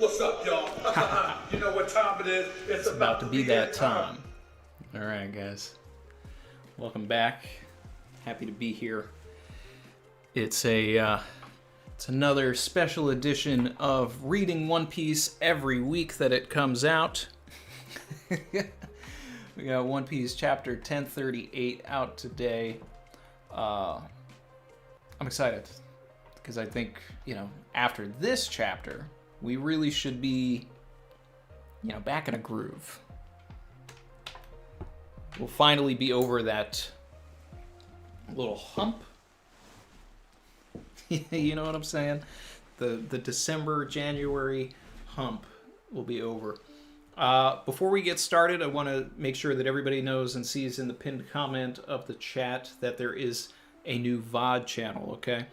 What's up, y'all? You know what time it is? It's about to be that time. All right, guys. Welcome back. Happy to be here. It's another special edition of Reading One Piece every week that it comes out. We got One Piece chapter 1038 out today. I'm excited because I think, after this chapter, we really should be, back in a groove. We'll finally be over that little hump. You know what I'm saying? The December, January hump will be over. Before we get started, I want to make sure that everybody knows and sees in the pinned comment of the chat that there is a new VOD channel, okay?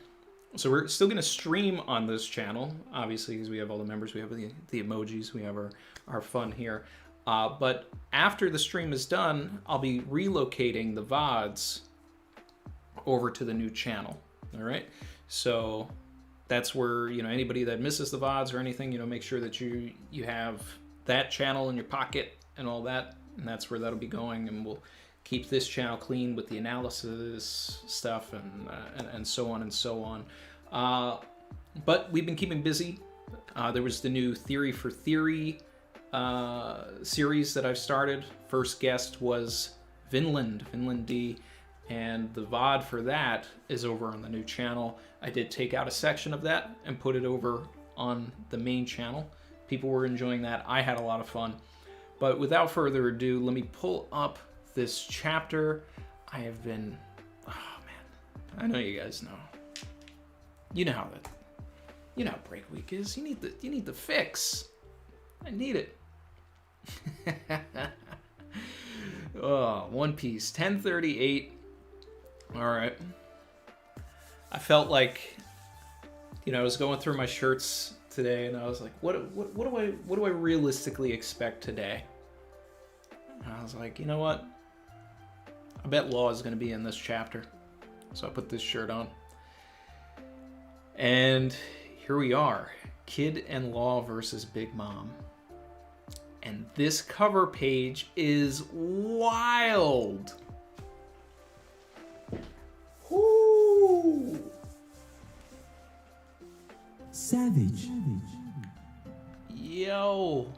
So we're still going to stream on this channel, obviously, because we have all the members, we have the emojis, we have our fun here. But after the stream is done, I'll be relocating the VODs over to the new channel, all right? So that's where, anybody that misses the VODs or anything, make sure that you have that channel in your pocket and all that, and that's where that'll be going, and we'll keep this channel clean with the analysis stuff and so on and so on. But we've been keeping busy. There was the new Theory for Theory series that I've started. First guest was Vinland D, and the VOD for that is over on the new channel. I did take out a section of that and put it over on the main channel. People were enjoying that. I had a lot of fun. But without further ado, let me pull up this chapter. I have been... Oh, man. I know you guys know. You know how break week is. You need the fix. I need it. Oh, One Piece 1038. All right. I felt like, I was going through my shirts today, and I was like, what do I realistically expect today? And I was like, you know what? I bet Law is going to be in this chapter. So I put this shirt on. And here we are. Kid and Law versus Big Mom. And this cover page is wild. Woo! Savage. Yo.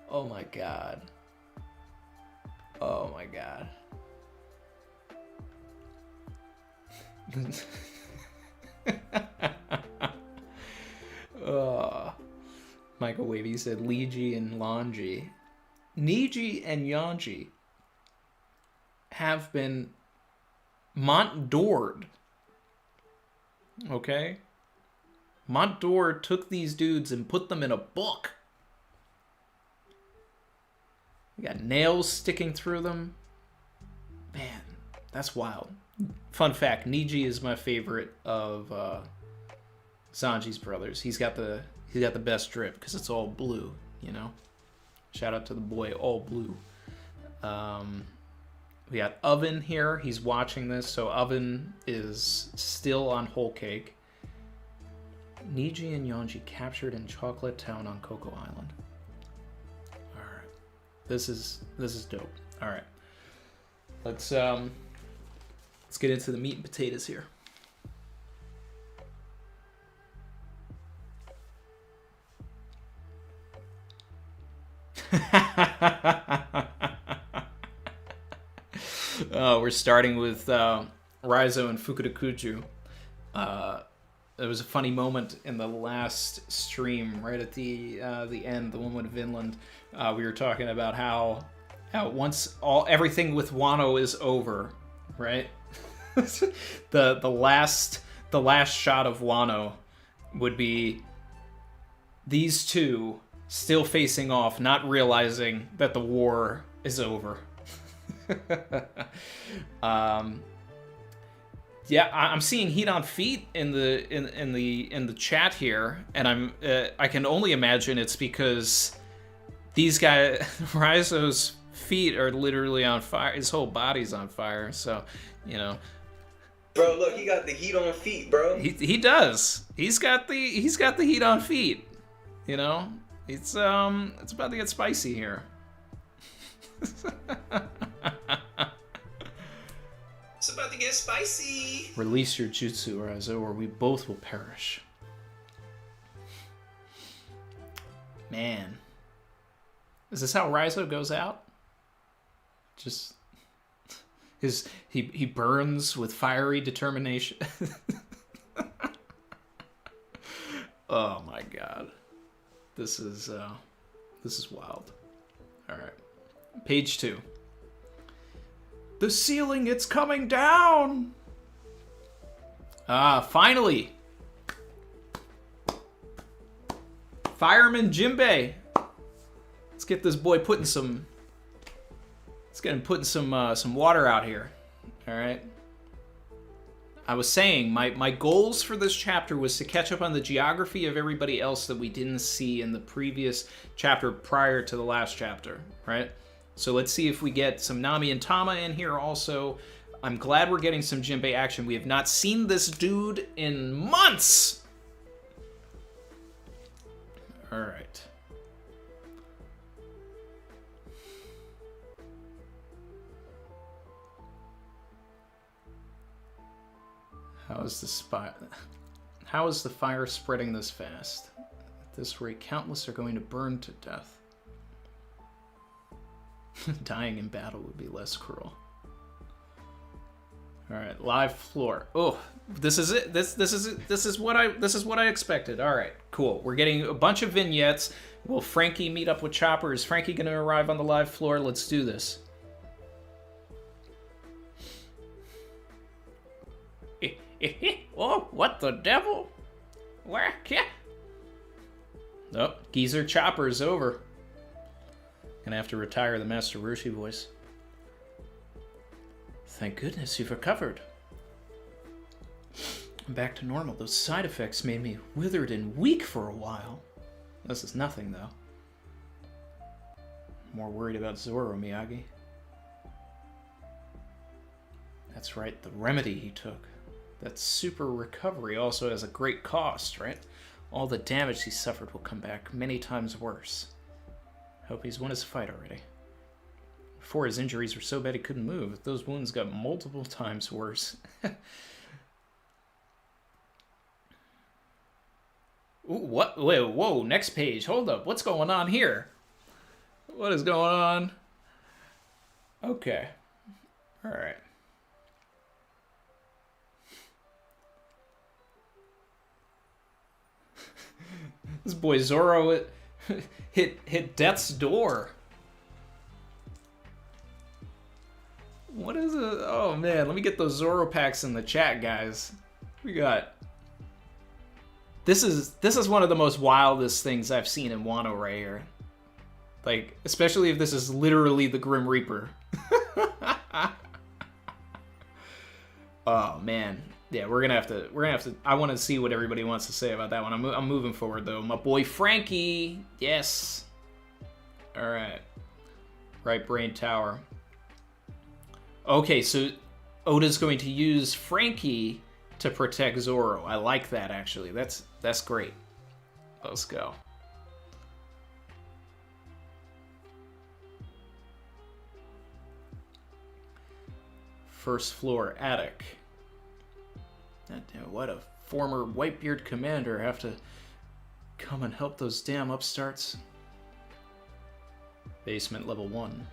Oh my god. Oh my god. Michael Wavy said Niji and Lonji. Niji and Yanji have been Mont-Dored. Okay? Mont-Dord took these dudes and put them in a book. We got nails sticking through them. Man, that's wild. Fun fact, Niji is my favorite of Sanji's brothers. He's got the best drip because it's all blue, Shout out to the boy, all blue. We got Oven here. He's watching this, so Oven is still on Whole Cake. Niji and Yonji captured in Chocolate Town on Cocoa Island. All right, this is dope. All right, let's get into the meat and potatoes here. We're starting with Raizo and Fukurokuju. There was a funny moment in the last stream, right at the end, the one with Vinland. We were talking about how once everything with Wano is over, right? the last shot of Wano would be these two still facing off, not realizing that the war is over. Yeah, I'm seeing heat on feet in the chat here, and I can only imagine it's because these guys, Raizo's feet are literally on fire. His whole body's on fire. So, Bro, look, he got the heat on feet, bro. He does. He's got the heat on feet. You know, it's about to get spicy here. It's about to get spicy. Release your jutsu, Raizo, or we both will perish. Man, is this how Raizo goes out? Just he burns with fiery determination. Oh my god, this is wild. All right, page 2. The ceiling, it's coming down. Finally, Fireman Jinbei. Let's get this boy putting some. Let's get him putting some water out here. All right. I was saying my goals for this chapter was to catch up on the geography of everybody else that we didn't see in the previous chapter prior to the last chapter, right? So let's see if we get some Nami and Tama in here also. I'm glad we're getting some Jinbei action. We have not seen this dude in months. All right. How is the fire spreading this fast? At this rate, countless are going to burn to death. Dying in battle would be less cruel. All right, live floor. Oh, this is it. This is what I expected. All right, cool. We're getting a bunch of vignettes. Will Frankie meet up with Chopper? Is Frankie going to arrive on the live floor? Let's do this. Oh, what the devil? Where? Oh, Geezer Chopper's over. Gonna have to retire the Master Roshi voice. Thank goodness you've recovered. I'm back to normal. Those side effects made me withered and weak for a while. This is nothing, though. More worried about Zoro, Miyagi. That's right, the remedy he took. That super recovery also has a great cost, right? All the damage he suffered will come back many times worse. Hope he's won his fight already. Before, his injuries were so bad he couldn't move. Those wounds got multiple times worse. Ooh, what? Wait, whoa, next page. Hold up. What's going on here? What is going on? Okay. All right. This boy Zoro hit death's door. What is it? Oh man, let me get those Zoropacks in the chat, guys. We got. This is one of the most wildest things I've seen in Wano right here. Like, especially if this is literally the Grim Reaper. Oh man. Yeah, we're gonna have to. I want to see what everybody wants to say about that one. I'm moving forward though. My boy Frankie, yes. All right, right brain tower. Okay, so Oda's going to use Frankie to protect Zoro. I like that actually. That's great. Let's go. First floor attic. What a former Whitebeard commander have to come and help those damn upstarts. Basement level 1.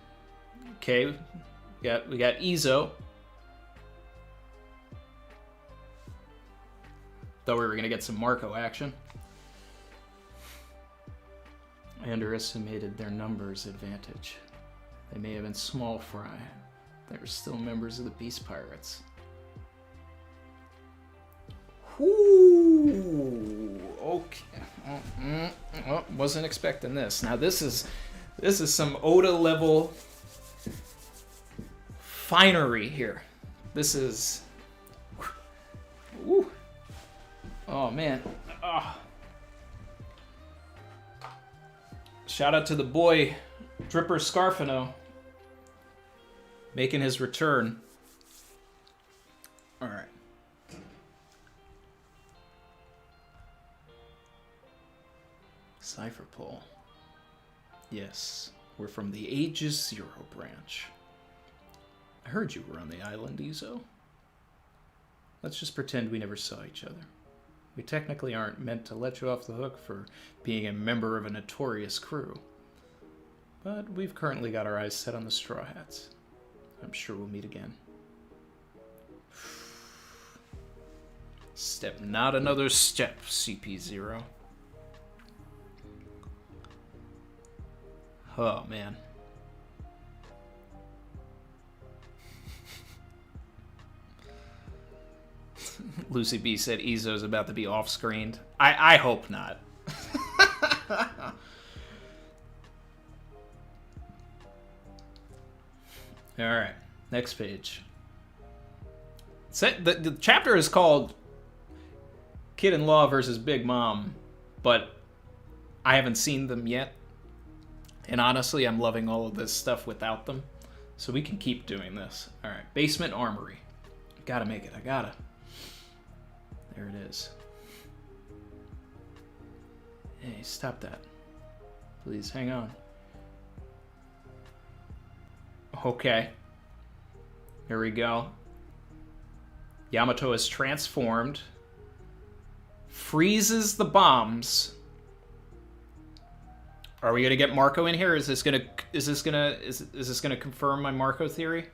Okay, we got Izo. Thought we were gonna get some Marco action. I underestimated their numbers advantage. They may have been small fry. They were still members of the Beast Pirates. Ooh, okay. Oh, wasn't expecting this. Now this is some Oda level finery here. This is. Ooh. Oh man. Oh. Shout out to the boy Dripper Scarfino making his return. All right. Cipher pull. Yes, we're from the Aegis Zero branch. I heard you were on the island, Izo. Let's just pretend we never saw each other. We technically aren't meant to let you off the hook for being a member of a notorious crew. But we've currently got our eyes set on the Straw Hats. I'm sure we'll meet again. Step not another step, CP0. Oh, man. Lucy B said Izo's about to be off-screened. I hope not. Alright, next page. The chapter is called Kid-in-Law versus Big Mom, but I haven't seen them yet. And honestly, I'm loving all of this stuff without them. So we can keep doing this. Alright, Basement Armory. Gotta make it, I gotta. There it is. Hey, stop that. Please, hang on. Okay. Here we go. Yamato is transformed. Freezes the bombs. Are we gonna get Marco in here? Is this gonna confirm my Marco theory?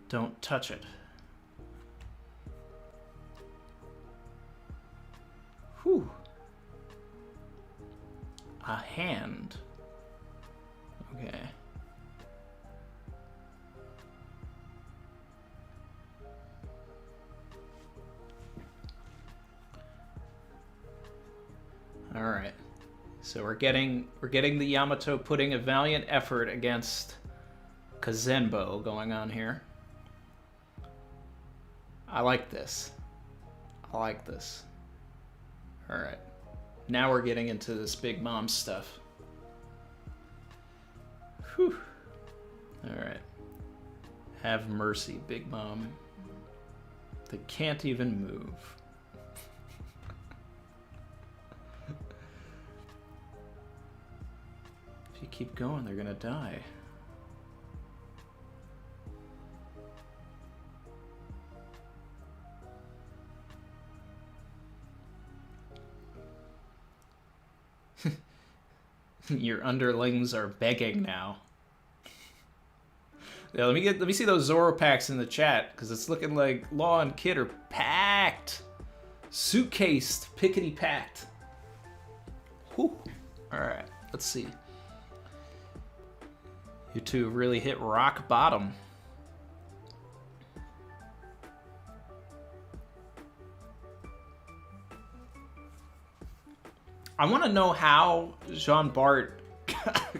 Don't touch it. Whew. A hand. Okay. All right. So we're getting the Yamato putting a valiant effort against Kazenbo going on here. I like this. I like this. All right. Now we're getting into this Big Mom stuff. Whew. All right. Have mercy, Big Mom. They can't even move. If you keep going, they're gonna die. Your underlings are begging now. Yeah, let me see those Zoropacks in the chat, because it's looking like Law and Kid are packed. Suitcased, pickety packed. Whew. Alright, let's see. You two really hit rock bottom. I want to know how Jean Bart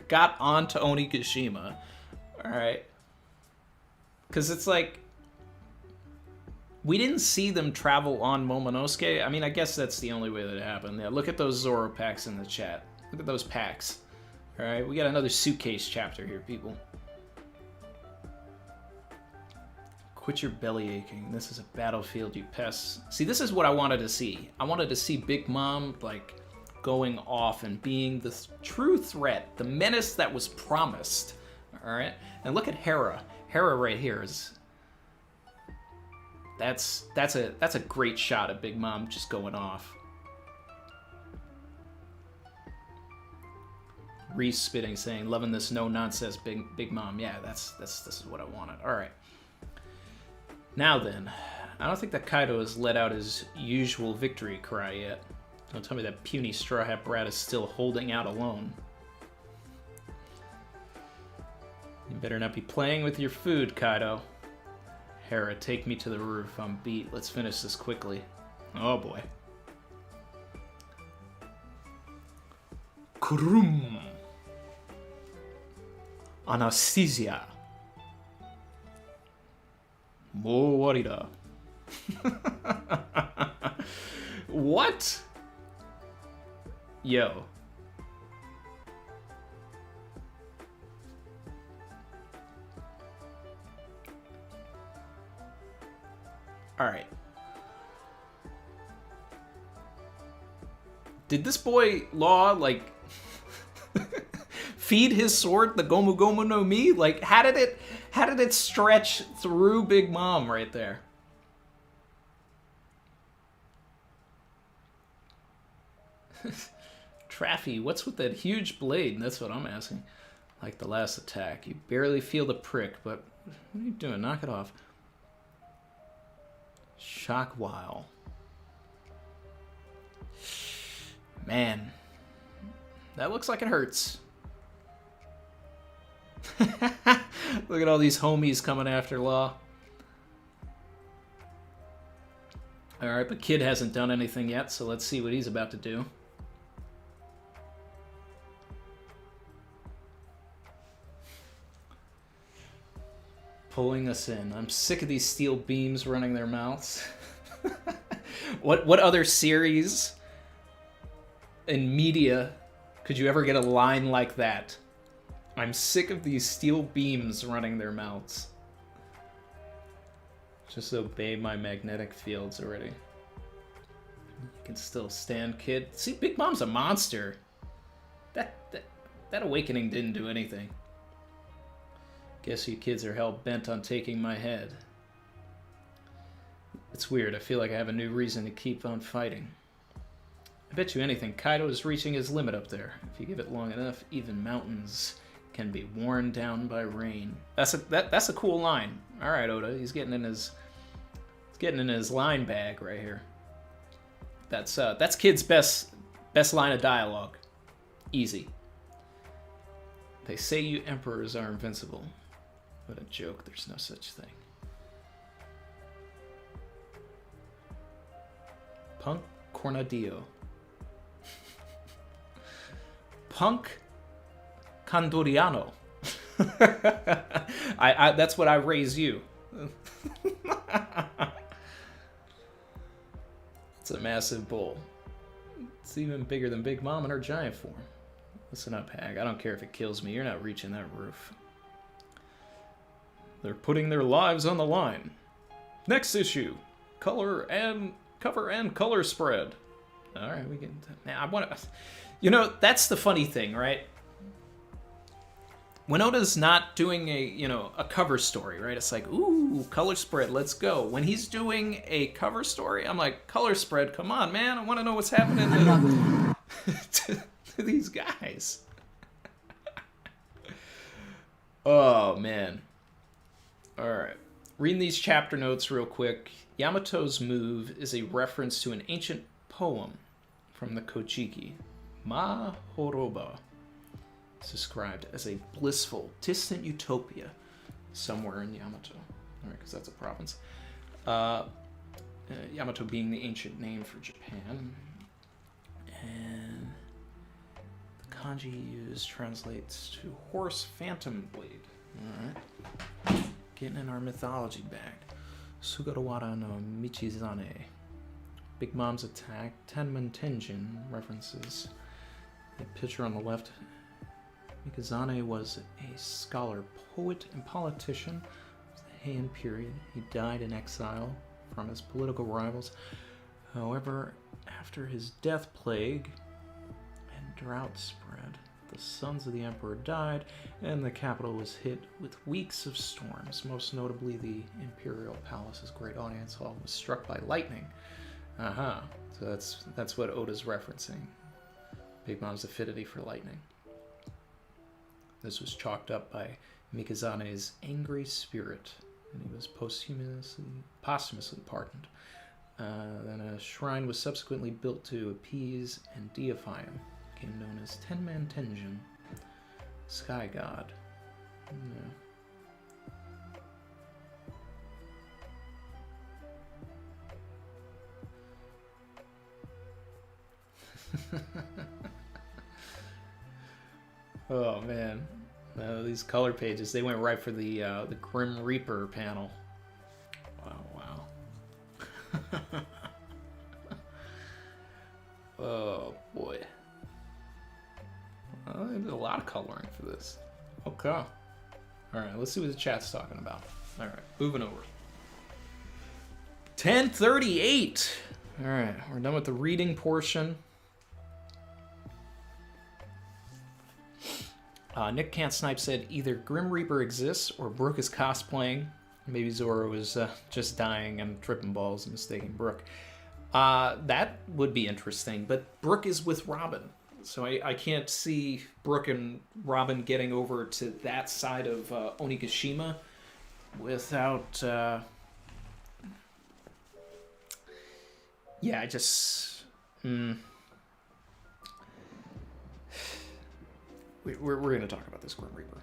got onto Onigashima. Alright. Because it's like, we didn't see them travel on Momonosuke. I mean, I guess that's the only way that it happened. Yeah, look at those Zoro packs in the chat. Look at those packs. Alright, we got another suitcase chapter here, people. Quit your belly aching. This is a battlefield, you pests. See, this is what I wanted to see. I wanted to see Big Mom, like, going off and being the true threat, the menace that was promised. Alright? And look at Hera. Hera right here is... That's a great shot of Big Mom just going off. Reese spitting, saying, "Loving this no nonsense, Big Mom." Yeah, this is what I wanted. All right. Now then, I don't think that Kaido has let out his usual victory cry yet. Don't tell me that puny Straw Hat brat is still holding out alone. You better not be playing with your food, Kaido. Hera, take me to the roof. I'm beat. Let's finish this quickly. Oh boy. Kurum. Anesthesia. Mo warida. What? Yo. Alright. Did this boy Law, like, feed his sword the Gomu Gomu no Mi? Like, how did it stretch through Big Mom right there? Traffy, what's with that huge blade? That's what I'm asking. Like the last attack. You barely feel the prick, but what are you doing? Knock it off. Shock Weil. Man. That looks like it hurts. Look at all these homies coming after Law. Alright, but Kid hasn't done anything yet, so let's see what he's about to do. Pulling us in. I'm sick of these steel beams running their mouths. What other series in media could you ever get a line like that? I'm sick of these steel beams running their mouths. Just obey my magnetic fields already. You can still stand, Kid. See, Big Mom's a monster. That awakening didn't do anything. Guess you kids are hell-bent on taking my head. It's weird. I feel like I have a new reason to keep on fighting. I bet you anything, Kaido is reaching his limit up there. If you give it long enough, even mountains can be worn down by rain. That's a cool line. All right, Oda, he's getting in his line bag right here. That's Kid's best line of dialogue. Easy. They say you emperors are invincible. What a joke, there's no such thing. Punk Cornadillo. Punk Condoriano. That's what I raise you. It's a massive bull. It's even bigger than Big Mom in her giant form. Listen up, Hag. I don't care if it kills me. You're not reaching that roof. They're putting their lives on the line. Next issue. Cover and color spread. All right, we can... Now, I want to... You know, that's the funny thing, right? When Oda's not doing a cover story, right? It's like, ooh, color spread, let's go. When he's doing a cover story, I'm like, color spread, come on, man. I want to know what's happening to these guys. Oh, man. All right. Reading these chapter notes real quick. Yamato's move is a reference to an ancient poem from the Kojiki. Mahoroba. It's described as a blissful, distant utopia somewhere in Yamato. All right, because that's a province. Yamato being the ancient name for Japan. And the kanji used translates to horse phantom blade. All right. Getting in our mythology bag. Sugarawara no Michizane. Big Mom's attack. Tenman Tenjin references. The picture on the left. Mikazane was a scholar, poet, and politician of the Heian period. He died in exile from his political rivals. However, after his death, plague and drought spread. The sons of the emperor died, and the capital was hit with weeks of storms. Most notably, the imperial palace's great audience hall was struck by lightning. Aha! So that's what Oda's referencing. Big Mom's affinity for lightning. This was chalked up by Mikazane's angry spirit, and he was posthumously pardoned. Then a shrine was subsequently built to appease and deify him. Became known as Tenman Tenjin, Sky God. Yeah. Oh man, these color pages, they went right for the Grim Reaper panel. Wow. Oh boy. Well, there's a lot of coloring for this. Okay. Alright, let's see what the chat's talking about. Alright, moving over. 10:38! Alright, we're done with the reading portion. Nick Can't Snipe said either Grim Reaper exists or Brook is cosplaying. Maybe Zoro is just dying and tripping balls and mistaking Brook. That would be interesting, but Brook is with Robin. So I can't see Brook and Robin getting over to that side of Onigashima without... Yeah, I just... We're going to talk about this Grim Reaper.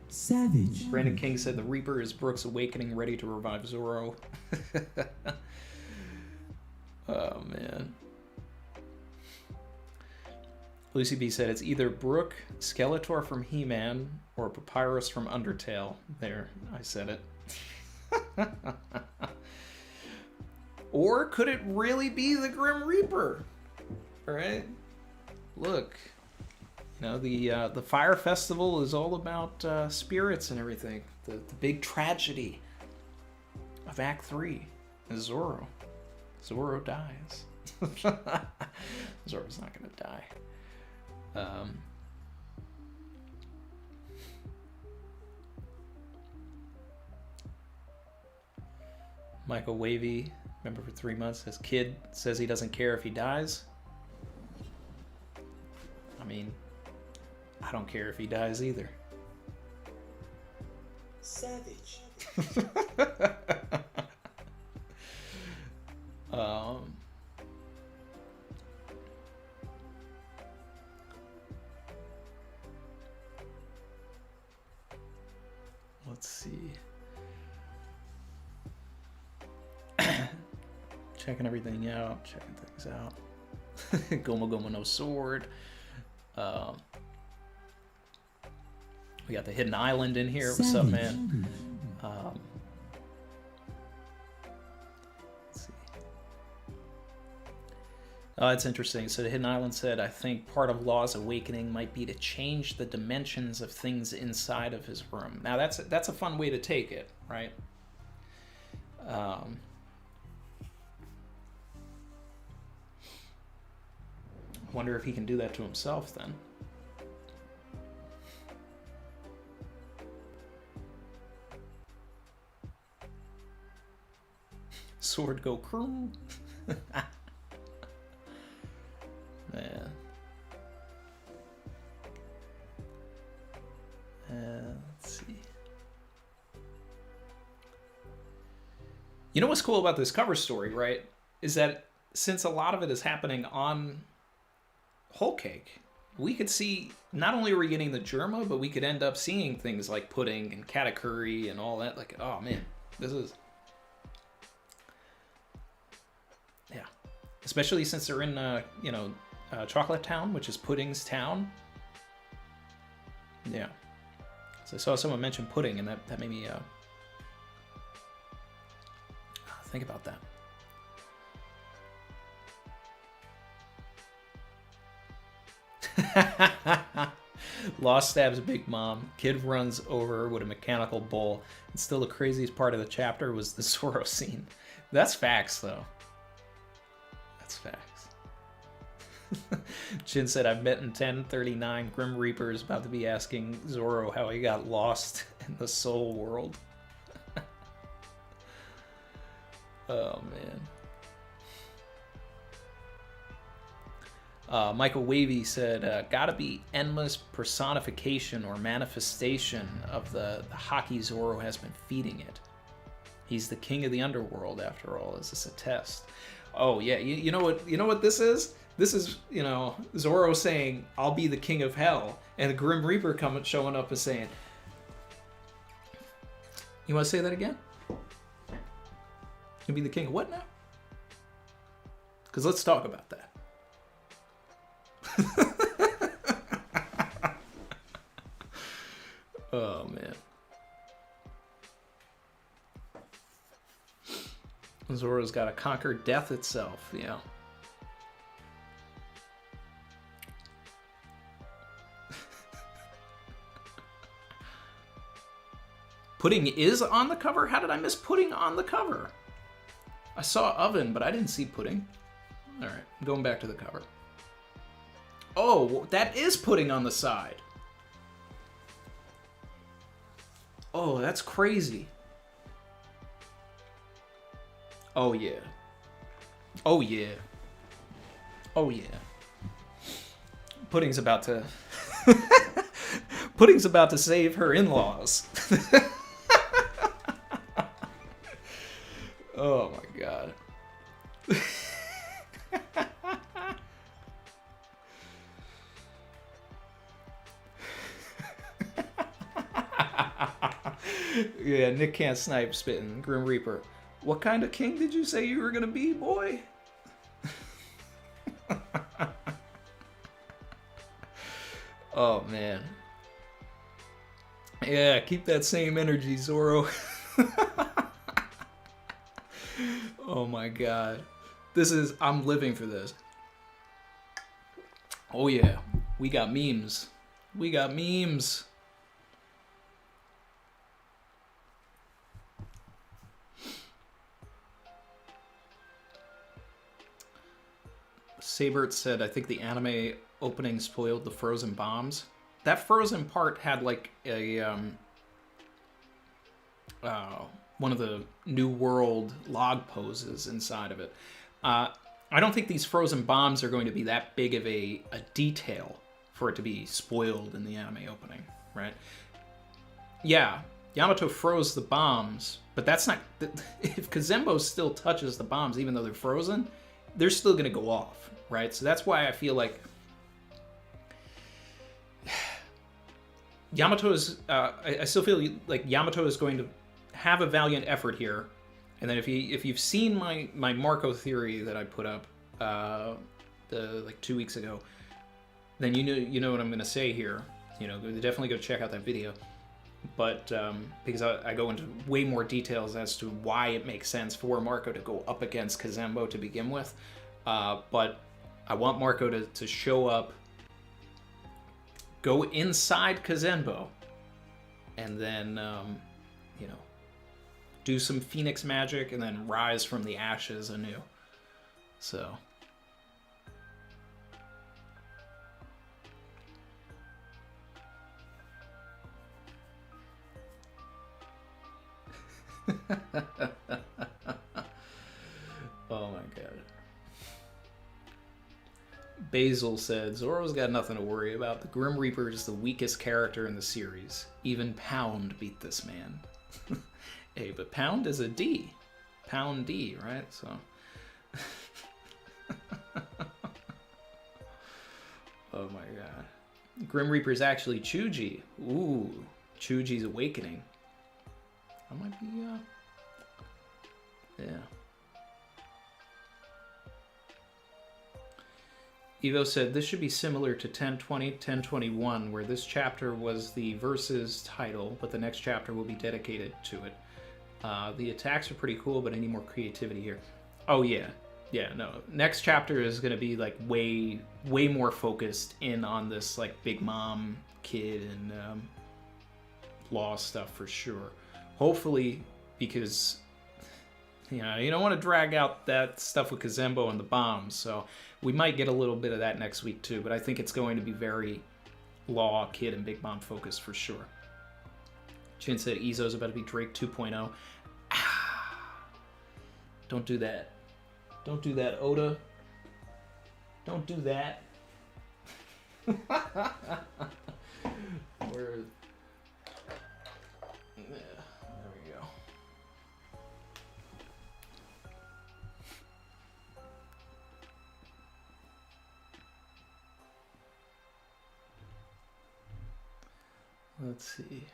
Savage. Brandon King said the Reaper is Brook's awakening, ready to revive Zoro. Oh, man. Lucy B said it's either Brook, Skeletor from He-Man, or Papyrus from Undertale. There, I said it. Or could it really be the Grim Reaper? Right? Look, you know, the Fire Festival is all about spirits and everything. The big tragedy of Act 3 is Zoro. Zoro dies. Zoro's not gonna die. Michael Wavy, member for 3 months, says Kid says he doesn't care if he dies. I mean, I don't care if he dies either. Savage. Let's see. Checking everything out, checking things out. Goma Goma no sword. We got the Hidden Island in here. What's up, man? Let's see. Oh, it's interesting. So the Hidden Island said, I think part of Law's awakening might be to change the dimensions of things inside of his room. Now, that's a fun way to take it, right? Wonder if he can do that to himself then. Sword go crew. Man. Let's see. You know what's cool about this cover story, right? Is that since a lot of it is happening on Whole Cake, we could see, not only are we getting the Germa, but we could end up seeing things like pudding and katakuri and all that. Like, oh man, this is... Yeah. Especially since they're in, Chocolate Town, which is Pudding's town. Yeah. So I saw someone mention pudding, and that made me think about that. Lost stabs Big Mom. Kid runs over with a mechanical bull. And still the craziest part of the chapter was the Zoro scene. That's facts, though. That's facts. Chin said, I've met in 1039. Grim Reaper is about to be asking Zoro how he got lost in the soul world. Oh, man. Michael Wavy said, gotta be Enma's personification or manifestation of the hockey Zoro has been feeding it. He's the king of the underworld, after all. Is this a test? Oh, yeah. You know what this is? This is, Zoro saying, I'll be the king of hell. And the Grim Reaper showing up and saying, you want to say that again? You'll be the king of what now? Because let's talk about that. Oh, man. Zoro's got to conquer death itself, yeah. Pudding is on the cover? How did I miss Pudding on the cover? I saw Oven, but I didn't see Pudding. All right, I'm going back to the cover. Oh, that is putting on the side. Oh, that's crazy. Oh, yeah. Oh, yeah. Oh, yeah. Pudding's about to... Pudding's about to save her in-laws. Oh, my God. Yeah, Nick can't snipe spitting. Grim Reaper. What kind of king did you say you were gonna be, boy? Oh, man. Yeah, keep that same energy, Zoro. Oh my God. I'm living for this. Oh yeah, we got memes. We got memes. Sabert said, I think the anime opening spoiled the frozen bombs. That frozen part had like a, one of the New World log poses inside of it. I don't think these frozen bombs are going to be that big of a detail for it to be spoiled in the anime opening, right? Yeah, Yamato froze the bombs, but that's not... If Kazembo still touches the bombs, even though they're frozen, they're still going to go off, right? So that's why I feel like Yamato is... I still feel like Yamato is going to have a valiant effort here. And then if you've seen my Marco theory that I put up like 2 weeks ago, then you know what I'm going to say here. You know, definitely go check out that video. But because I go into way more details as to why it makes sense for Marco to go up against Kazembo to begin with. But I want Marco to show up, go inside Kazembo, and then, you know, do some Phoenix magic, and then rise from the ashes anew. So... Oh my god. Basil said, Zoro's got nothing to worry about. The Grim Reaper is the weakest character in the series. Even Pound beat this man. Hey, but Pound is a D. Pound D, right? So... Oh my god. Grim Reaper is actually Chuji. Ooh, Chuji's awakening. That might be, yeah. Evo said, this should be similar to 1020, 1021, where this chapter was the versus title, but the next chapter will be dedicated to it. The attacks are pretty cool, but I need more creativity here. Oh, yeah. Yeah, no. Next chapter is going to be, like, way more focused in on this, like, Big Mom kid and law stuff for sure. Hopefully, because, you know, you don't want to drag out that stuff with Kazembo and the bombs, so we might get a little bit of that next week too, but I think it's going to be very Law, Kid, and Big Mom focused for sure. Chin said Izo's about to be Drake 2.0. Ah, don't do that. Don't do that, Oda. Don't do that. Where... Let's see.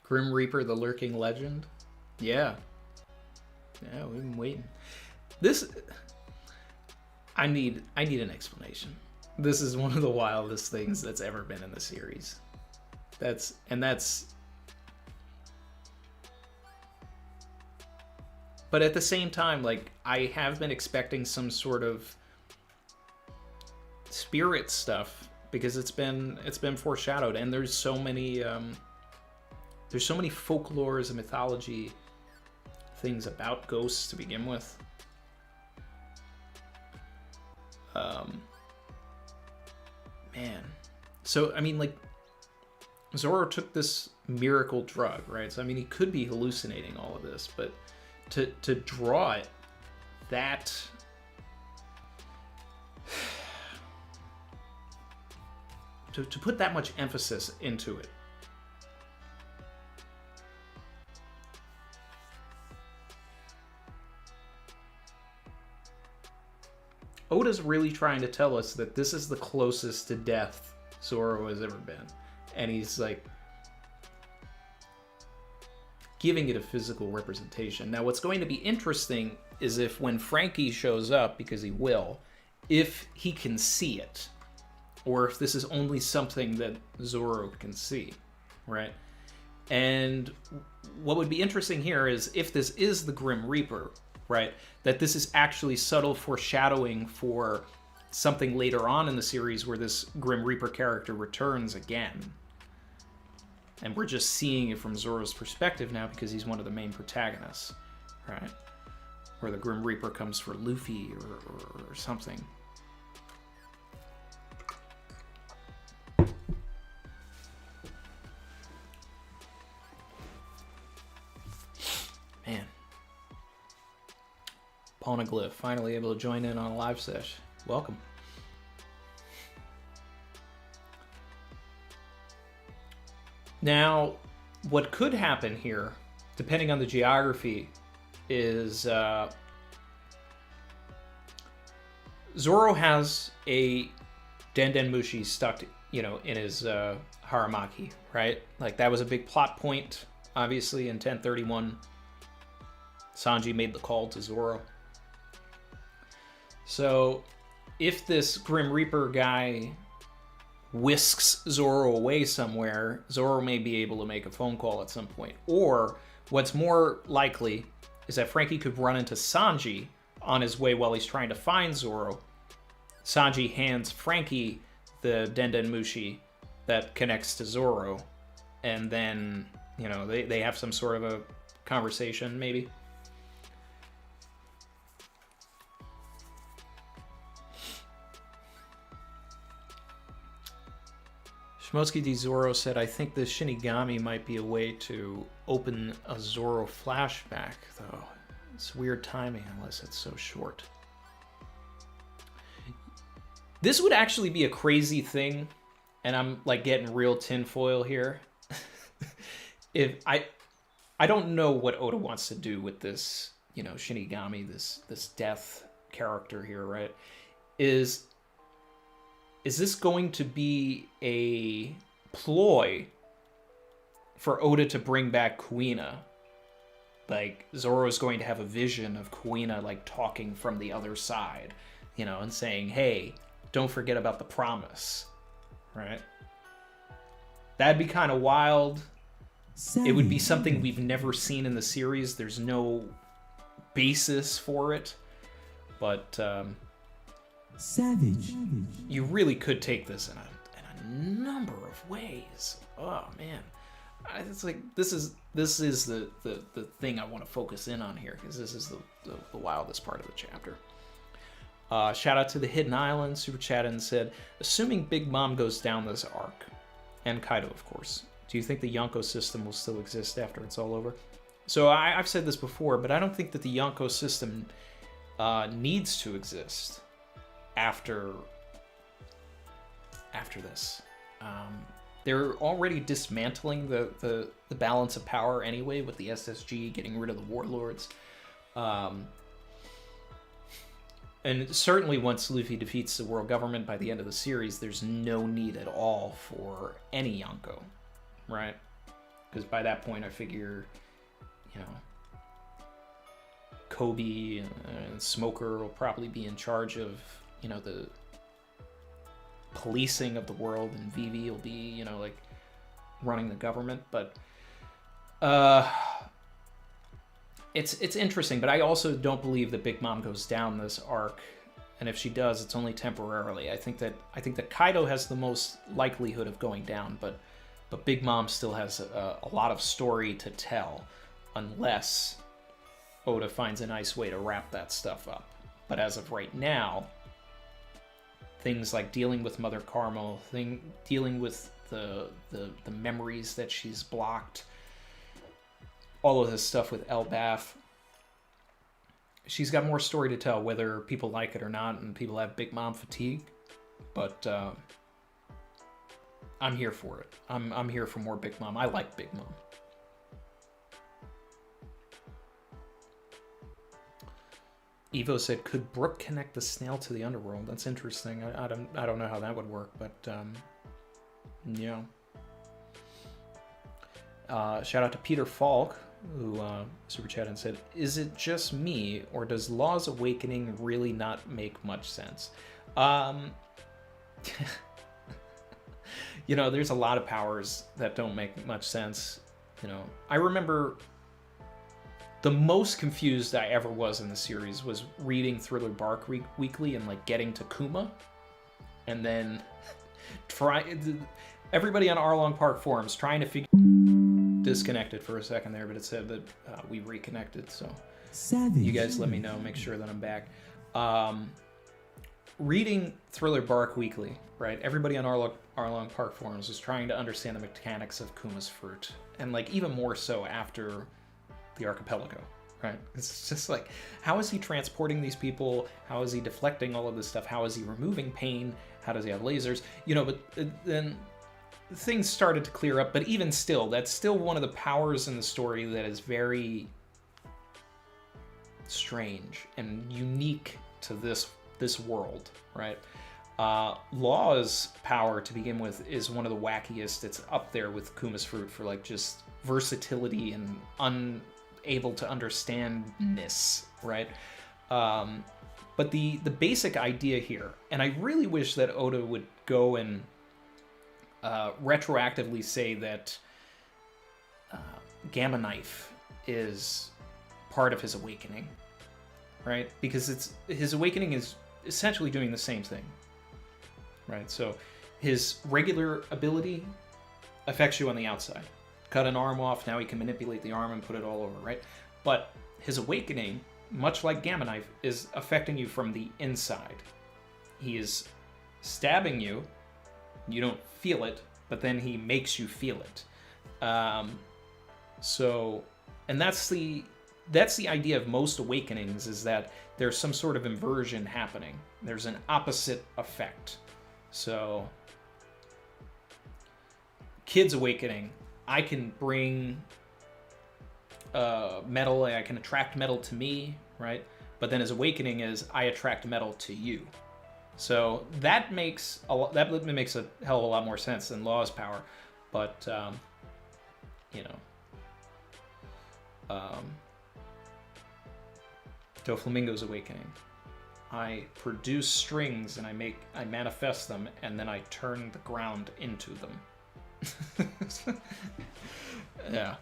Grim Reaper, the Lurking Legend. Yeah. Yeah, we've been waiting. This... I need an explanation. This is one of the wildest things that's ever been in the series. That's... But at the same time, like, I have been expecting some sort of spirit stuff, because it's been foreshadowed, and there's so many folklores and mythology things about ghosts to begin with. man. So, I mean, like, Zoro took this miracle drug, right? So, I mean, he could be hallucinating all of this, but to draw it that... to put that much emphasis into it. Oda's really trying to tell us that this is the closest to death Zoro has ever been. And he's like giving it a physical representation. Now what's going to be interesting is if when Frankie shows up, because he will, if he can see it. Or if this is only something that Zoro can see, right? And what would be interesting here is if this is the Grim Reaper, right? That this is actually subtle foreshadowing for something later on in the series where this Grim Reaper character returns again. And we're just seeing it from Zoro's perspective now because he's one of the main protagonists, right? Where the Grim Reaper comes for Luffy or something. Man. Poneglyph, finally able to join in on a live sesh. Welcome. Now, what could happen here, depending on the geography, is Zoro has a Denden Mushi stuck, in his Haramaki, right? Like, that was a big plot point, obviously, in 1031. Sanji made the call to Zoro. So, if this Grim Reaper guy whisks Zoro away somewhere, Zoro may be able to make a phone call at some point. Or, what's more likely is that Frankie could run into Sanji on his way while he's trying to find Zoro. Sanji hands Frankie the Denden Mushi that connects to Zoro, and then, they have some sort of a conversation, maybe. Shimosuke D. Zoro said, I think the Shinigami might be a way to open a Zoro flashback, though. It's weird timing unless it's so short. This would actually be a crazy thing, and I'm like getting real tinfoil here. If I don't know what Oda wants to do with this, Shinigami, this death character here, right? Is this going to be a ploy for Oda to bring back Kuina? Like, Zoro's going to have a vision of Kuina, like, talking from the other side, and saying, hey, don't forget about the promise, right? That'd be kind of wild. It would be something we've never seen in the series. There's no basis for it. But, Savage. you really could take this in a number of ways. Oh man, it's like this is the thing I want to focus in on here, because this is the wildest part of the chapter. Shout out to the Hidden Island, super chat and said, assuming Big Mom goes down this arc, and Kaido of course, do you think the Yonko system will still exist after it's all over? So I've said this before, but I don't think that the Yonko system needs to exist after this. They're already dismantling the balance of power anyway with the SSG, getting rid of the warlords. And certainly once Luffy defeats the world government by the end of the series, there's no need at all for any Yonko, right? Because by that point I figure, Kobe and Smoker will probably be in charge of, the policing of the world, and Vivi will be, like, running the government. But it's interesting, but I also don't believe that Big Mom goes down this arc, and if she does, it's only temporarily. I think that Kaido has the most likelihood of going down, but Big Mom still has a lot of story to tell, unless Oda finds a nice way to wrap that stuff up. But as of right now, things like dealing with Mother Carmel, dealing with the memories that she's blocked, all of this stuff with Elbaf. She's got more story to tell, whether people like it or not, and people have Big Mom fatigue. But I'm here for it. I'm here for more Big Mom. I like Big Mom. Evo said, "Could Brook connect the snail to the underworld?" That's interesting. I don't know how that would work, but yeah. Shout out to Peter Falk, who super chatted and said, "Is it just me, or does Law's awakening really not make much sense?" You know, there's a lot of powers that don't make much sense. You know, I remember the most confused I ever was in the series was reading Thriller Bark Weekly and like getting to Kuma, and then everybody on Arlong Park forums trying to figure. Disconnected for a second there, but it said that we reconnected. So Savage. You guys let me know. Make sure that I'm back. Reading Thriller Bark Weekly, right? Everybody on Arlong Park forums was trying to understand the mechanics of Kuma's fruit, and like even more so after the archipelago, right? It's just like, how is he transporting these people? How is he deflecting all of this stuff? How is he removing pain? How does he have lasers? You know, but then things started to clear up. But even still, that's still one of the powers in the story that is very strange and unique to this world, right? Law's power to begin with is one of the wackiest. It's up there with Kuma's fruit for like just versatility and unable to understandness, right? But the basic idea here, and I really wish that Oda would go and retroactively say that Gamma Knife is part of his awakening, right? Because his awakening is essentially doing the same thing, right? So his regular ability affects you on the outside. Cut an arm off, now he can manipulate the arm and put it all over, right? But his awakening, much like Gamma Knife, is affecting you from the inside. He is stabbing you, you don't feel it, but then he makes you feel it. And that's the idea of most awakenings, is that there's some sort of inversion happening. There's an opposite effect. So, Kid's awakening, I can bring metal, I can attract metal to me, right? But then his awakening is, I attract metal to you. So that makes a hell of a lot more sense than Law's power. But, you know, Doflamingo's awakening. I produce strings and I manifest them, and then I turn the ground into them. Yeah.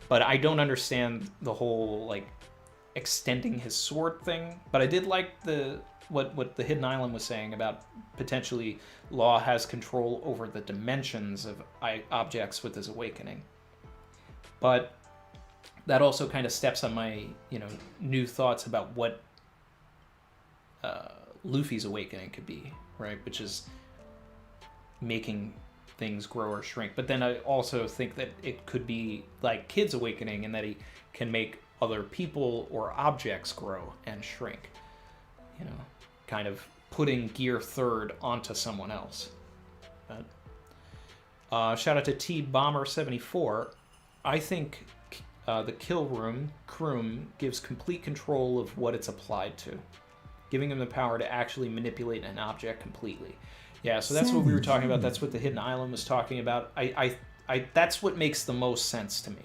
But I don't understand the whole like extending his sword thing. But I did like what the Hidden Island was saying about potentially Law has control over the dimensions of objects with his awakening. But that also kind of steps on my, new thoughts about what Luffy's awakening could be, right? Which is making things grow or shrink. But then I also think that it could be like Kid's awakening, and that he can make other people or objects grow and shrink. Kind of putting Gear Third onto someone else. But, shout out to T-Bomber74. I think the Kill Room, Kroom, gives complete control of what it's applied to, giving him the power to actually manipulate an object completely. Yeah, so that's what we were talking about. That's what the Hidden Island was talking about. I that's what makes the most sense to me.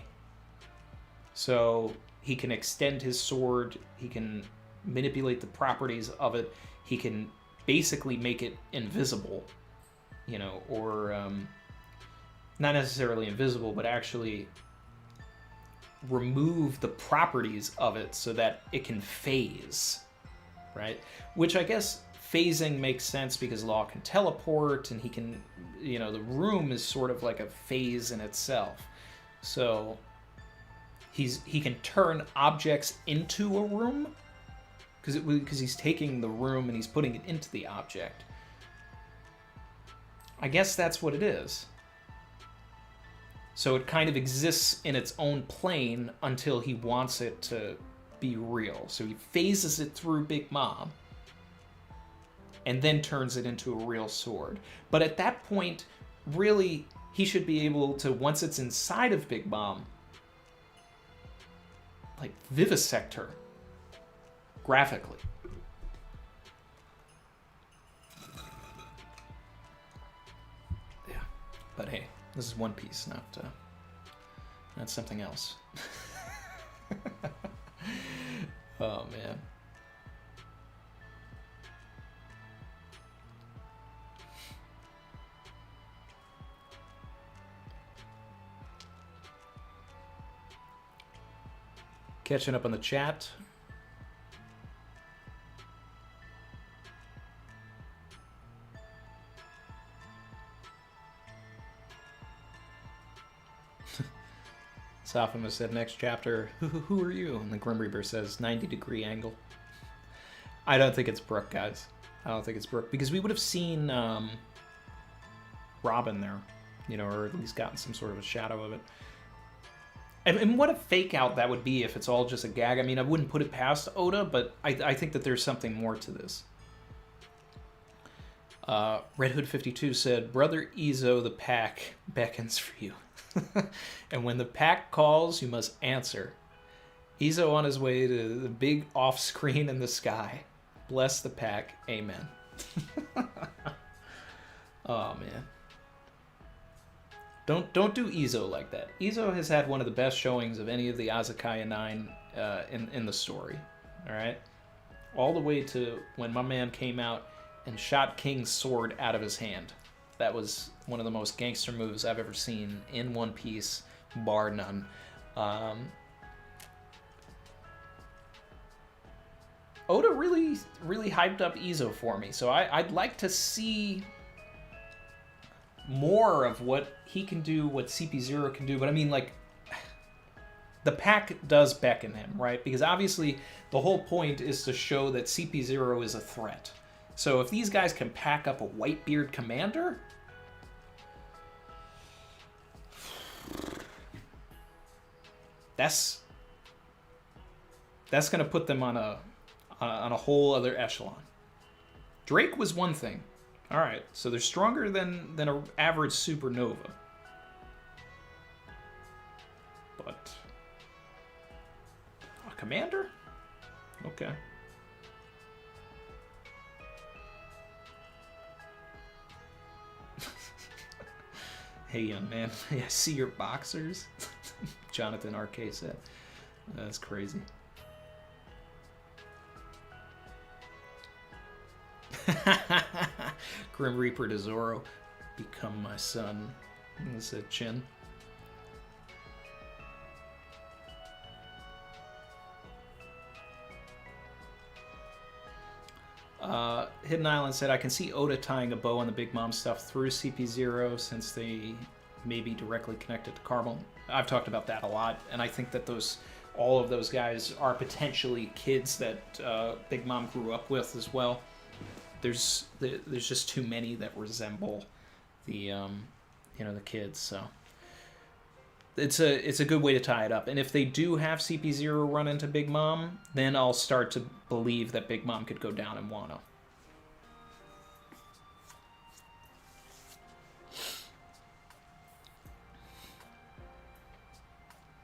So he can extend his sword. He can manipulate the properties of it. He can basically make it invisible, or not necessarily invisible, but actually remove the properties of it so that it can phase, right? Which I guess phasing makes sense because Law can teleport, and he can, the room is sort of like a phase in itself. So he can turn objects into a room, because he's taking the room and he's putting it into the object. I guess that's what it is. So it kind of exists in its own plane until he wants it to be real. So he phases it through Big Mom and then turns it into a real sword. But at that point, really, he should be able to, once it's inside of Big Mom, like, vivisect her graphically. Yeah, but hey, this is One Piece, not something else. Oh man. Catching up on the chat. Sophimus said, next chapter, who are you? And the Grim Reaper says, 90-degree angle. I don't think it's Brook, guys. I don't think it's Brook. Because we would have seen Robin there, you know, or at least gotten some sort of a shadow of it. And what a fake out that would be if it's all just a gag. I mean, I wouldn't put it past Oda, but I think that there's something more to this. Red Hood 52 said, Brother Izo, the pack beckons for you. And when the pack calls, you must answer. Izo on his way to the big off-screen in the sky. Bless the pack. Amen. Oh, man. Don't do Izo like that. Izo has had one of the best showings of any of the Azakaya 9 in the story. All right? All the way to when my man came out and shot King's sword out of his hand. That was one of the most gangster moves I've ever seen in One Piece, bar none. Oda really hyped up Izo for me, so I'd like to see more of what he can do, what CP0 can do, but I mean, like, the pack does beckon him, right? Because obviously the whole point is to show that CP0 is a threat. So if these guys can pack up a Whitebeard commander, that's going to put them on a whole other echelon. Drake was one thing. All right, so they're stronger than an average supernova. But a commander? Okay. Hey, young man, I see your boxers. Jonathan RK said. That's crazy. Grim Reaper to Zoro. Become my son. That's a chin. Hidden Island said, I can see Oda tying a bow on the Big Mom stuff through CP0 since they may be directly connected to Carmel. I've talked about that a lot, and I think that all of those guys are potentially kids that Big Mom grew up with as well. There's just too many that resemble the the kids, so it's a good way to tie it up. And if they do have CP0 run into Big Mom, then I'll start to believe that Big Mom could go down in Wano.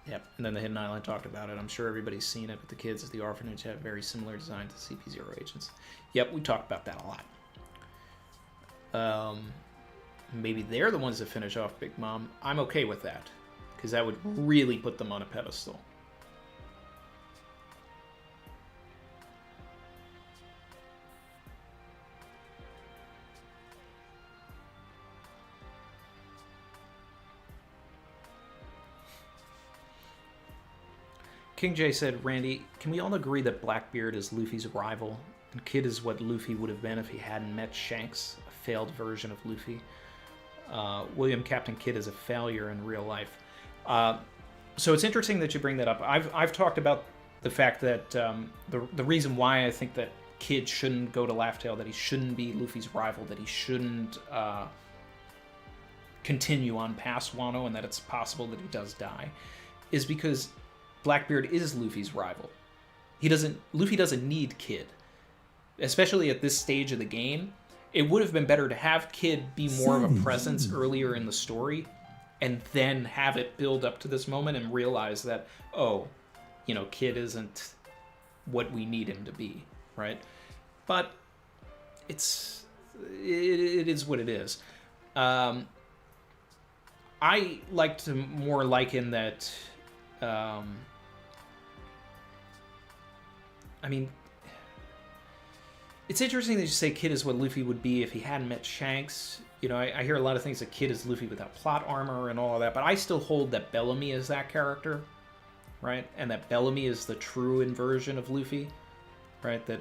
Yep, and then the Hidden Island talked about it. I'm sure everybody's seen it, but the kids at the orphanage have very similar design to CP0 agents. Yep, we talked about that a lot. Maybe they're the ones that finish off Big Mom. I'm okay with that, because that would really put them on a pedestal. King J said, Randy, can we all agree that Blackbeard is Luffy's rival? And Kid is what Luffy would have been if he hadn't met Shanks, a failed version of Luffy. William Captain Kidd is a failure in real life. So it's interesting that you bring that up. I've talked about the fact that the reason why I think that Kid shouldn't go to Laugh Tale, that he shouldn't be Luffy's rival, that he shouldn't continue on past Wano, and that it's possible that he does die, is because Blackbeard is Luffy's rival. Luffy doesn't need Kid, especially at this stage of the game. It would have been better to have Kid be more of a presence earlier in the story, and then have it build up to this moment and realize that, oh, you know, Kid isn't what we need him to be, right? But it is what it is. I like to more liken that. I mean, it's interesting that you say Kid is what Luffy would be if he hadn't met Shanks. You know, I hear a lot of things that Kid is Luffy without plot armor and all of that, but I still hold that Bellamy is that character, right? And that Bellamy is the true inversion of Luffy, right? That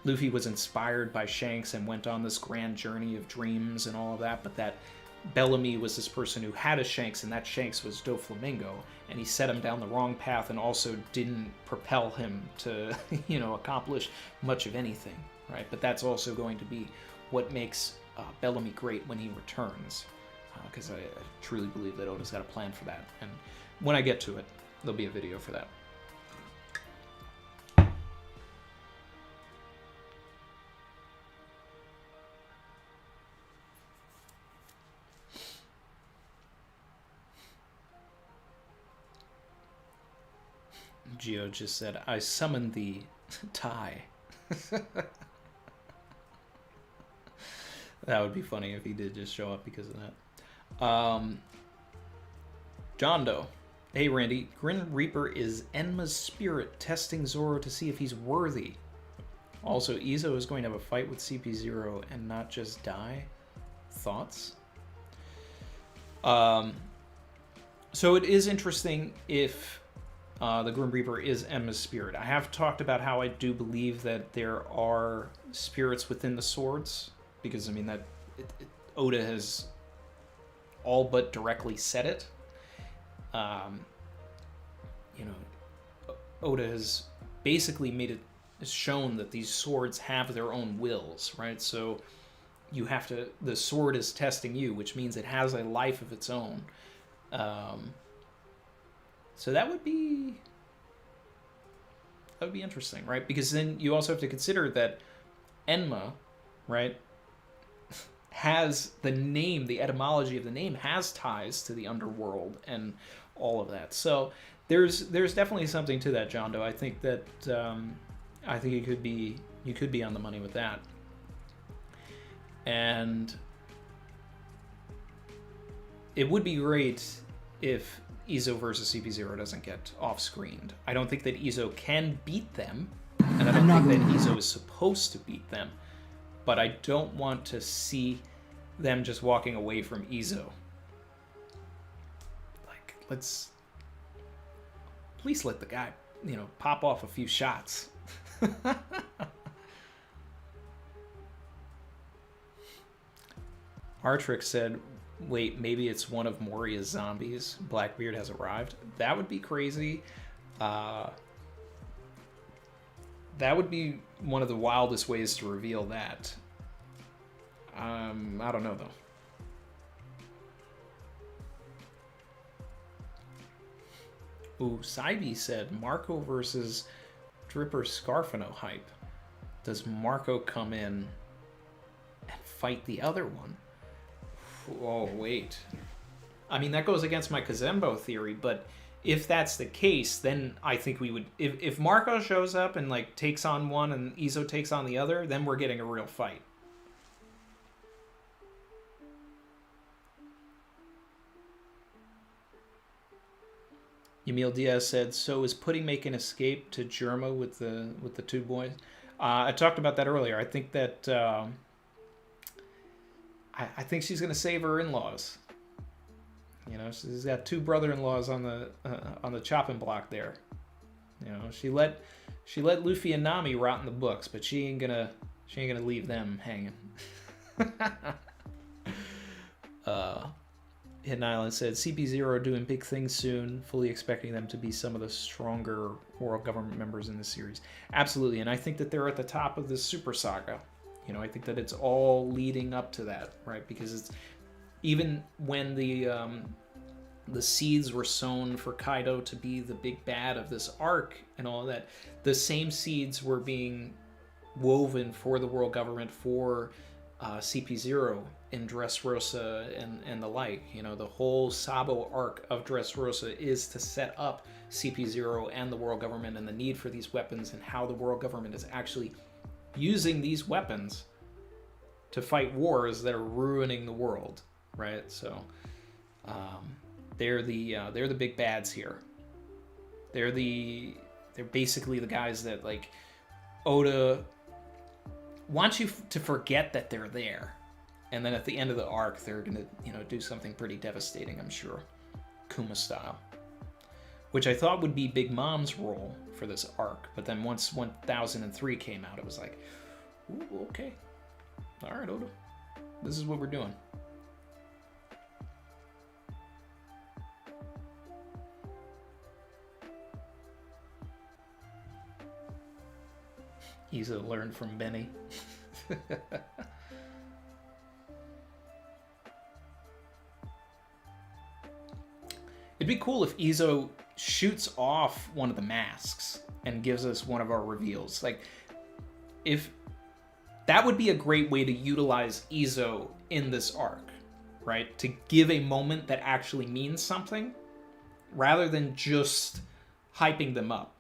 Luffy was inspired by Shanks and went on this grand journey of dreams and all of that, but that Bellamy was this person who had a Shanks, and that Shanks was Doflamingo, and he set him down the wrong path and also didn't propel him to, you know, accomplish much of anything, right? But that's also going to be what makes Bellamy great when he returns, because I truly believe that Oda's got a plan for that, and when I get to it, there'll be a video for that. Geo just said, I summoned the tie. That would be funny if he did just show up because of that. John Doe. Hey, Randy. Grim Reaper is Enma's spirit testing Zoro to see if he's worthy. Also, Izo is going to have a fight with CP0 and not just die. Thoughts? So it is interesting if the Grim Reaper is Enma's spirit. I have talked about how I do believe that there are spirits within the swords, because I mean that Oda has all but directly said it. You know, Oda has basically made it shown that these swords have their own wills, right? So you have to, the sword is testing you, which means it has a life of its own. So that would be interesting, right? Because then you also have to consider that Enma, right, has the name, the etymology of the name has ties to the underworld and all of that. So there's definitely something to that, John Doe. I think that I think you could be on the money with that. And it would be great if Izo versus CP0 doesn't get off-screened. I don't think that Izo can beat them, and I don't think that Izo is supposed to beat them, but I don't want to see them just walking away from Izo. Like, let's at least let the guy, you know, pop off a few shots. Artrix said, wait, maybe it's one of Moria's zombies. Blackbeard has arrived. That would be crazy. That would be one of the wildest ways to reveal that. I don't know, though. Ooh, Saibi said, Marco versus Dripper Scarfino hype. Does Marco come in and fight the other one? Oh, wait. I mean, that goes against my Kazembo theory, but if that's the case, then I think we would... If Marco shows up and, like, takes on one and Izo takes on the other, then we're getting a real fight. Emil Diaz said, so is Pudding making escape to Germa with the two boys? I talked about that earlier. I think that... I think she's going to save her in-laws. You know, she's got two brother-in-laws on the chopping block there. You know, she let Luffy and Nami rot in the books, but she ain't gonna leave them hanging. Hidden Island said, CP0 doing big things soon, fully expecting them to be some of the stronger world government members in the series. Absolutely, and I think that they're at the top of this Super Saga. You know, I think that it's all leading up to that, right? Because it's even when the seeds were sown for Kaido to be the big bad of this arc and all of that, the same seeds were being woven for the world government for CP0 in Dressrosa and the like. You know, the whole Sabo arc of Dressrosa is to set up CP0 and the world government and the need for these weapons and how the world government is actually using these weapons to fight wars that are ruining the world, right? So they're the big bads here. They're basically the guys that, like, Oda wants you to forget that they're there, and then at the end of the arc they're gonna, you know, do something pretty devastating, I'm sure, Kuma style, which I thought would be Big Mom's role for this arc. But then once 1003 came out, it was like, ooh, okay, all right, Oda, this is what we're doing. Izo learned from Benny. It'd be cool if Izo shoots off one of the masks and gives us one of our reveals. Like, if that would be a great way to utilize Izo in this arc, right? To give a moment that actually means something rather than just hyping them up.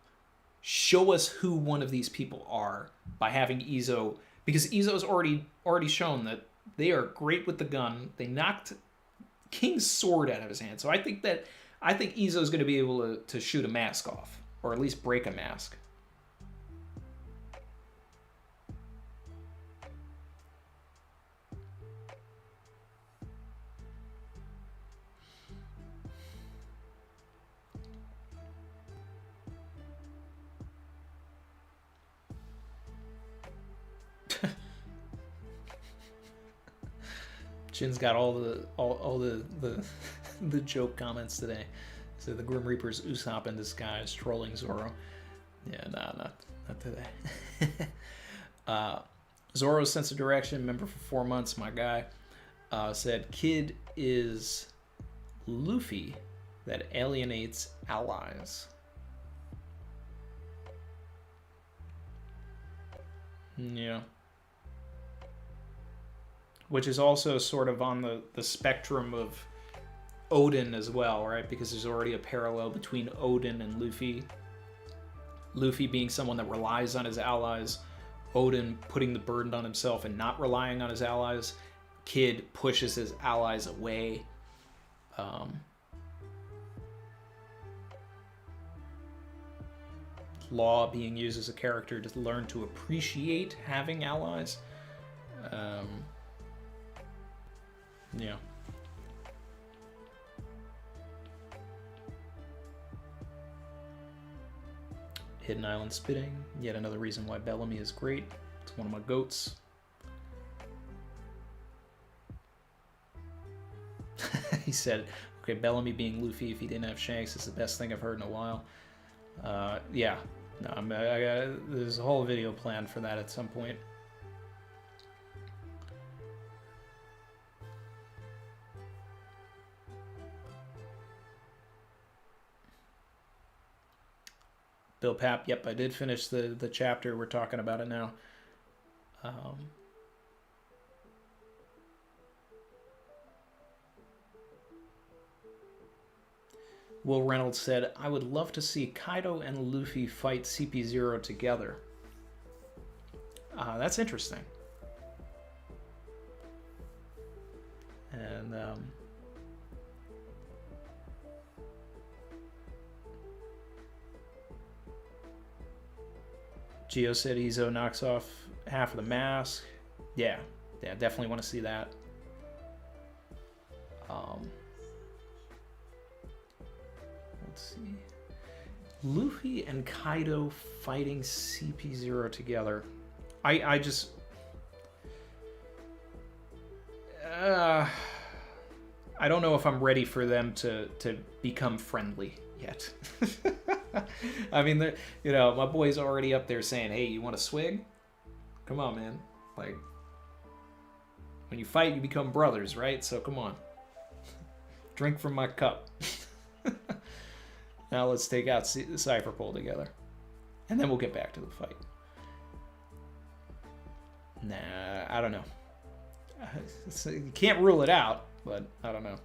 Show us who one of these people are by having Izo, because Izo's already shown that they are great with the gun. They knocked King's sword out of his hand. So I think Izo's going to be able to shoot a mask off, or at least break a mask. Jin's got all the the joke comments today. So the Grim Reaper's Usopp in disguise trolling Zoro. Yeah, nah, not today. Zoro's sense of direction, member for 4 months, my guy, said Kid is Luffy that alienates allies. Yeah. Which is also sort of on the spectrum of Odin as well, right? Because there's already a parallel between Odin and Luffy. Luffy being someone that relies on his allies, Odin putting the burden on himself and not relying on his allies. Kid pushes his allies away. Law being used as a character to learn to appreciate having allies. Yeah. Hidden Island spitting. Yet another reason why Bellamy is great. It's one of my goats. He said, okay, Bellamy being Luffy if he didn't have Shanks is the best thing I've heard in a while. Yeah. No, there's a whole video planned for that at some point. Bill Papp, yep, I did finish the chapter. We're talking about it now. Will Reynolds said, I would love to see Kaido and Luffy fight CP0 together. That's interesting. And Gio said Izo knocks off half of the mask. Yeah, definitely want to see that. Let's see. Luffy and Kaido fighting CP0 together. I I don't know if I'm ready for them to become friendly yet. I mean, my boy's already up there saying, "Hey, you want a swig? Come on, man. Like, when you fight, you become brothers, right? So come on. Drink from my cup." Now let's take out the Cypher Pole together. And then we'll get back to the fight. Nah, I don't know. You can't rule it out, but I don't know.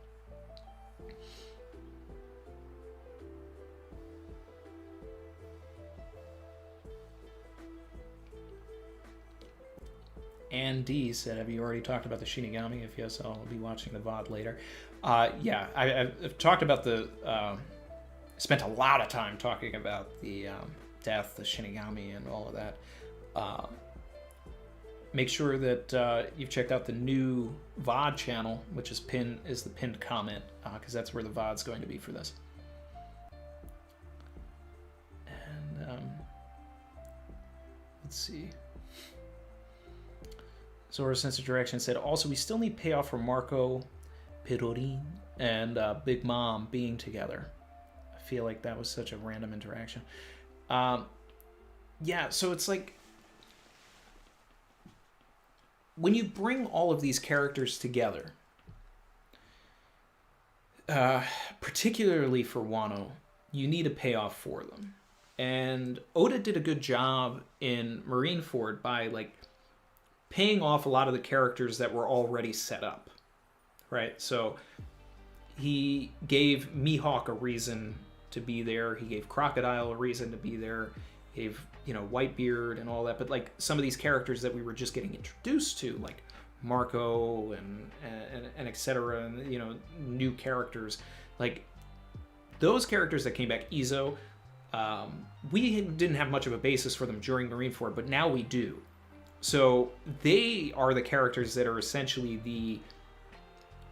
Ann D said, "Have you already talked about the Shinigami? If yes, I'll be watching the VOD later." Yeah, I've talked about spent a lot of time talking about the death, the Shinigami, and all of that. Make sure that you've checked out the new VOD channel, which is the pinned comment, because that's where the VOD's going to be for this. And let's see. Zoro Sense of Direction said, "Also, we still need payoff for Marco, Pirorin, and Big Mom being together." I feel like that was such a random interaction. Yeah, so it's like, when you bring all of these characters together, particularly for Wano, you need a payoff for them. And Oda did a good job in Marineford by, like, paying off a lot of the characters that were already set up, right? So he gave Mihawk a reason to be there. He gave Crocodile a reason to be there. He gave, Whitebeard and all that. But, like, some of these characters that we were just getting introduced to, like Marco and et cetera, and, new characters, like, those characters that came back, Izo, we didn't have much of a basis for them during Marineford, but now we do. So they are the characters that are essentially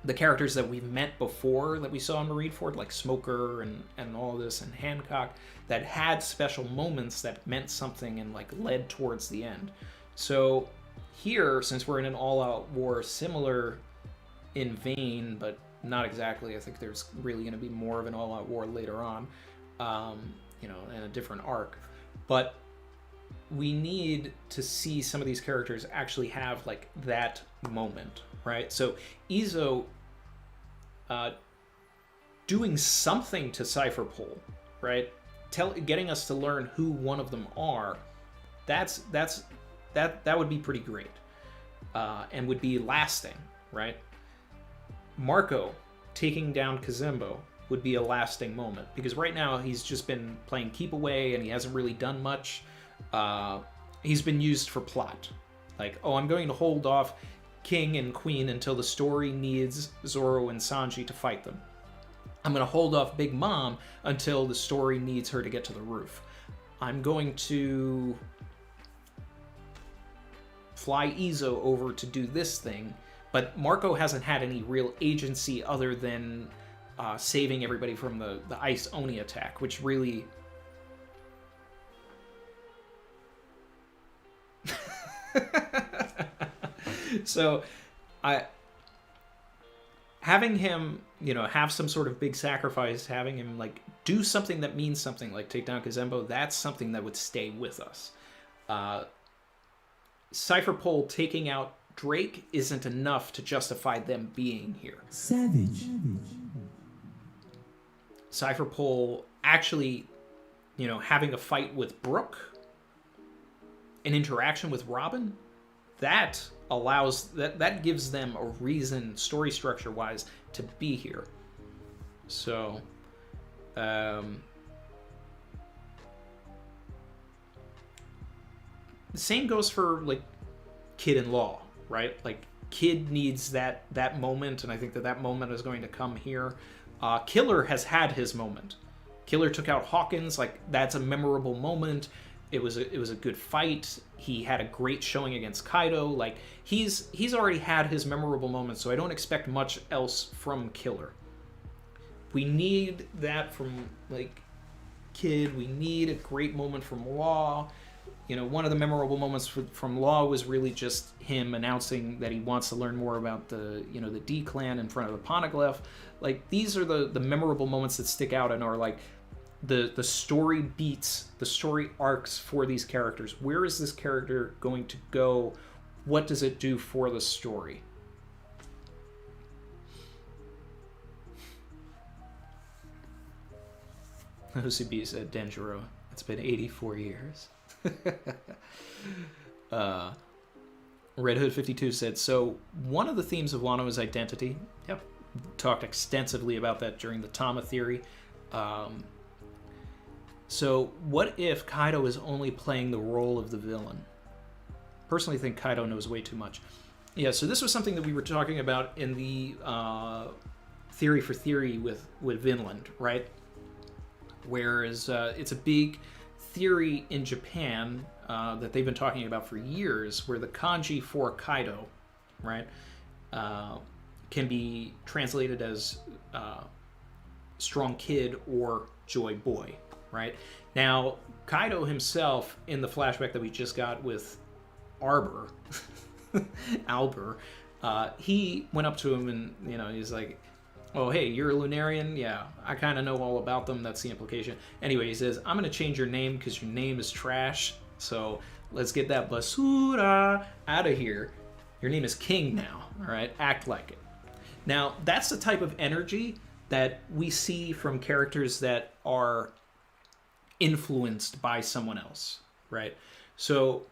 the characters that we've met before that we saw in Marineford, like Smoker and all this, and Hancock, that had special moments that meant something and, like, led towards the end. So here, since we're in an all-out war, similar in vein, but not exactly, I think there's really going to be more of an all-out war later on, in a different arc. But we need to see some of these characters actually have, like, that moment, right? So Izo doing something to Cypher Pole, right? Getting us to learn who one of them are, that would be pretty great, and would be lasting, right? Marco taking down Kazembo would be a lasting moment, because right now he's just been playing keep away and he hasn't really done much. He's been used for plot, like, oh, I'm going to hold off King and Queen until the story needs Zoro and Sanji to fight them. I'm going to hold off Big Mom until the story needs her to get to the roof. I'm going to fly Izo over to do this thing, but Marco hasn't had any real agency other than saving everybody from the Ice Oni attack, which really... So, having him, have some sort of big sacrifice, having him, like, do something that means something, like take down Kazembo, that's something that would stay with us. Cypher Pole taking out Drake isn't enough to justify them being here. Savage. Cypher Pole actually, having a fight with Brooke, an interaction with Robin, that allows, that gives them a reason, story structure wise, to be here. So the same goes for, like, Kid and Law, right? Like, Kid needs that moment, and I think that moment is going to come here. Killer has had his moment. Killer took out Hawkins, like, that's a memorable moment. It was a good fight. He had a great showing against Kaido. Like, he's already had his memorable moments, so I don't expect much else from Killer. We need that from, like, Kid. We need a great moment from Law. one of the memorable moments from Law was really just him announcing that he wants to learn more about the D clan in front of the Poneglyph. Like, these are the memorable moments that stick out and are like the story beats, the story arcs for these characters. Where is this character going to go? What does it do for the story? OCB said, Denjiro, it's been 84 years. Red Hood 52 said, so one of the themes of Wano is identity. Yep. Talked extensively about that during the Tama theory. So what if Kaido is only playing the role of the villain? Personally think Kaido knows way too much. Yeah, so this was something that we were talking about in the Theory for Theory with Vinland, right? Whereas it's a big theory in Japan that they've been talking about for years, where the kanji for Kaido, right, can be translated as strong kid or joy boy, right? Now, Kaido himself, in the flashback that we just got with Albur, he went up to him and, he's like, oh, hey, you're a Lunarian? Yeah, I kind of know all about them. That's the implication. Anyway, he says, I'm going to change your name because your name is trash. So let's get that basura out of here. Your name is King now, all right? Act like it. Now, that's the type of energy that we see from characters that are influenced by someone else, right? So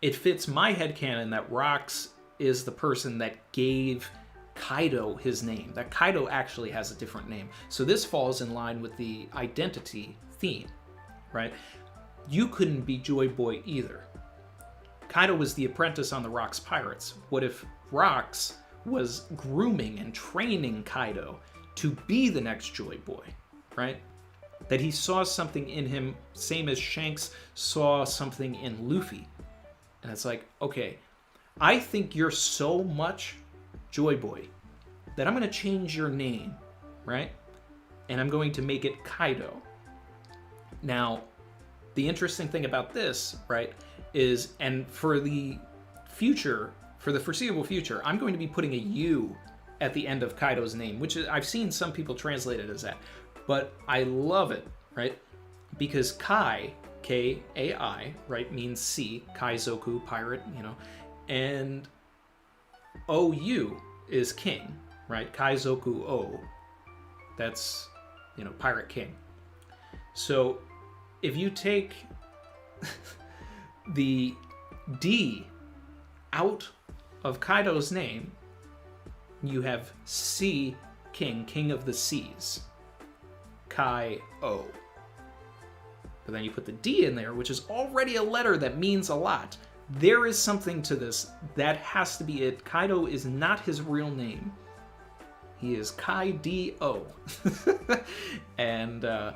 it fits my headcanon that Rox is the person that gave Kaido his name, that Kaido actually has a different name. So this falls in line with the identity theme, right? You couldn't be Joy Boy either. Kaido was the apprentice on the Rox Pirates. What if Rox was grooming and training Kaido to be the next Joy Boy, right? That he saw something in him, same as Shanks saw something in Luffy. And it's like, okay, I think you're so much Joy Boy that I'm going to change your name, right? And I'm going to make it Kaido. Now, the interesting thing about this, right, is, and for the future, for the foreseeable future, I'm going to be putting a U at the end of Kaido's name, which is, I've seen some people translate it as that, but I love it, right? Because Kai, K-A-I, right, means sea, Kaizoku, pirate, and O-U is king, right? Kaizoku O. That's, pirate king. So if you take the D out of Kaido's name, you have Sea King, King of the Seas. Kai-O. But then you put the D in there, which is already a letter that means a lot. There is something to this. That has to be it. Kaido is not his real name. He is Kai-D-O. And, I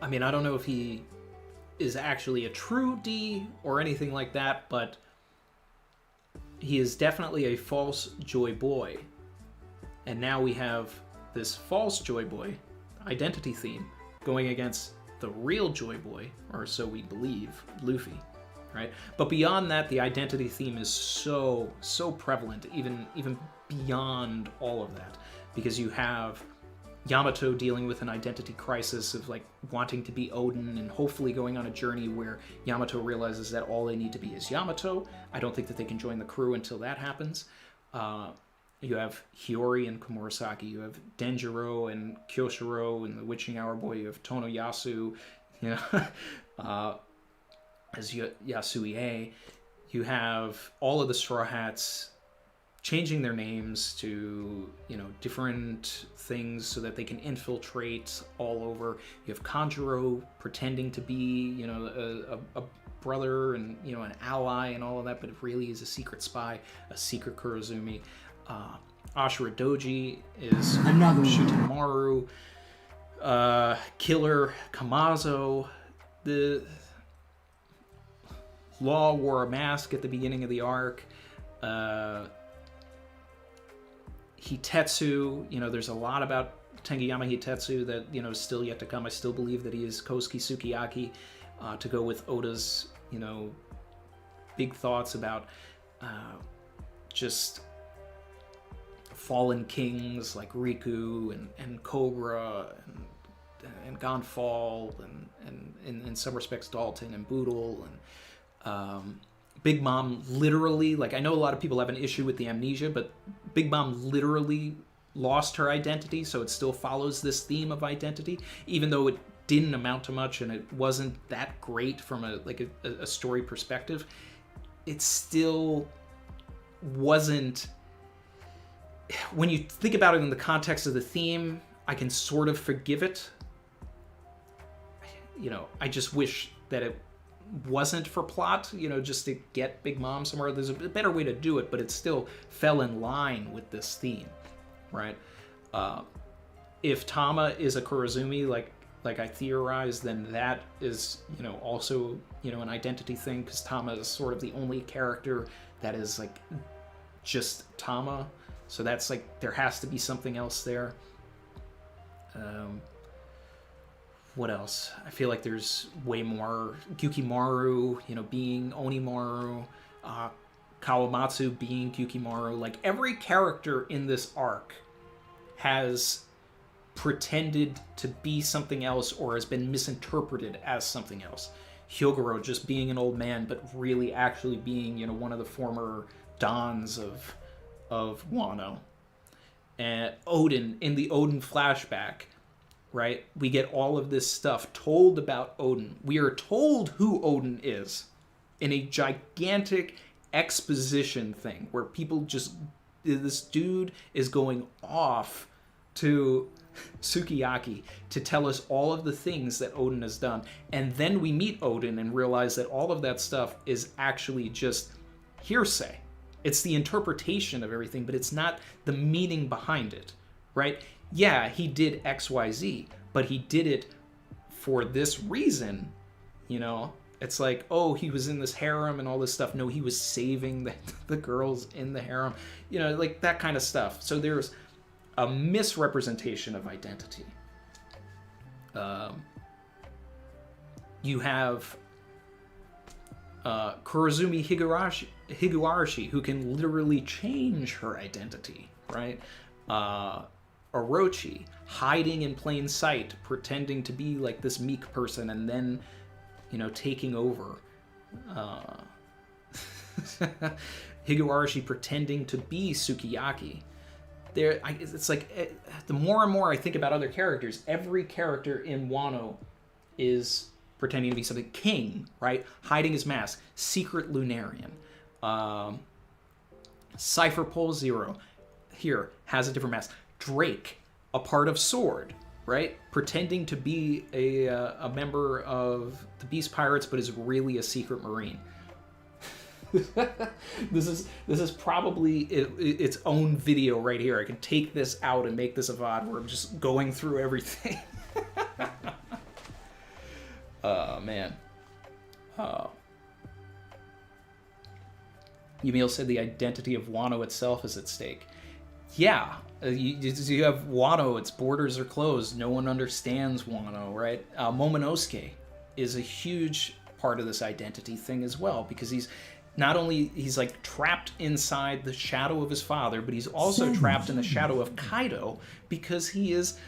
mean, I don't know if he is actually a true D or anything like that, but he is definitely a false Joy Boy. And now we have this false Joy Boy identity theme going against the real Joy Boy, or so we believe, Luffy, right? But beyond that, the identity theme is so prevalent, even beyond all of that, because you have Yamato dealing with an identity crisis of like wanting to be Odin and hopefully going on a journey where Yamato realizes that all they need to be is Yamato. I don't think that they can join the crew until that happens. You have Hiyori and Komurasaki. You have Denjiro and Kyoshiro and the Witching Hour Boy. You have Tonoyasu, as Yasue. You have all of the Straw Hats changing their names to, different things so that they can infiltrate all over. You have Kanjuro pretending to be, a brother and, an ally and all of that, but it really is a secret spy, a secret Kurozumi. Ashura Doji is Shutamaru. Killer Kamazo. The Law wore a mask at the beginning of the arc. Hitetsu, there's a lot about Tengiyama Hitetsu that, is still yet to come. I still believe that he is Kosuke Sukiyaki. to go with Oda's, big thoughts about just fallen kings like Riku and Cobra and Gonfall and in some respects Dalton and Boodle and Big Mom literally, like I know a lot of people have an issue with the amnesia, but Big Mom literally lost her identity, so it still follows this theme of identity, even though it didn't amount to much and it wasn't that great from a story perspective. It still wasn't, when you think about it in the context of the theme, I can sort of forgive it. I just wish that it wasn't for plot, just to get Big Mom somewhere. There's a better way to do it, but it still fell in line with this theme, right? If Tama is a Kurozumi, like I theorized, then that is, also, an identity thing, because Tama is sort of the only character that is, like, just Tama. So that's, like, there has to be something else there. What else? I feel like there's way more. Gyukimaru, being Onimaru. Kawamatsu being Gyukimaru. Like, every character in this arc has pretended to be something else or has been misinterpreted as something else. Hyogoro just being an old man, but really actually being, one of the former dons of Wano. And Odin, in the Odin flashback, right? We get all of this stuff told about Odin. We are told who Odin is in a gigantic exposition thing where people just, this dude is going off to Sukiyaki to tell us all of the things that Odin has done. And then we meet Odin and realize that all of that stuff is actually just hearsay. It's the interpretation of everything, but it's not the meaning behind it, right? Yeah, he did XYZ, but he did it for this reason, It's like, oh, he was in this harem and all this stuff. No, he was saving the girls in the harem, like that kind of stuff. So there's a misrepresentation of identity. You have Kurozumi Higurashi, who can literally change her identity, right? Orochi, hiding in plain sight, pretending to be like this meek person, and then, taking over. Higurashi pretending to be Sukiyaki. It's like, the more and more I think about other characters, every character in Wano is pretending to be something. King, right? Hiding his mask. Secret Lunarian. Cypher Pole Zero, here, has a different mask. Drake, a part of Sword, right? Pretending to be a member of the Beast Pirates, but is really a secret Marine. This is probably its own video right here. I can take this out and make this a VOD where I'm just going through everything. Oh, man. Yumil said the identity of Wano itself is at stake. Yeah, you have Wano, its borders are closed, no one understands Wano, right? Momonosuke is a huge part of this identity thing as well, because he's like trapped inside the shadow of his father, but he's also trapped in the shadow of Kaido, because he's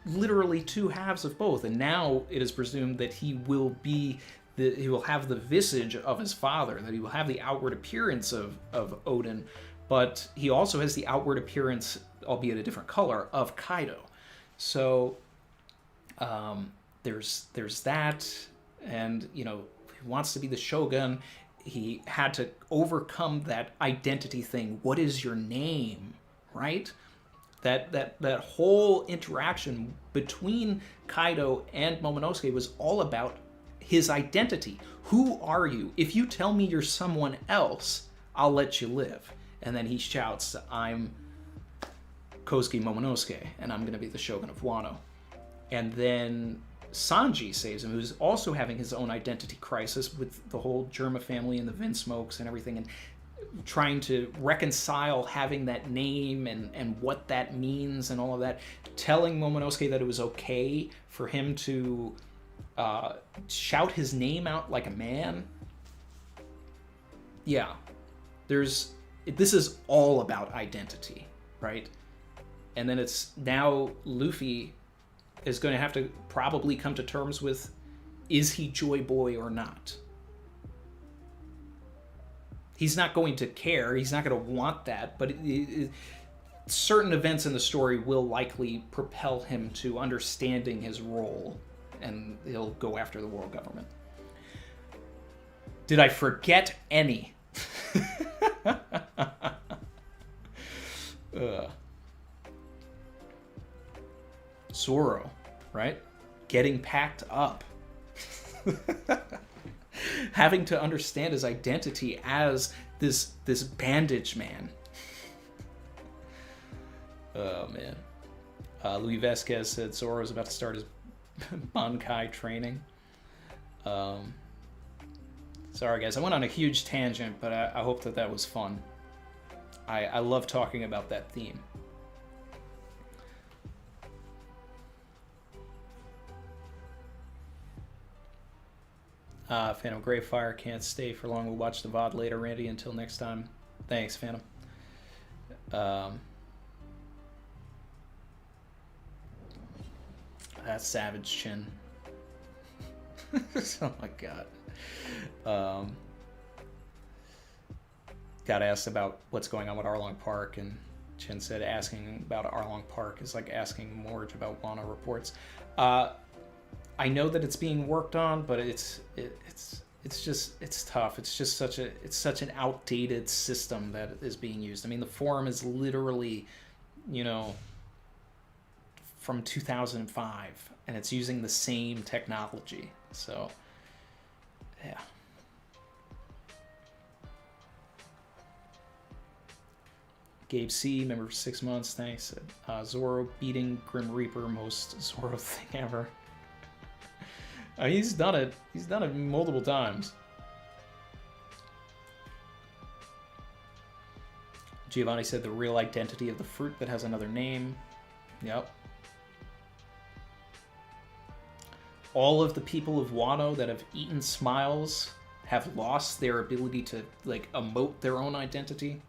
literally two halves of both, and now it is presumed that he will have the visage of his father, that he will have the outward appearance of Odin, but he also has the outward appearance, albeit a different color, of Kaido. So there's that, and he wants to be the shogun. He had to overcome that identity thing. What is your name, right? That whole interaction between Kaido and Momonosuke was all about his identity. Who are you? If you tell me you're someone else, I'll let you live. And then he shouts, I'm Kosuke Momonosuke, and I'm going to be the shogun of Wano. And then Sanji saves him, who's also having his own identity crisis with the whole Germa family and the Vinsmokes and everything, and trying to reconcile having that name and what that means and all of that. Telling Momonosuke that it was okay for him to shout his name out like a man. Yeah. This is all about identity, right? And then it's now Luffy is going to have to probably come to terms with, is he Joy Boy or not? He's not going to care. He's not going to want that. But certain events in the story will likely propel him to understanding his role. And he'll go after the world government. Did I forget any? Zoro, right? Getting packed up. Having to understand his identity as this bandage man. Oh, man. Louis Vasquez said Zoro's about to start his Bankai training. Sorry, guys. I went on a huge tangent, but I hope that was fun. I love talking about that theme. Phantom Greyfire can't stay for long. We'll watch the VOD later, Randy. Until next time. Thanks, Phantom. That's Savage Chin. Oh my god. Got asked about what's going on with Arlong Park, and Chin said asking about Arlong Park is like asking Morge about Wano reports. I know that it's being worked on, but it's tough. It's just such an outdated system that is being used. I mean, the forum is literally, from 2005, and it's using the same technology. So, yeah. Gabe C, member for 6 months, thanks. Zoro beating Grim Reaper, most Zoro thing ever. He's done it. He's done it multiple times. Giovanni said the real identity of the fruit that has another name. Yep. All of the people of Wano that have eaten smiles have lost their ability to, like, emote their own identity.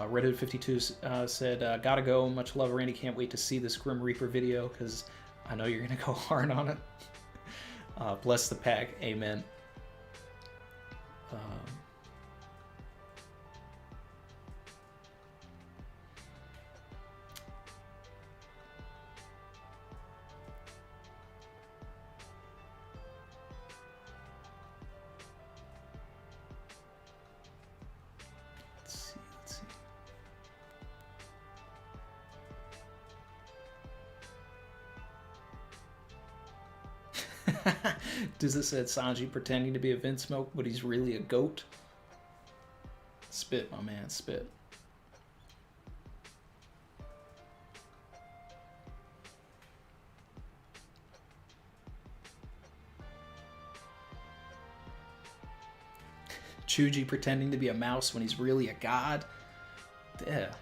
Red Hood 52 said, gotta go. Much love, Randy. Can't wait to see this Grim Reaper video because I know you're going to go hard on it. Bless the pack. Amen. Dizza said Sanji pretending to be a Vince Smoke, but he's really a goat. Spit, my man, spit. Chuji pretending to be a mouse when he's really a god. Yeah,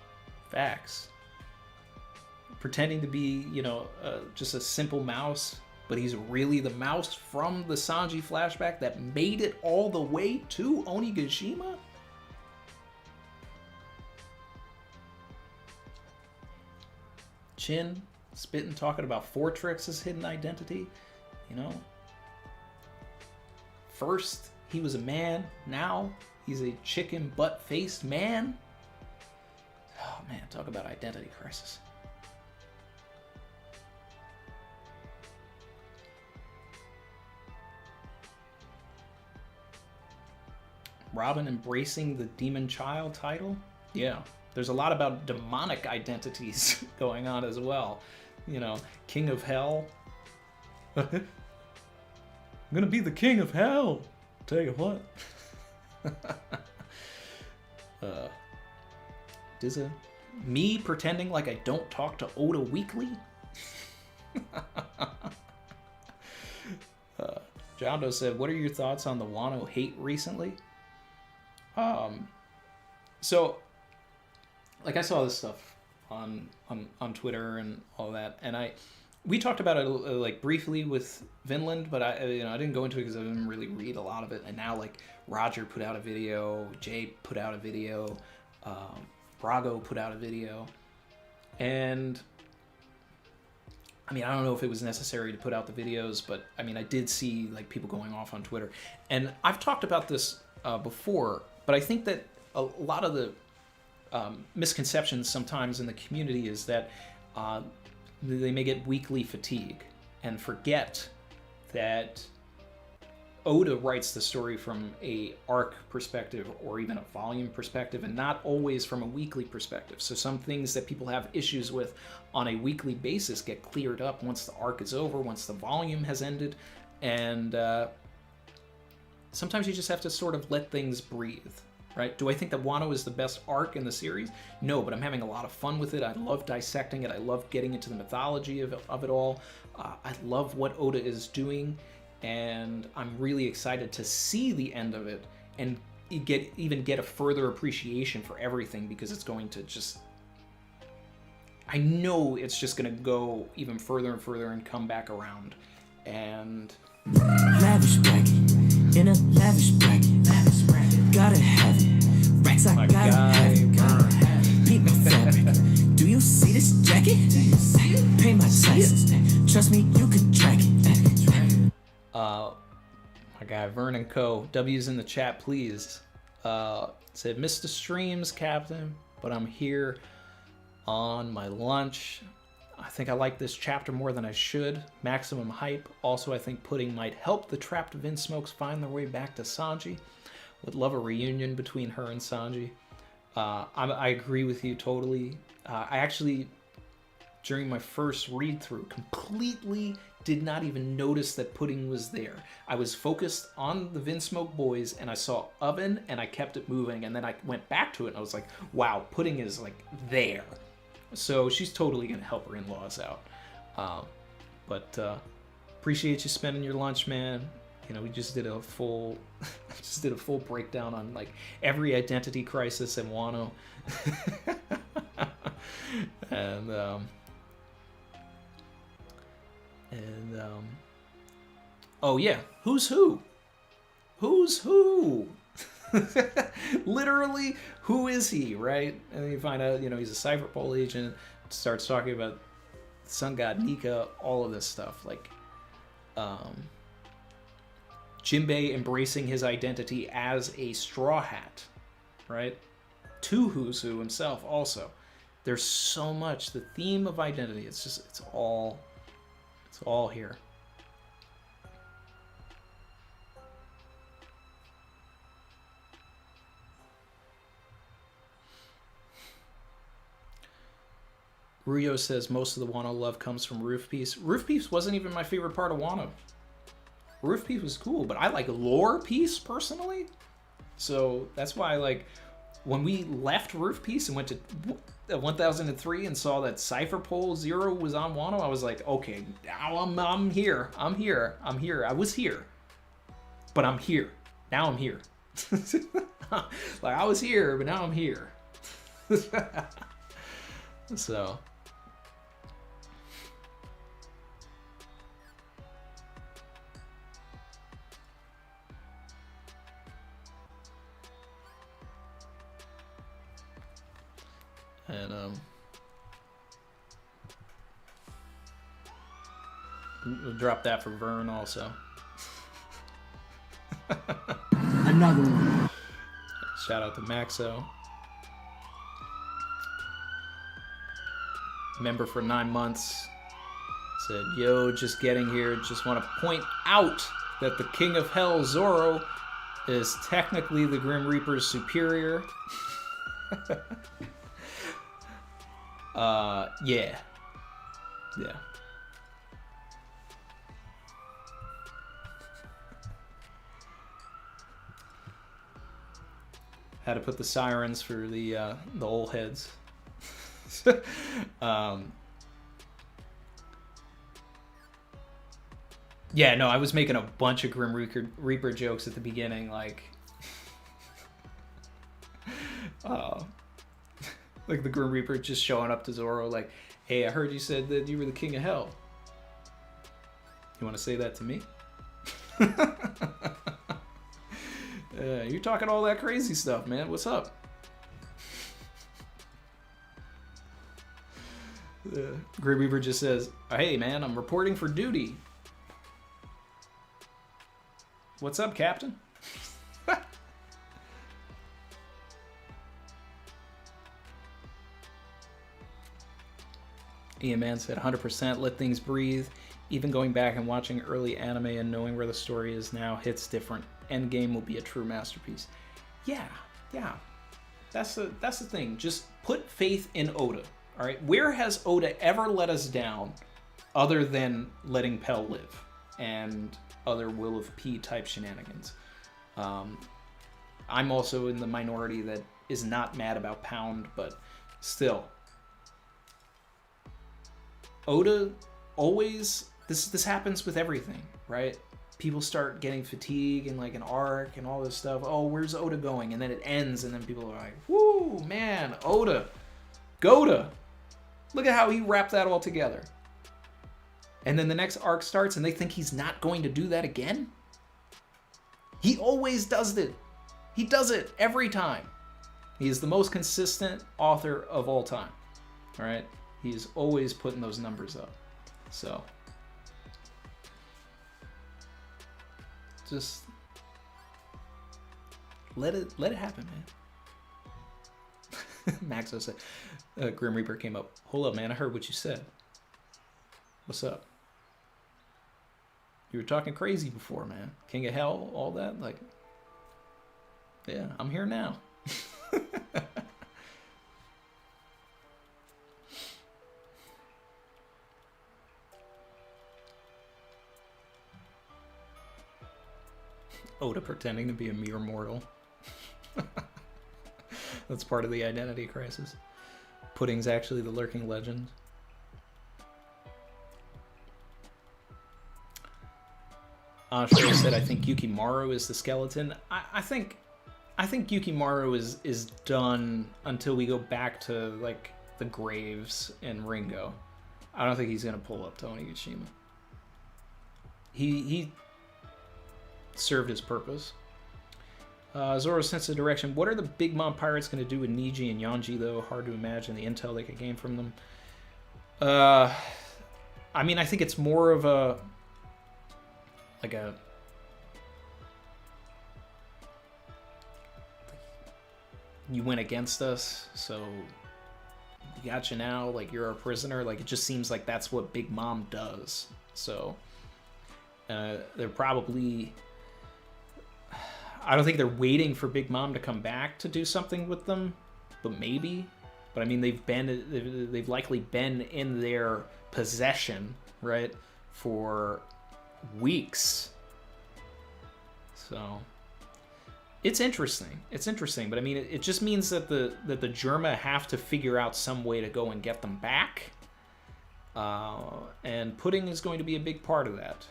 facts. Pretending to be, just a simple mouse, but he's really the mouse from the Sanji flashback that made it all the way to Onigashima? Chin, spitting, talking about Fortrix's hidden identity, First, he was a man. Now, he's a chicken butt-faced man. Oh, man, talk about identity crisis. Robin embracing the Demon Child title? Yeah. There's a lot about demonic identities going on as well. King of Hell. I'm gonna be the King of Hell. Tell you what. Dizza. Me pretending like I don't talk to Oda weekly? John Doe said, what are your thoughts on the Wano hate recently? So like I saw this stuff on Twitter and all that, and we talked about it like briefly with Vinland, but I didn't go into it because I didn't really read a lot of it. And now like Roger put out a video, Jay put out a video, Brago put out a video, and I mean, I don't know if it was necessary to put out the videos, but I mean, I did see like people going off on Twitter, and I've talked about this before, but I think that a lot of the misconceptions sometimes in the community is that they may get weekly fatigue and forget that Oda writes the story from a arc perspective or even a volume perspective, and not always from a weekly perspective. So some things that people have issues with on a weekly basis get cleared up once the arc is over, once the volume has ended, and sometimes you just have to sort of let things breathe. Right? Do I think that Wano is the best arc in the series? No, but I'm having a lot of fun with it. I love dissecting it. I love getting into the mythology of it all. I love what Oda is doing, and I'm really excited to see the end of it and get a further appreciation for everything, because it's going to just... I know it's just going to go even further and further and come back around. And... Lavish bracket, in a lavish bracket, gotta have it. Racks I My gotta guy, have it. Eat my fabric. Do you see this jacket? Pay my taxes. Trust me, you can track it. My guy Vernon Co. W's in the chat, please. Said, missed the streams, Captain, but I'm here on my lunch. I think I like this chapter more than I should. Maximum hype. Also, I think pudding might help the trapped Vinsmokes find their way back to Sanji. Would love a reunion between her and Sanji. I agree with you totally. I actually, during my first read-through, completely did not even notice that Pudding was there. I was focused on the Vinsmoke boys, and I saw Oven, and I kept it moving, and then I went back to it, and I was like, wow, Pudding is, like, there. So she's totally going to help her in-laws out. But appreciate you spending your lunch, man. You know, we just did a full breakdown on like every identity crisis in Wano. and oh yeah, who's who? Who's who? Literally, who is he, right? And then you find out, you know, he's a Cypherpole agent, starts talking about Sun God Nika, all of this stuff. Like, Jinbei embracing his identity as a Straw Hat, right? To Who's Who himself also. There's so much. The theme of identity, it's all here. Ruyo says most of the Wano love comes from Roof Piece. Roof Piece wasn't even my favorite part of Wano. Roof Piece was cool, but I like Lore Piece personally. So that's why, like, when we left Roof Piece and went to 1003 and saw that Cypherpole Zero was on Wano, I was like, okay, now I'm here. I'm here. I was here, but I'm here. Now I'm here. Like, I was here, but now I'm here. So. And we'll drop that for Vern also. Another one. Shout out to Maxo. Member for 9 months. Said, yo, just getting here. Just want to point out that the King of Hell, Zoro, is technically the Grim Reaper's superior. Yeah. Had to put the sirens for the old heads. Yeah, no, I was making a bunch of Grim Reaper jokes at the beginning, like... Like the Grim Reaper just showing up to Zoro like, hey, I heard you said that you were the king of hell. You want to say that to me? You're talking all that crazy stuff, man. What's up? Grim Reaper just says, hey, man, I'm reporting for duty. What's up, Captain? Ian Man said 100% let things breathe. Even going back and watching early anime and knowing where the story is now hits different. Endgame will be a true masterpiece. Yeah. That's the thing. Just put faith in Oda. All right. Where has Oda ever let us down other than letting Pell live and other Will of P type shenanigans? I'm also in the minority that is not mad about Pound, but still. Oda always, this happens with everything, right? People start getting fatigue and like an arc and all this stuff. Oh, where's Oda going? And then it ends and then people are like, woo, man, Oda, Goda. Look at how he wrapped that all together. And then the next arc starts and they think he's not going to do that again? He always does it. He does it every time. He is the most consistent author of all time, all right? He's always putting those numbers up. So just let it happen, man. Maxo said, Grim Reaper came up. Hold up, man. I heard what you said. What's up? You were talking crazy before, man. King of Hell, all that. Like, yeah, I'm here now. Oda pretending to be a mere mortal. That's part of the identity crisis. Pudding's actually the lurking legend. Ashura said, I think Yukimaru is the skeleton. I think Yukimaru is done until we go back to like the graves and Ringo. I don't think he's gonna pull up Onigashima. He served his purpose. Zoro's sense of direction. What are the Big Mom pirates going to do with Niji and Yonji, though? Hard to imagine the intel they could gain from them. I mean, I think it's more of a... like a... you went against us, so we got you now, like you're our prisoner. Like, it just seems like that's what Big Mom does. So, they're probably... I don't think they're waiting for Big Mom to come back to do something with them, but maybe. But I mean, they've likely been in their possession, right, for weeks. So it's interesting. It's interesting, but I mean, it just means that the Germa have to figure out some way to go and get them back, and Pudding is going to be a big part of that.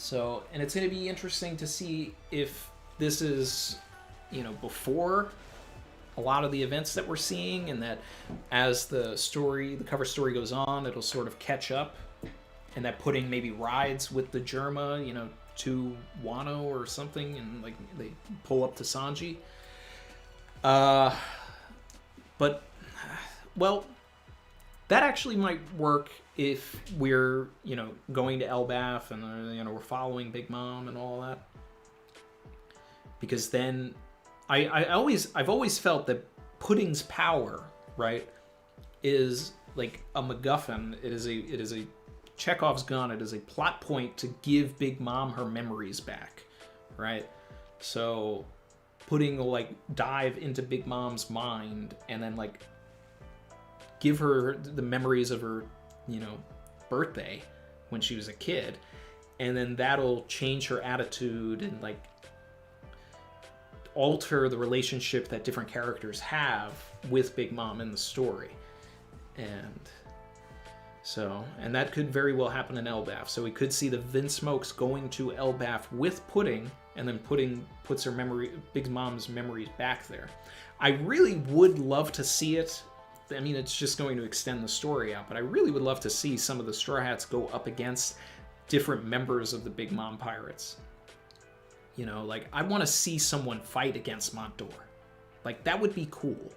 So, and it's going to be interesting to see if this is, you know, before a lot of the events that we're seeing, and that as the cover story goes on, it'll sort of catch up, and that Pudding maybe rides with the Germa, you know, to Wano or something, and like they pull up to Sanji. But, well, that actually might work if we're, you know, going to Elbaf and, you know, we're following Big Mom and all that. Because then I've always felt that Pudding's power, right, is like a MacGuffin. It is a Chekhov's gun. It is a plot point to give Big Mom her memories back, right? So Pudding will like dive into Big Mom's mind and then like give her the memories of her, you know, birthday when she was a kid, and then that'll change her attitude and like alter the relationship that different characters have with Big Mom in the story. And So, and that could very well happen in Elbaf. So we could see the Vinsmokes going to Elbaf with Pudding, and then Pudding puts her memory, Big Mom's memories back there. I really would love to see it. I mean, it's just going to extend the story out, but I really would love to see some of the Straw Hats go up against different members of the Big Mom Pirates. You know, like, I want to see someone fight against Montdor. Like, that would be cool.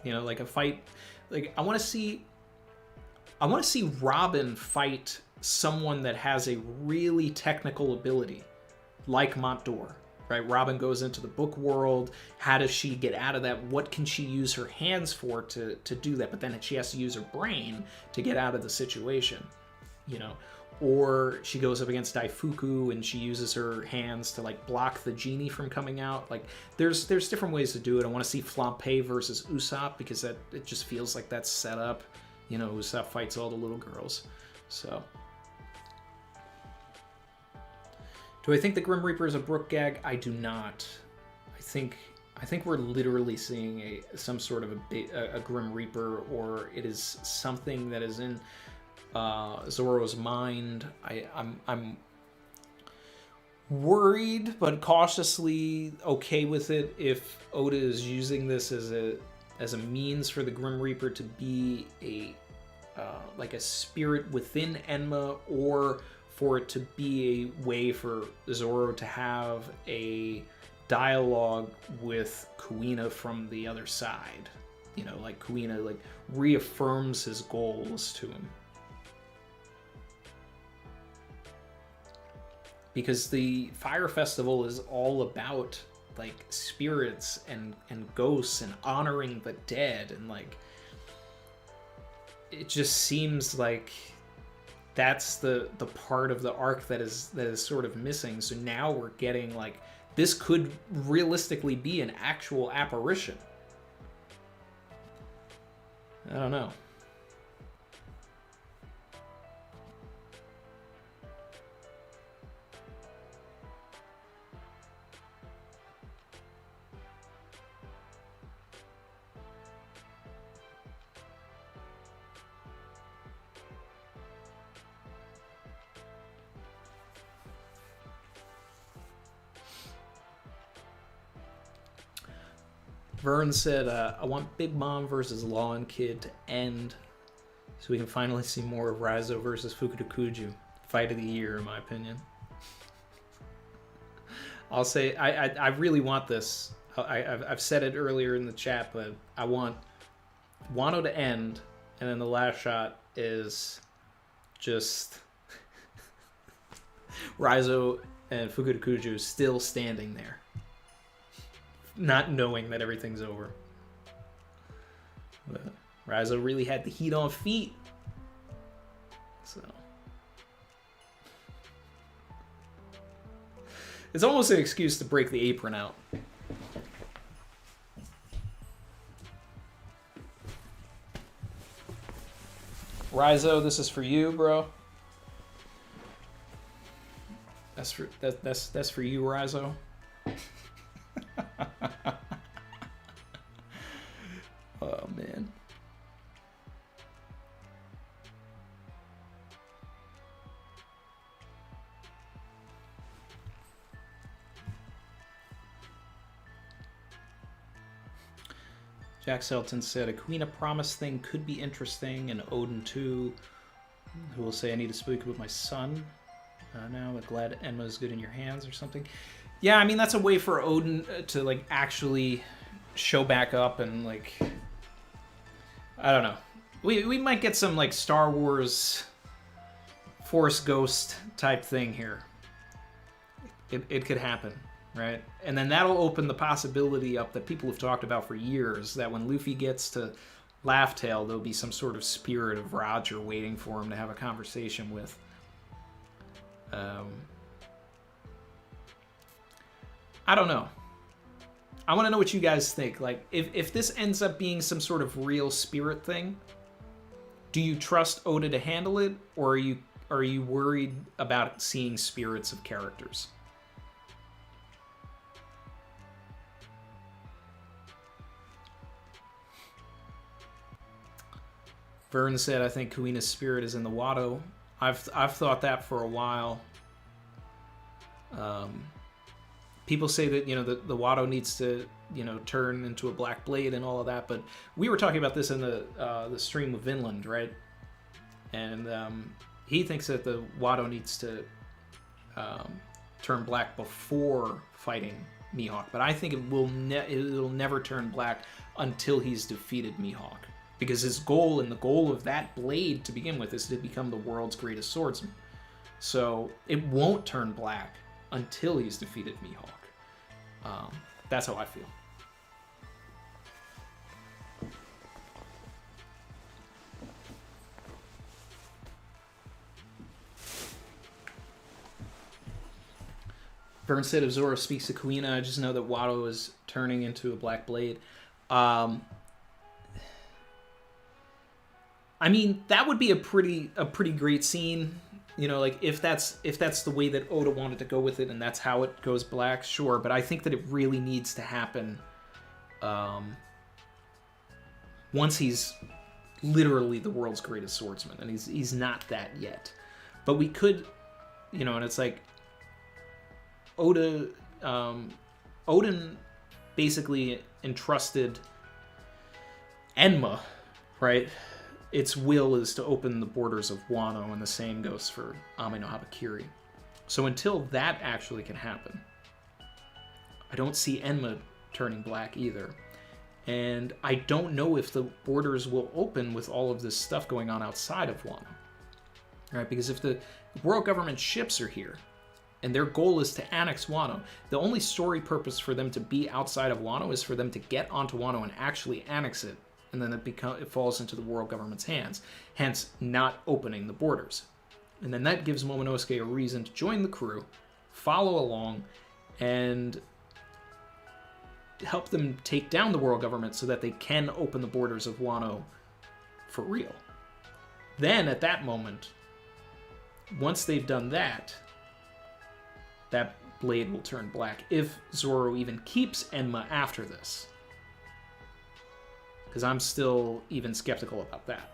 You know, like a fight, like, I want to see Robin fight someone that has a really technical ability, like Montdor, right? Robin goes into the book world. How does she get out of that? What can she use her hands for to do that? But then she has to use her brain to get out of the situation, you know? Or she goes up against Daifuku and she uses her hands to like block the genie from coming out. Like there's different ways to do it. I want to see Flampe versus Usopp because it just feels like that's set up. You know, Usopp fights all the little girls. So, do I think the Grim Reaper is a Brook gag? I do not. I think we're literally seeing some sort of a Grim Reaper, or it is something that is in Zoro's mind. I'm worried, but cautiously okay with it if Oda is using this as a means for the Grim Reaper to be like a spirit within Enma, or for it to be a way for Zoro to have a dialogue with Kuina from the other side. You know, like Kuina like reaffirms his goals to him. Because the Fire Festival is all about like spirits and ghosts and honoring the dead, and like it just seems like that's the part of the arc that is sort of missing. So now we're getting like, this could realistically be an actual apparition. I don't know. Vern said, I want Big Mom versus Law and Kid to end so we can finally see more of Raizo versus Fukurokuju. Fight of the year, in my opinion. I'll say, I really want this. I've said it earlier in the chat, but I want Wano to end, and then the last shot is just Raizo and Fukurokuju still standing there, not knowing that everything's over. But Raizo really had the heat on feet. So it's almost an excuse to break the apron out. Raizo, this is for you, bro. That's for you, Raizo. Oh man. Jack Selton said a Queen of Promise thing could be interesting, and Odin too, who will say I need to speak with my son. Now I'm glad Enma's good in your hands or something. Yeah, I mean that's a way for Odin to like actually show back up, and like I don't know. We might get some like Star Wars Force Ghost type thing here. It could happen, right? And then that'll open the possibility up that people have talked about for years, that when Luffy gets to Laugh Tale, there'll be some sort of spirit of Roger waiting for him to have a conversation with. I don't know. I want to know what you guys think. Like, if this ends up being some sort of real spirit thing, do you trust Oda to handle it, or are you worried about seeing spirits of characters? Vern said, I think Kuina's spirit is in the Wado. I've thought that for a while. People say that, the Wado needs to, turn into a black blade and all of that, but we were talking about this in the stream of Vinland, right? And he thinks that the Wado needs to turn black before fighting Mihawk, but I think it'll never turn black until he's defeated Mihawk, because his goal and the goal of that blade to begin with is to become the world's greatest swordsman. So it won't turn black until he's defeated Mihawk. That's how I feel. Vern said if Zoro speaks to Kuina, I just know that Wado is turning into a black blade. I mean, that would be a pretty great scene. Like if that's the way that Oda wanted to go with it and that's how it goes black, sure. But I think that it really needs to happen once he's literally the world's greatest swordsman, and he's not that yet. But we could, and it's like Odin basically entrusted Enma, right? Its will is to open the borders of Wano, and the same goes for Ame no Habakiri. So until that actually can happen, I don't see Enma turning black either. And I don't know if the borders will open with all of this stuff going on outside of Wano. Right? Because if the world government ships are here, and their goal is to annex Wano, the only story purpose for them to be outside of Wano is for them to get onto Wano and actually annex it, and then it falls into the world government's hands, hence not opening the borders. And then that gives Momonosuke a reason to join the crew, follow along, and help them take down the world government so that they can open the borders of Wano for real. Then, at that moment, once they've done that, that blade will turn black, if Zoro even keeps Enma after this. Because I'm still even skeptical about that.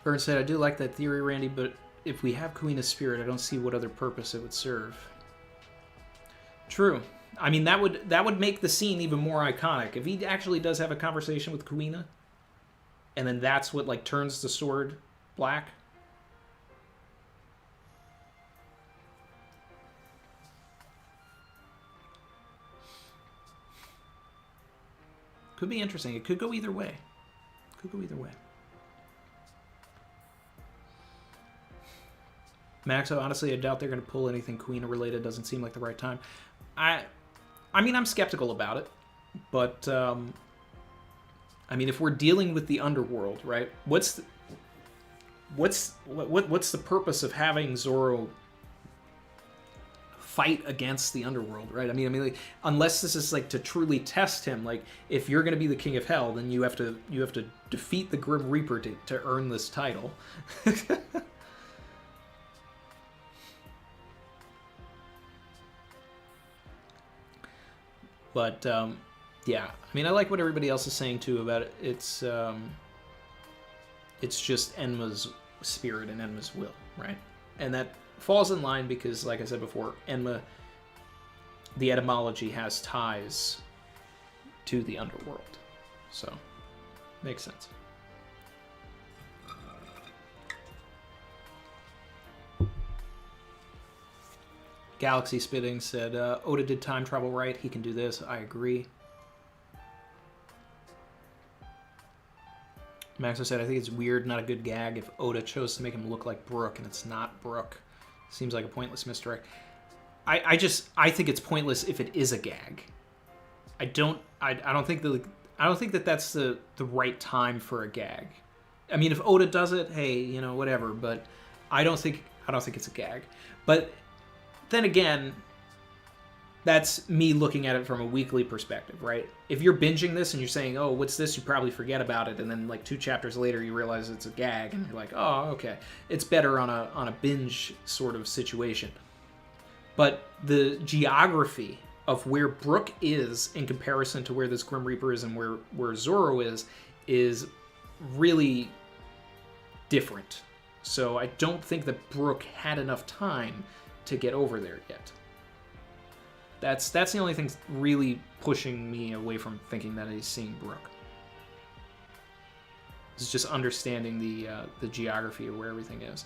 Vern said, I do like that theory, Randy, but if we have Kuina's spirit, I don't see what other purpose it would serve. True. I mean, that would make the scene even more iconic. If he actually does have a conversation with Kuina, and then that's what, like, turns the sword black. Could be interesting. It could go either way. Could go either way. Maxo, honestly, I doubt they're going to pull anything Kuina related. Doesn't seem like the right time. I mean, I'm skeptical about it, but I mean, if we're dealing with the underworld, right? What's the purpose of having Zoro fight against the underworld, right? I mean, like, unless this is like to truly test him, like if you're going to be the king of hell, then you have to defeat the Grim Reaper to earn this title. But, yeah, I mean, I like what everybody else is saying, too, about it. It's just Enma's spirit and Enma's will, right? And that falls in line because, like I said before, Enma, the etymology has ties to the underworld. So, makes sense. Galaxy Spitting said, Oda did time travel right. He can do this. I agree. Maxo said, I think it's weird, not a good gag, if Oda chose to make him look like Brook and it's not Brook. Seems like a pointless misdirect. I think it's pointless if it is a gag. I don't think that that's the right time for a gag. I mean, if Oda does it, hey, whatever, but I don't think it's a gag. But then again, that's me looking at it from a weekly perspective, right? If you're binging this and you're saying, oh, what's this? You probably forget about it. And then like 2 chapters later, you realize it's a gag. And you're like, oh, okay. It's better on a binge sort of situation. But the geography of where Brook is in comparison to where this Grim Reaper is and where Zoro is really different. So I don't think that Brook had enough time to get over there yet. That's the only thing really pushing me away from thinking that he's seeing Brook. It's just understanding the geography of where everything is.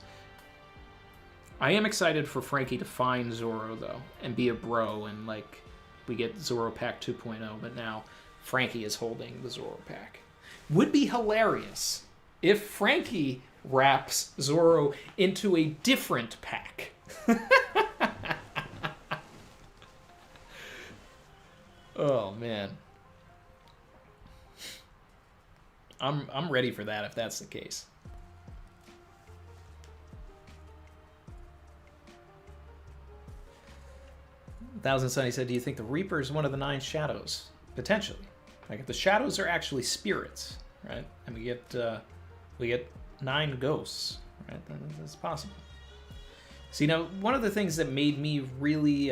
I am excited for Frankie to find Zoro, though, and be a bro, and, like, we get Zoropack 2.0, but now Frankie is holding the Zoropack. Would be hilarious if Frankie wraps Zoro into a different pack. Oh, man. I'm ready for that if that's the case. Thousand Sunny said, do you think the Reaper is one of the 9 shadows? Potentially. Like, if the shadows are actually spirits, right? And we get 9 ghosts, right? That's possible. See, now, one of the things that made me really,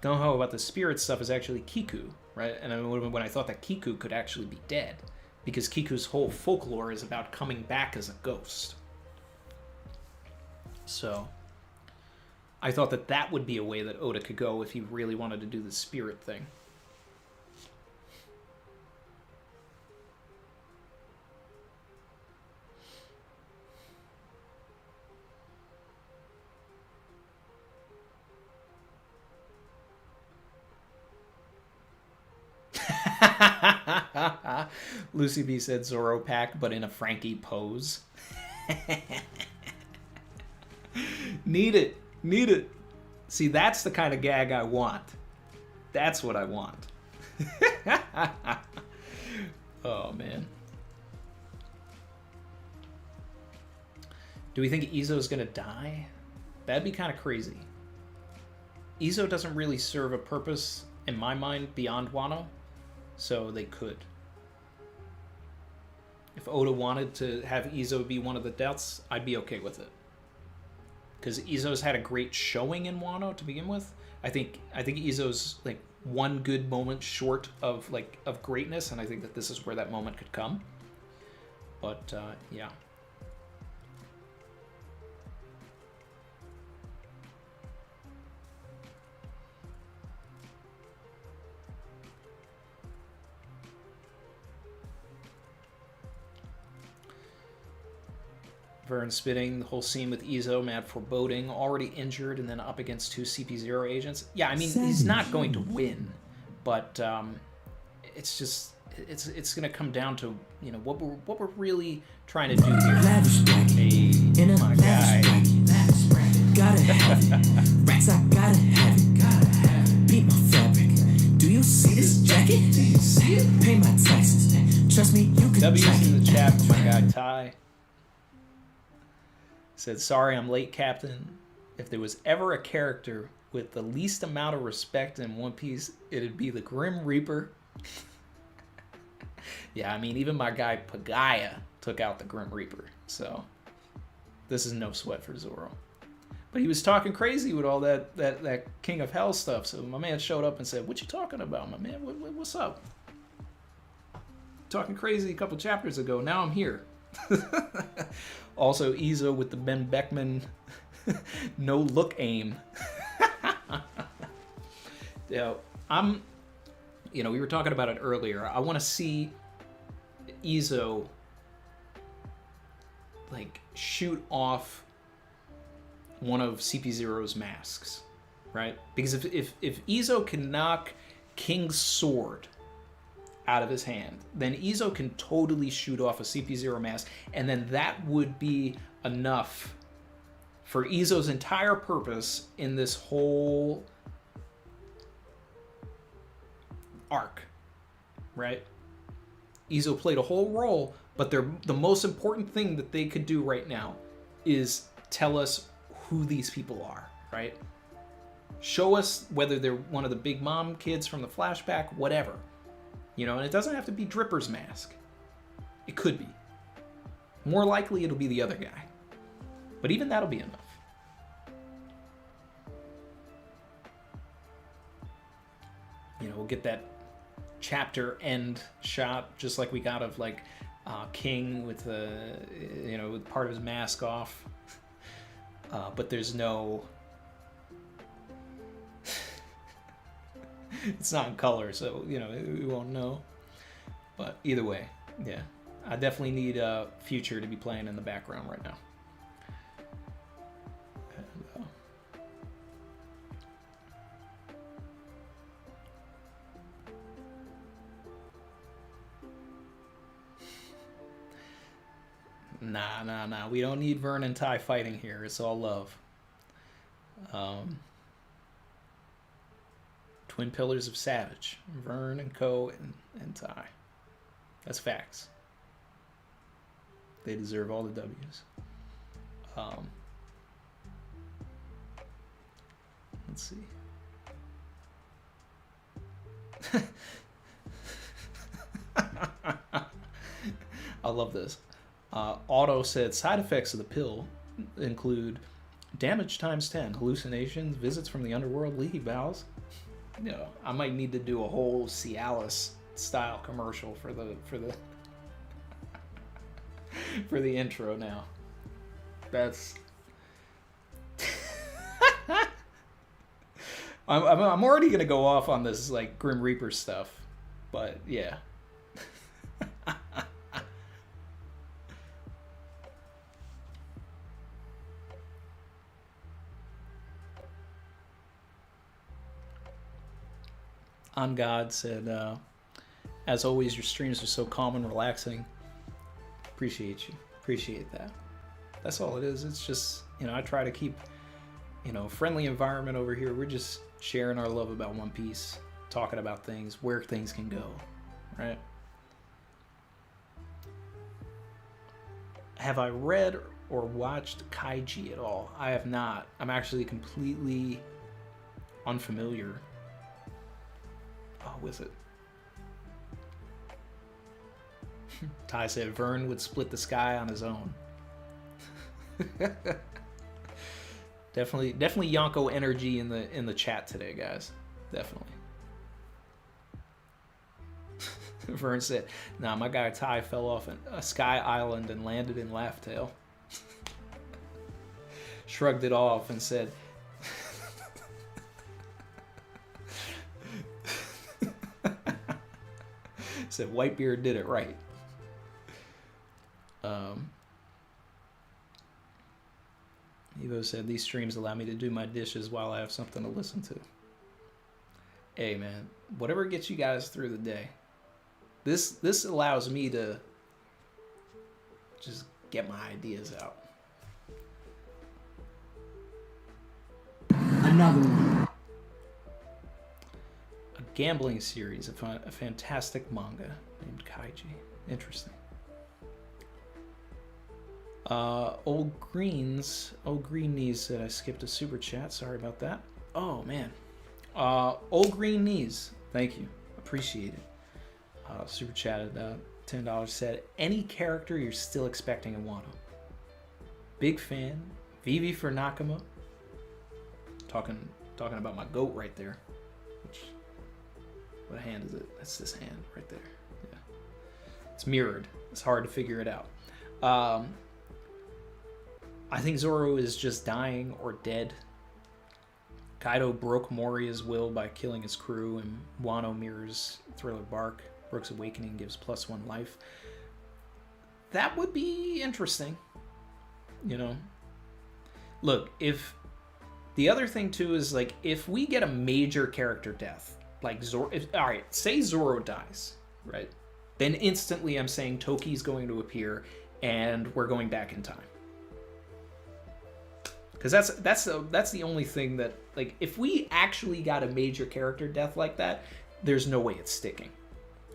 gung-ho about the spirit stuff is actually Kiku, right? And when I thought that Kiku could actually be dead, because Kiku's whole folklore is about coming back as a ghost. So, I thought that would be a way that Oda could go if he really wanted to do the spirit thing. Lucy B said Zoropack, but in a Frankie pose. Need it. See, that's the kind of gag I want. That's what I want. Oh, man. Do we think Izo's gonna die? That'd be kind of crazy. Izo doesn't really serve a purpose, in my mind, beyond Wano, so they could. If Oda wanted to have Izo be one of the deaths, I'd be okay with it. Because Izo's had a great showing in Wano to begin with. I think Izo's like one good moment short of greatness, and I think that this is where that moment could come. But yeah. Vern spitting, the whole scene with Izo, mad foreboding, already injured, and then up against 2 CP0 agents. Yeah, I mean, he's not going to win, but it's just, it's going to come down to, what we're really trying to do here. Hey, my guy. Gotta have it. Rats, I gotta have it. Beat my fabric. Do you see this jacket? Do you see it? Pay my taxes. Trust me, you can W's track in the it. chat for my guy Ty. Said, sorry, I'm late, Captain. If there was ever a character with the least amount of respect in One Piece, it'd be the Grim Reaper. Yeah, I mean, even my guy Pagaya took out the Grim Reaper, so this is no sweat for Zoro. But he was talking crazy with all that King of Hell stuff, so my man showed up and said, what you talking about, my man? What's up? Talking crazy a couple chapters ago, now I'm here. Also, Izo with the Ben Beckman no look aim. Yeah, we were talking about it earlier. I want to see Izo like shoot off one of CP0's masks, right? Because if Izo can knock King's sword out of his hand, then Izo can totally shoot off a CP0 mask, and then that would be enough for Izo's entire purpose in this whole arc, right? Izo played a whole role, but the most important thing that they could do right now is tell us who these people are, right? Show us whether they're one of the Big Mom kids from the flashback, whatever. You know, and it doesn't have to be Dripper's mask. It could be. More likely it'll be the other guy. But even that'll be enough. You know, we'll get that chapter end shot just like we got of like King with the, you know, with part of his mask off. But there's no... It's not in color, so, you know, we won't know. But either way, yeah. I definitely need Future to be playing in the background right now. Nah. We don't need Vern and Ty fighting here. It's all love. Twin pillars of Savage. Vern and Co. and Ty. That's facts. They deserve all the W's. Let's see. I love this. Otto said side effects of the pill include damage times 10, hallucinations, visits from the underworld, leaky bowels. You know, I might need to do a whole Cialis style commercial for the for the intro now. That's I'm already gonna go off on this like Grim Reaper stuff, but yeah. On God said, as always, your streams are so calm and relaxing. Appreciate you. Appreciate that. That's all it is. It's just, you know, I try to keep, you know, friendly environment over here. We're just sharing our love about One Piece, talking about things, where things can go, right? Have I read or watched Kaiji at all? I have not. I'm actually completely unfamiliar with it. Ty said Vern would split the sky on his own. definitely Yonko energy in the chat today, guys. Definitely. Vern said, "Nah, my guy Ty fell off a sky island and landed in Laugh Tale." Shrugged it off and said, said Whitebeard did it right. Evo said these streams allow me to do my dishes while I have something to listen to. Hey man, whatever gets you guys through the day. This allows me to just get my ideas out. Another one. A gambling series, a fantastic manga named Kaiji. Interesting. Old Green Knees said I skipped a super chat. Sorry about that. Oh man. Old Green Knees, thank you. Appreciate it. Super chatted $10 said any character you're still expecting in Wano. Big fan. Vivi for Nakama. Talking about my goat right there. What hand is it? That's this hand right there. Yeah. It's mirrored. It's hard to figure it out. I think Zoro is just dying or dead. Kaido broke Moria's will by killing his crew, and Wano mirrors Thriller Bark. Brook's Awakening gives +1 life. That would be interesting. You know? Look, if... The other thing, too, is, like, if we get a major character death, like Zoro... Alright, say Zoro dies, right? Then instantly I'm saying Toki's going to appear, and we're going back in time. Because that's the only thing that, like, if we actually got a major character death like that, there's no way it's sticking.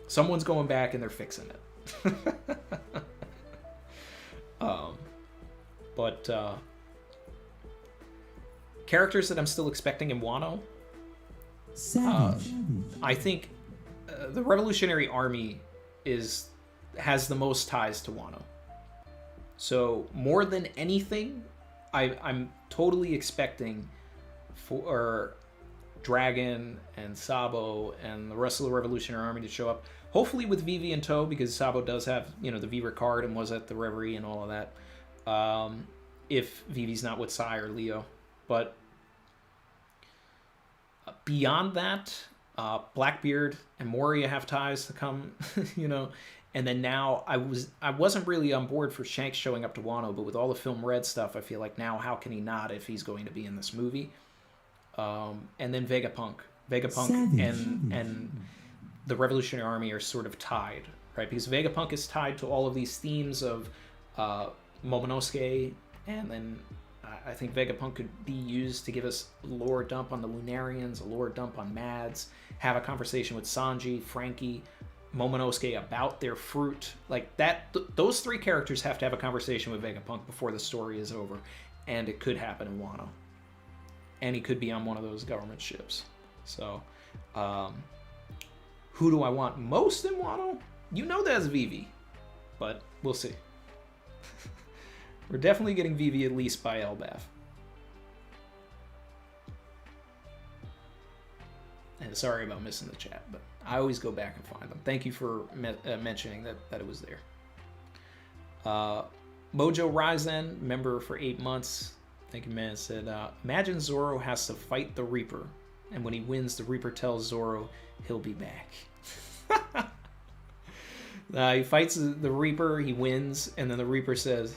Someone's going back and they're fixing it. Characters that I'm still expecting in Wano. Savage. I think the Revolutionary Army has the most ties to Wano. So more than anything, I'm totally expecting for Dragon and Sabo and the rest of the Revolutionary Army to show up. Hopefully with Vivi in tow, because Sabo does have, the Viva card and was at the Reverie and all of that. If Vivi's not with Sai or Leo. But beyond that, Blackbeard and Moria have ties to come, And then now I wasn't really on board for Shanks showing up to Wano, but with all the Film Red stuff, I feel like now how can he not if he's going to be in this movie? And then Vegapunk. And the Revolutionary Army are sort of tied, right? Because Vegapunk is tied to all of these themes of Momonosuke, and then I think Vegapunk could be used to give us a lore dump on the Lunarians, a lore dump on Mads, have a conversation with Sanji, Frankie, Momonosuke about their fruit. Like that, those three characters have to have a conversation with Vegapunk before the story is over, and it could happen in Wano. And he could be on one of those government ships. So, who do I want most in Wano? That's Vivi, but we'll see. We're definitely getting Vivi at least by Elbaf. And sorry about missing the chat, but I always go back and find them. Thank you for mentioning that it was there. Mojo Ryzen, member for 8 months. Thank you, man. Said, imagine Zoro has to fight the Reaper, and when he wins, the Reaper tells Zoro he'll be back. He fights the Reaper, he wins, and then the Reaper says,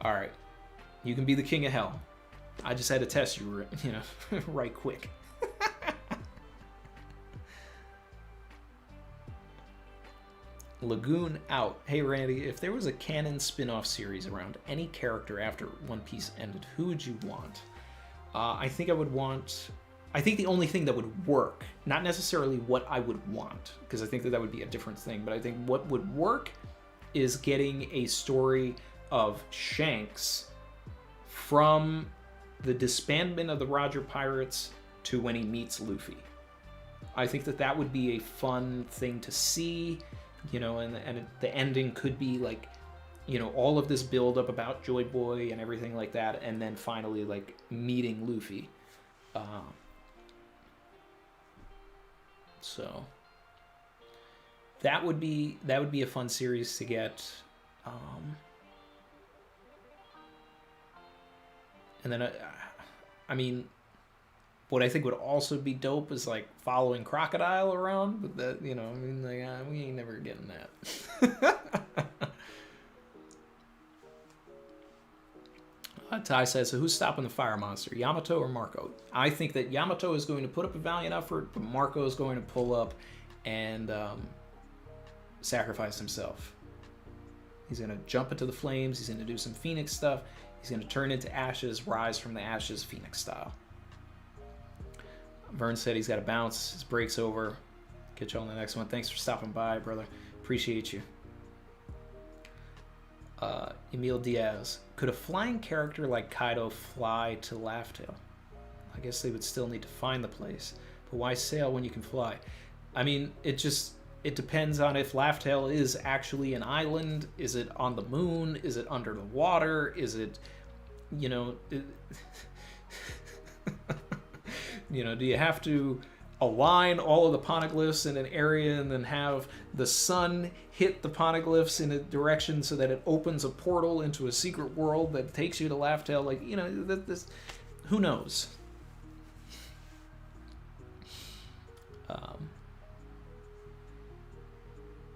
all right, you can be the king of hell. I just had to test you, right quick. Lagoon out. Hey, Randy, if there was a canon spin-off series around any character after One Piece ended, who would you want? I think the only thing that would work, not necessarily what I would want, because I think that would be a different thing, but I think what would work is getting a story of Shanks from the disbandment of the Roger Pirates to when he meets Luffy. I think that would be a fun thing to see, and the ending could be like, all of this build up about Joy Boy and everything like that, and then finally like meeting Luffy. So that would be a fun series to get. And then, what I think would also be dope is like following Crocodile around, but that, we ain't never getting that. Ty says, so who's stopping the fire monster, Yamato or Marco? I think that Yamato is going to put up a valiant effort, but Marco is going to pull up and sacrifice himself. He's going to jump into the flames. He's going to do some Phoenix stuff. He's going to turn into ashes, rise from the ashes, Phoenix style. Vern said he's got to bounce. His break's over. Catch you on the next one. Thanks for stopping by, brother. Appreciate you. Emil Diaz. Could a flying character like Kaido fly to Laugh-Tale? I guess they would still need to find the place. But why sail when you can fly? It depends on if Laugh-Tale is actually an island. Is it on the moon? Is it under the water? Is it, do you have to align all of the poneglyphs in an area and then have the sun hit the poneglyphs in a direction so that it opens a portal into a secret world that takes you to Laugh-Tale? Who knows?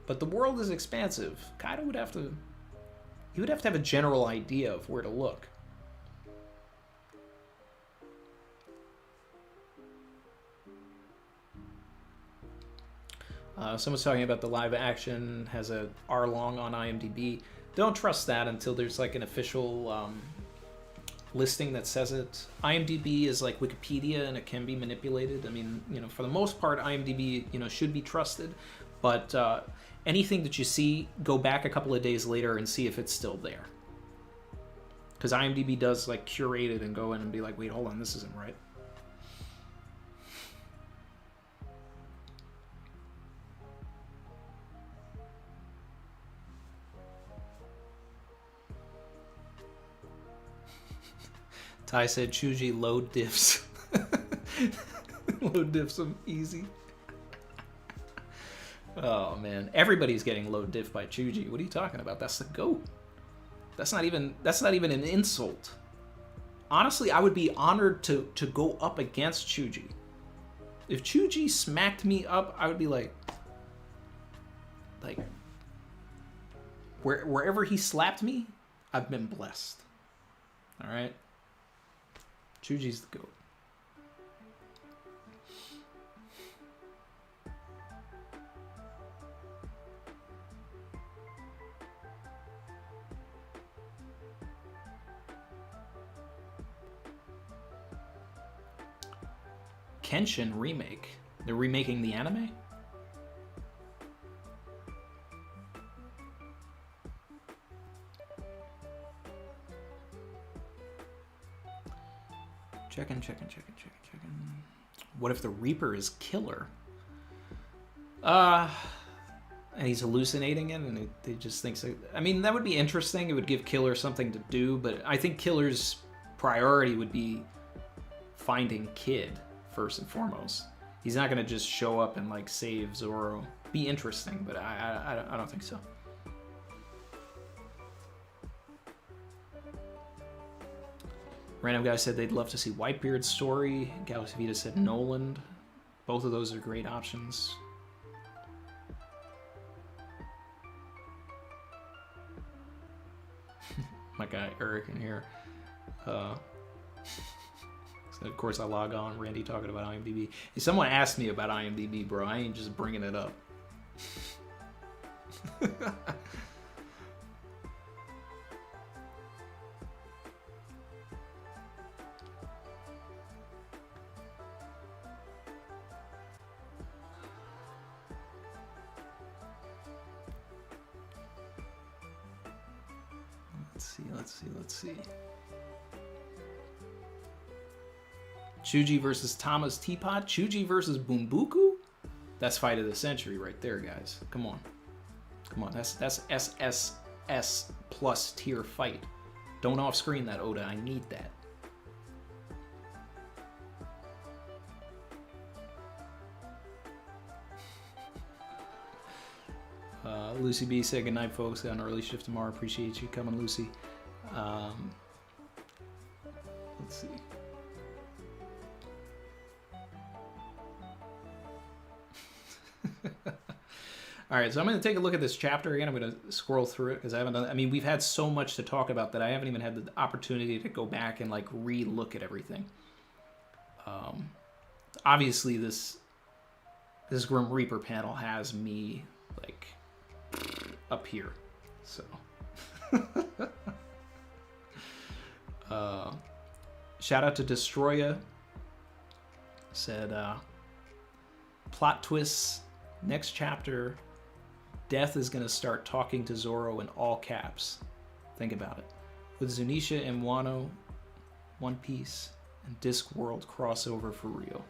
But the world is expansive. Kaido would have to have a general idea of where to look. Someone's talking about the live action has a R-long on IMDb. Don't trust that until there's like an official listing that says it. IMDb is like Wikipedia and it can be manipulated. For the most part, IMDb, should be trusted. But anything that you see, go back a couple of days later and see if it's still there. Because IMDb does like curate it and go in and be like, wait, hold on, this isn't right. Ty said Chuji load diffs. Load diffs him easy. Oh man, everybody's getting low diff by Chuji. What are you talking about? That's the GOAT. That's not even an insult. Honestly, I would be honored to go up against Chuji. If Chuji smacked me up, I would be like wherever he slapped me, I've been blessed. All right? Chuji's the GOAT. Kenshin remake. They're remaking the anime? Checking. What if the Reaper is killer? And he's hallucinating it, and they just think so. I mean, that would be interesting. It would give Killer something to do, but I think Killer's priority would be finding Kid first and foremost. He's not gonna just show up and like save Zoro. Be interesting, but I don't think so. Random guy said they'd love to see Whitebeard's story. Galaxy Vita said Noland. Both of those are great options. My guy Eric in here. So of course I log on. Randy talking about IMDb. If someone asked me about IMDb, bro, I ain't just bringing it up. Let's see. Chuji versus Tama's Teapot? Chuji versus Bumbuku? That's fight of the century right there, guys. Come on. That's SSS plus tier fight. Don't off-screen that, Oda. I need that. Lucy B said, good night, folks. Got an early shift tomorrow. Appreciate you coming, Lucy. Let's see. All right, so I'm going to take a look at this chapter again. I'm going to scroll through it because I haven't done. I mean, we've had so much to talk about that I haven't even had the opportunity to go back and like re-look at everything. Obviously, this Grim Reaper panel has me like up here, so. Shout out to Destroya. Said plot twists. Next chapter, Death is going to start talking to Zoro in all caps. Think about it. With Zunisha and Wano, One Piece, and Discworld crossover for real.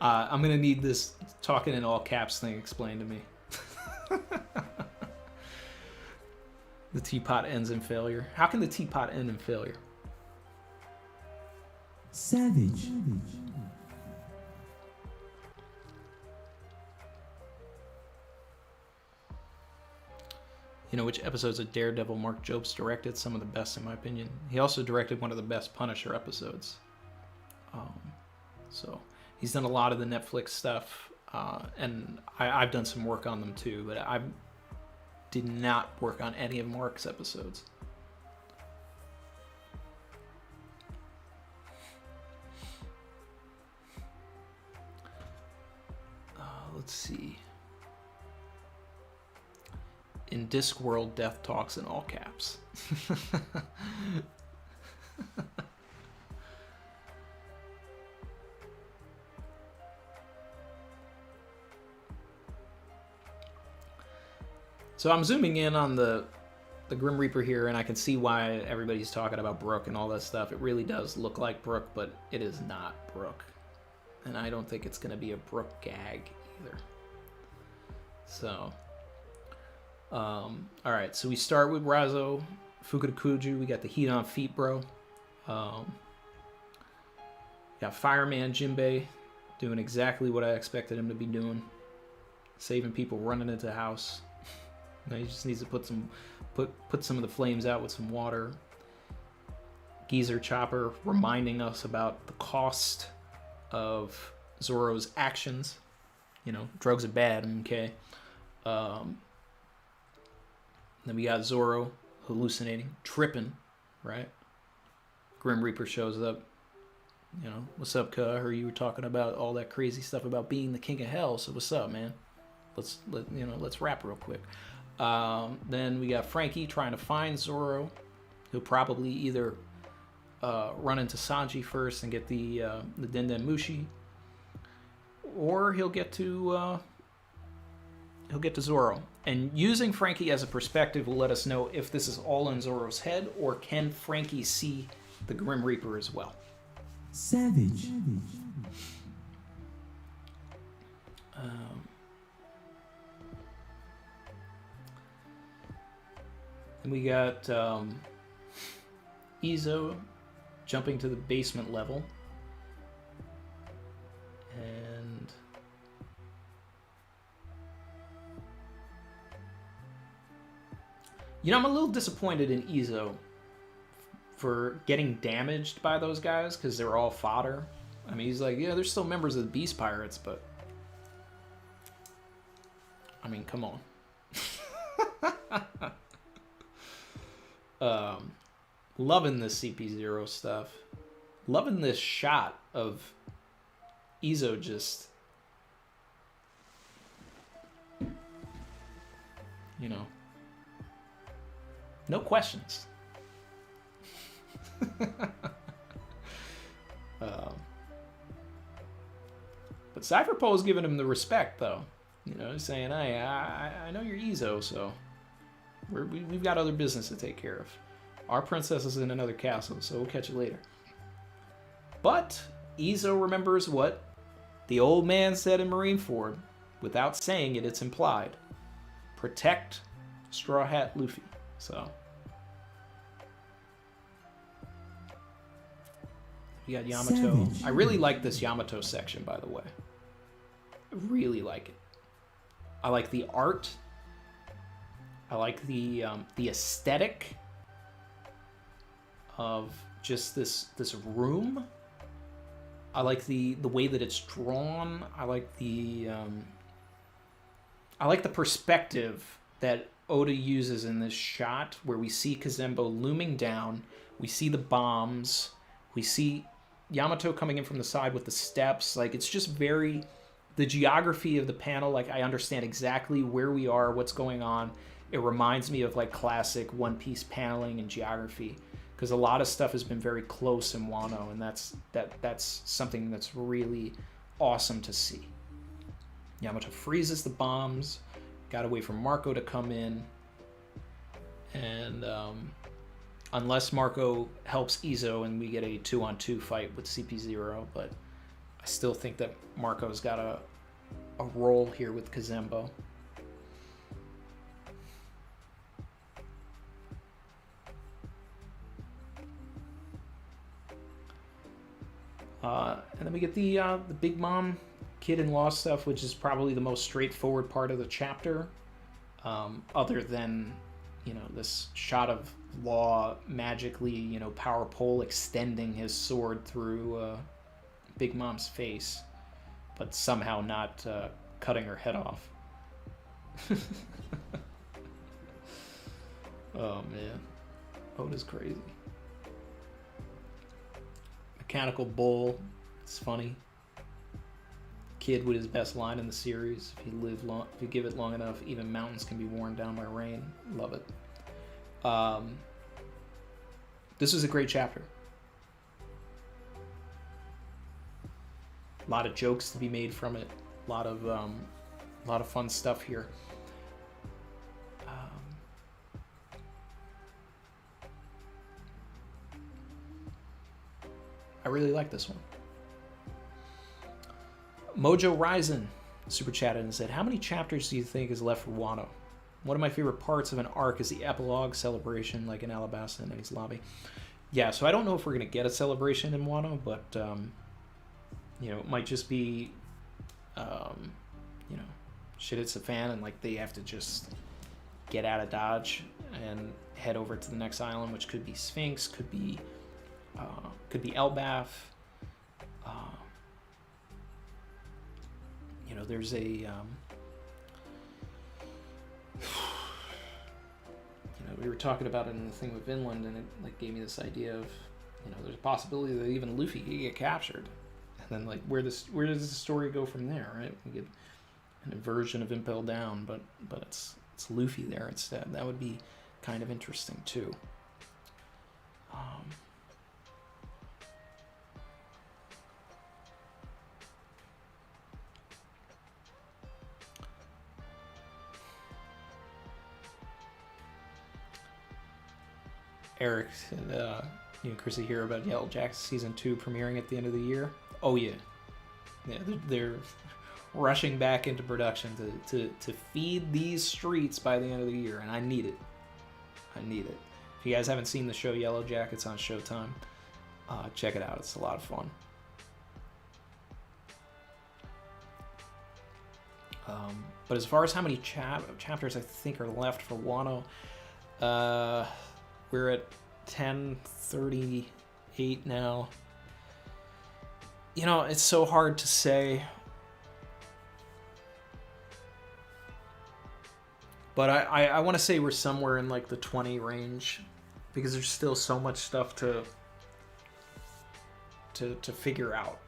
I'm going to need this talking in all caps thing explained to me. The teapot ends in failure. How can the teapot end in failure? Savage. You know which episodes of Daredevil Mark Jobst directed? Some of the best, in my opinion. He also directed one of the best Punisher episodes. So he's done a lot of the Netflix stuff, and I've done some work on them too, but I did not work on any of Mark's episodes. Let's see. In Discworld, Death talks in all caps. So I'm zooming in on the Grim Reaper here, and I can see why everybody's talking about Brook and all that stuff. It really does look like Brook, but it is not Brook. And I don't think it's going to be a Brook gag either. So, alright, so we start with Raizo, Fukurokuju. We got the heat on feet, bro. Got Fireman Jinbei doing exactly what I expected him to be doing. Saving people running into the house. He just needs to put some of the flames out with some water. Geezer Chopper reminding us about the cost of Zoro's actions. You know, drugs are bad, okay? Then we got Zoro hallucinating, tripping, right? Grim Reaper shows up. You know, what's up, cuh? I heard you were talking about all that crazy stuff about being the king of hell. So what's up, man? Let's rap real quick. Then we got Frankie trying to find Zoro. He'll probably either run into Sanji first and get the Denden Mushi, or he'll get to Zoro. And using Frankie as a perspective will let us know if this is all in Zoro's head, or can Frankie see the Grim Reaper as well. Savage. And we got Izo jumping to the basement level. And you know, I'm a little disappointed in Izo for getting damaged by those guys because they're all fodder. I mean, he's like, yeah, they're still members of the Beast Pirates, but I mean, come on. Loving this CP0 stuff. Loving this shot of Izo just, you know, no questions. But Cypherpole's giving him the respect, though. You know, he's saying, hey, I know you're Izo, so we've got other business to take care of. Our princess is in another castle, so we'll catch you later. But Izo remembers what the old man said in Marineford. Without saying it, it's implied. Protect Straw Hat Luffy. So we got Yamato. Savage. I really like this Yamato section, by the way. I really like it. I like the art. I like the aesthetic of just this room. I like the way that it's drawn. I like the perspective that Oda uses in this shot, where we see Kazembo looming down. We see the bombs. We see Yamato coming in from the side with the steps. Like, it's just very, the geography of the panel, like, I understand exactly where we are, what's going on. It reminds me of like classic One Piece paneling and geography, because a lot of stuff has been very close in Wano, and that's something that's really awesome to see. Yamato freezes the bombs, got away from Marco to come in, and unless Marco helps Izo and we get a 2-on-2 fight with CP0, but I still think that Marco's got a role here with Kazembo. And then we get the Big Mom kid-in-law stuff, which is probably the most straightforward part of the chapter, other than, you know, this shot of Law magically, you know, power pole extending his sword through Big Mom's face, but somehow not cutting her head off. Oh man, Oda's crazy. Mechanical Bull, it's funny. Kid with his best line in the series. If you give it long enough, even mountains can be worn down by rain. Love it. This was a great chapter. A lot of jokes to be made from it. A lot of fun stuff here. really like this one. Mojo Ryzen super chatted and said, how many chapters do you think is left for Wano? One of my favorite parts of an arc is the epilogue celebration, like in Alabasta and Eddie's Lobby. Yeah, so I don't know if we're going to get a celebration in Wano, but, you know, it might just be, you know, shit hits the fan and, like, they have to just get out of Dodge and head over to the next island, which could be Sphinx, could be Elbaf. You know, there's a, you know, we were talking about it in the thing with Vinland, and it like gave me this idea of, you know, there's a possibility that even Luffy could get captured, and then like where does the story go from there, right? We get an inversion of Impel Down, but it's Luffy there instead. That would be kind of interesting too. Eric and you and Chrissy hear about Yellow Jackets Season 2 premiering at the end of the year. Oh yeah. Yeah, they're rushing back into production to feed these streets by the end of the year, and I need it. I need it. If you guys haven't seen the show Yellow Jackets on Showtime, check it out. It's a lot of fun. But as far as how many chapters I think are left for Wano, we're at 10:38 now. You know, it's so hard to say. But I want to say we're somewhere in like the 20 range, because there's still so much stuff to figure out.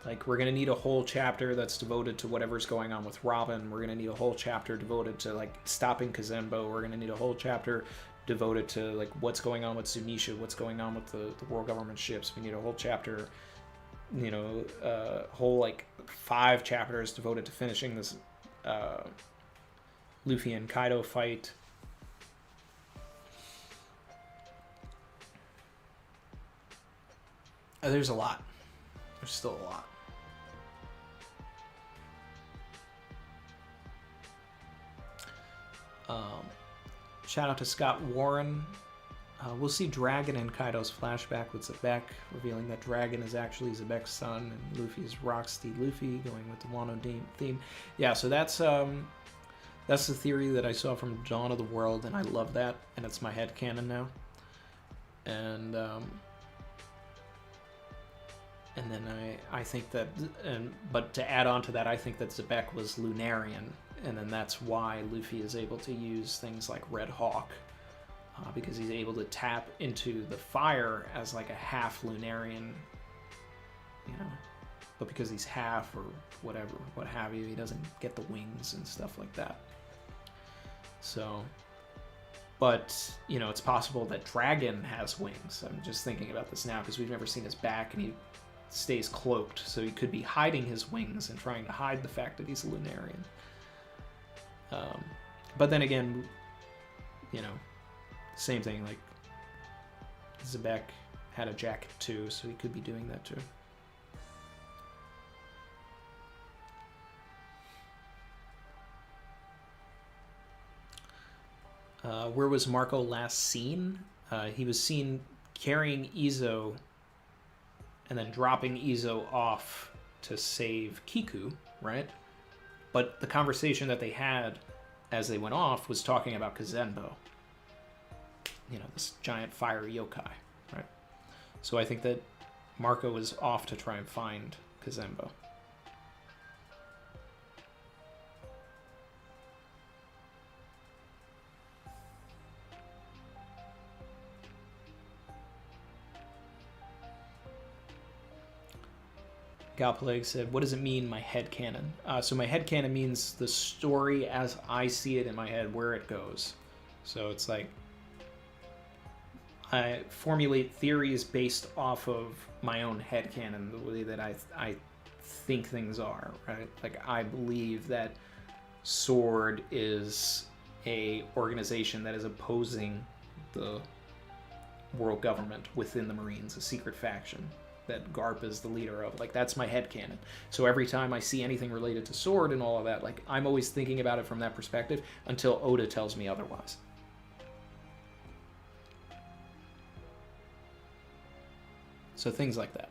Like, we're going to need a whole chapter that's devoted to whatever's going on with Robin. We're going to need a whole chapter devoted to, like, stopping Kazembo. We're going to need a whole chapter devoted to, like, what's going on with Zunisha, what's going on with the world government ships. We need a whole chapter, you know, whole, like, 5 chapters devoted to finishing this Luffy and Kaido fight. There's a lot. There's still a lot. Shout out to Scott Warren. We'll see Dragon in Kaido's flashback with Zebek, revealing that Dragon is actually Zebek's son, and Luffy is Rocksteady Luffy, going with the Wano theme. Yeah, so that's the theory that I saw from Dawn of the World, and I love that, and it's my headcanon now. And then I think that, but to add on to that, I think that Zebek was Lunarian, and then that's why Luffy is able to use things like Red Hawk, because he's able to tap into the fire as like a half Lunarian, you know, but because he's half or whatever, what have you, he doesn't get the wings and stuff like that. So, but, you know, it's possible that Dragon has wings. I'm just thinking about this now because we've never seen his back, and he stays cloaked, so he could be hiding his wings and trying to hide the fact that he's a Lunarian. But then again, you know, same thing, like Zebek had a jacket too, so he could be doing that too. Where was Marco last seen? He was seen carrying Izo and then dropping Izo off to save Kiku, right? But the conversation that they had as they went off was talking about Kazembo. You know, this giant fire yokai, right? So I think that Marco was off to try and find Kazembo. Galpaleg said, what does it mean, my headcanon? So my headcanon means the story as I see it in my head, where it goes. So it's like, I formulate theories based off of my own headcanon, the way that I think things are, right? Like, I believe that SWORD is a organization that is opposing the world government within the Marines, a secret faction that Garp is the leader of. Like, that's my headcanon. So every time I see anything related to Sword and all of that, like, I'm always thinking about it from that perspective until Oda tells me otherwise. So things like that.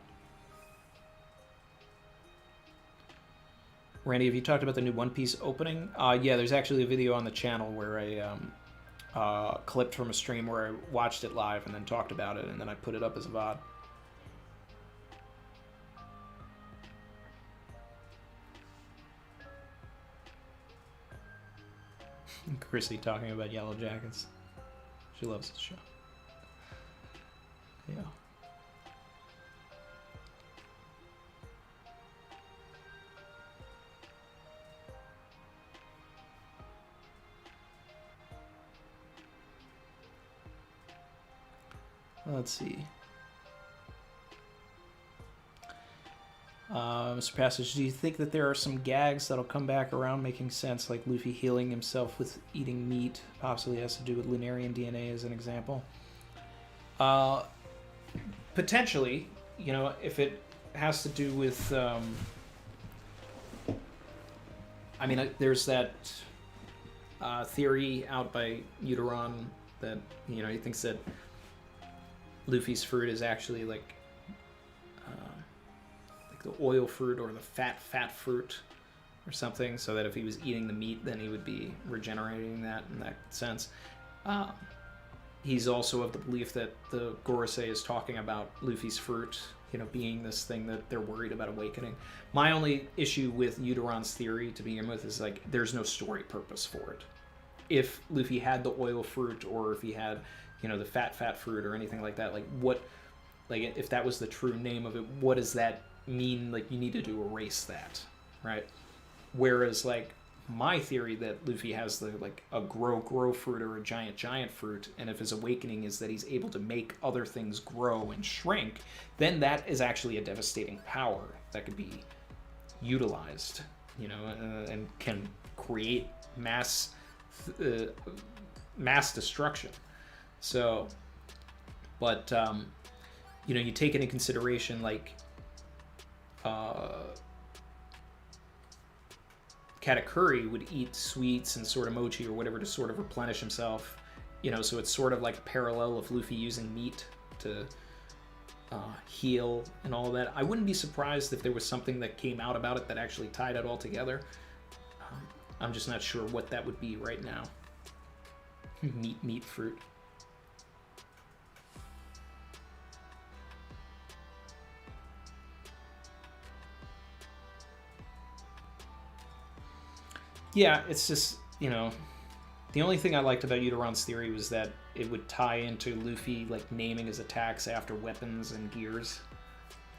Randy, have you talked about the new One Piece opening? Yeah, there's actually a video on the channel where I clipped from a stream where I watched it live and then talked about it, and then I put it up as a VOD. Chrissy talking about Yellow Jackets. She loves this show. Yeah. Let's see. Mr. Passage, do you think that there are some gags that'll come back around making sense, like Luffy healing himself with eating meat? Possibly has to do with Lunarian DNA as an example. Potentially, you know, if it has to do with... I mean, there's that theory out by Uteron that, you know, he thinks that Luffy's fruit is actually like the oil fruit or the fat fruit or something, so that if he was eating the meat, then he would be regenerating that in that sense. He's also of the belief that the Gorosei is talking about Luffy's fruit, you know, being this thing that they're worried about awakening. My only issue with Uteron's theory to begin with is, like, there's no story purpose for it. If Luffy had the oil fruit, or if he had, you know, the fat fruit or anything like that, like, what, like, if that was the true name of it, what does that mean? Like, you needed to erase that, right? Whereas, like, my theory that Luffy has the, like, a grow fruit or a giant fruit, and if his awakening is that he's able to make other things grow and shrink, then that is actually a devastating power that could be utilized, you know, and can create mass destruction. So, but, you know, you take into consideration, like, Katakuri would eat sweets and sort of mochi or whatever to sort of replenish himself, you know, so it's sort of like a parallel of Luffy using meat to heal and all of that. I wouldn't be surprised if there was something that came out about it that actually tied it all together. I'm just not sure what that would be right now. Meat fruit. Yeah, it's just, you know, the only thing I liked about Uteron's theory was that it would tie into Luffy, like, naming his attacks after weapons and gears.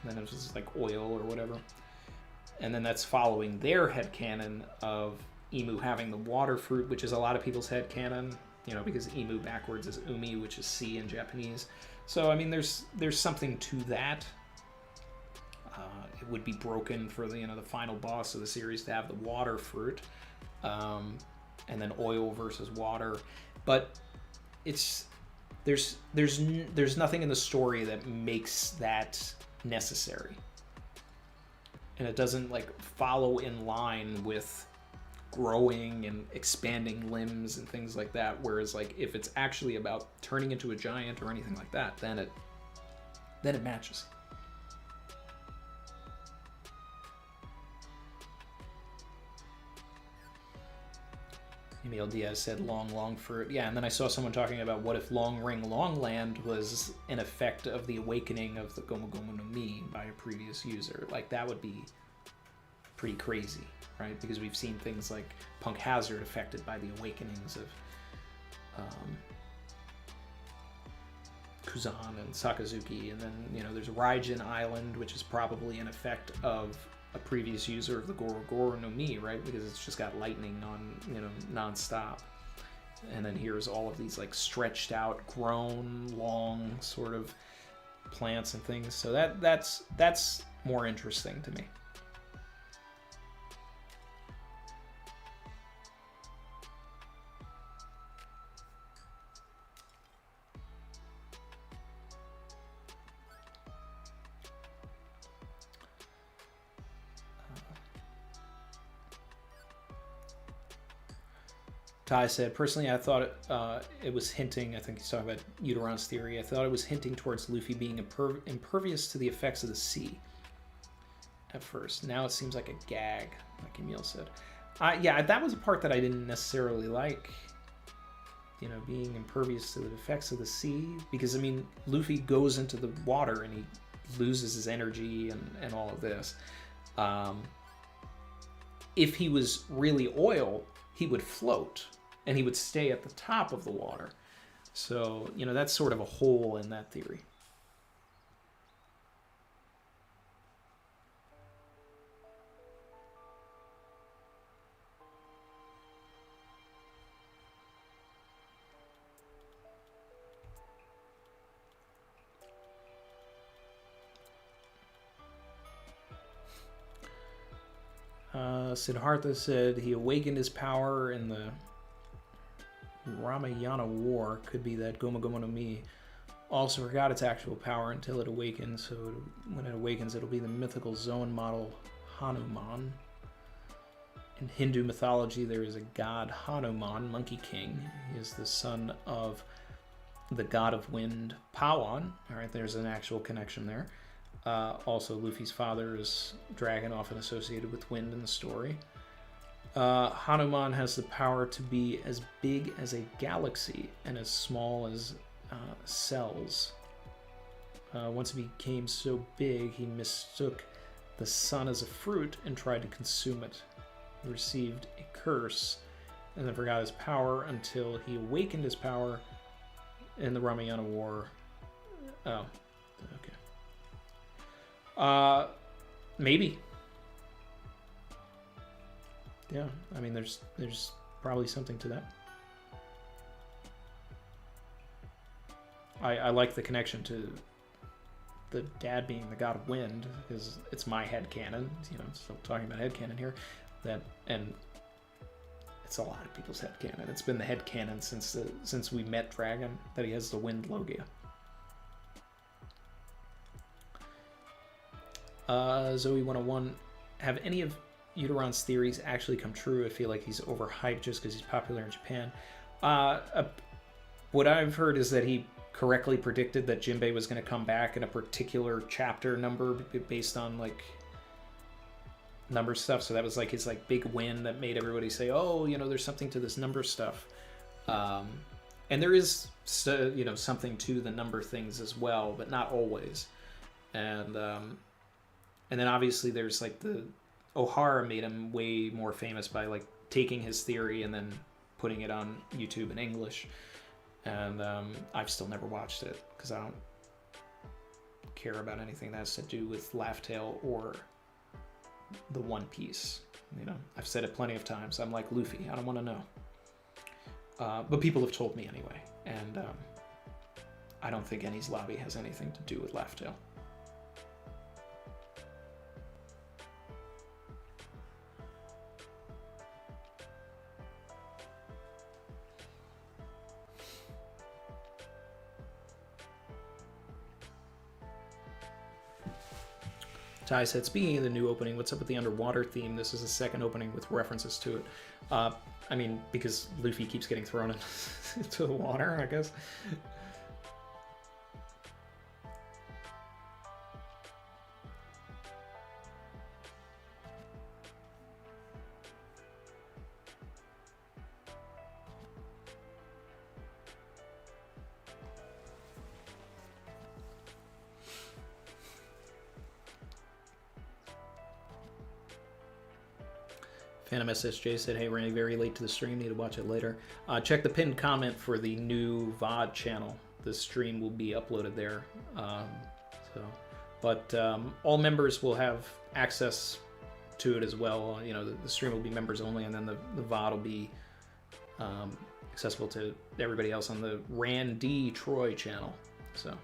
And then it was just like oil or whatever. And then that's following their headcanon of Emu having the water fruit, which is a lot of people's headcanon, you know, because Emu backwards is Umi, which is sea in Japanese. So, I mean, there's something to that. It would be broken for the, you know, the final boss of the series to have the water fruit. And then oil versus water, but there's nothing in the story that makes that necessary, and it doesn't, like, follow in line with growing and expanding limbs and things like that. Whereas, like, if it's actually about turning into a giant or anything like that, then it matches. Emil Diaz said long fruit. Yeah, and then I saw someone talking about what if Long Ring Long Land was an effect of the awakening of the Gomu Gomu no Mi by a previous user. Like, that would be pretty crazy, right? Because we've seen things like Punk Hazard affected by the awakenings of Kuzan and Sakazuki, and then, you know, there's Raijin Island, which is probably an effect of a previous user of the Goro Goro no Mi, right? Because it's just got lightning on, you know, non-stop. And then here's all of these, like, stretched out, grown, long sort of plants and things. So that's more interesting to me. Ty said, personally, I thought it was hinting, I think he's talking about Uteron's theory, I thought it was hinting towards Luffy being impervious to the effects of the sea at first. Now it seems like a gag, like Emil said. Yeah, that was a part that I didn't necessarily like, you know, being impervious to the effects of the sea. Because, I mean, Luffy goes into the water and he loses his energy and all of this. If he was really oil, he would float and he would stay at the top of the water. So, you know, that's sort of a hole in that theory. Siddhartha said he awakened his power in the Ramayana War. Could be that Goma Goma no Mi also forgot its actual power until it awakens. So when it awakens, it'll be the mythical Zoan model Hanuman. In Hindu mythology, there is a god Hanuman, Monkey King. He is the son of the god of wind, Pawan. All right, there's an actual connection there. Also, Luffy's father is dragon, often associated with wind in the story. Hanuman has the power to be as big as a galaxy and as small as cells. Once he became so big, he mistook the sun as a fruit and tried to consume it. He received a curse and then forgot his power until he awakened his power in the Ramayana War. Oh, okay. Maybe. Yeah, I mean, there's probably something to that. I like the connection to the dad being the god of wind, because it's my headcanon, you know, still talking about headcanon here, that, and it's a lot of people's headcanon. It's been the headcanon since we met Dragon, that he has the wind Logia. Zoe 101, have any of Uteron's theories actually come true? I feel like he's overhyped just because he's popular in Japan. What I've heard is that he correctly predicted that Jinbei was going to come back in a particular chapter number based on like number stuff. So that was like his like big win that made everybody say, oh, you know, there's something to this number stuff. And there is, you know, something to the number things as well, but not always. And then obviously there's like the O'Hara made him way more famous by like taking his theory and then putting it on YouTube in English. And I've still never watched it because I don't care about anything that has to do with Laugh Tale or the One Piece. You know, I've said it plenty of times. I'm like Luffy. I don't want to know. But people have told me anyway. And I don't think Eni's Lobby has anything to do with Laugh Tale. Ty said, speaking of the new opening, what's up with the underwater theme? This is the second opening with references to it. I mean, because Luffy keeps getting thrown into the water, I guess. Phantom SSJ said, hey, Randy, very late to the stream. Need to watch it later. Check the pinned comment for the new VOD channel. The stream will be uploaded there. But all members will have access to it as well. You know, the stream will be members only, and then the VOD will be accessible to everybody else on the Randy Troy channel. So.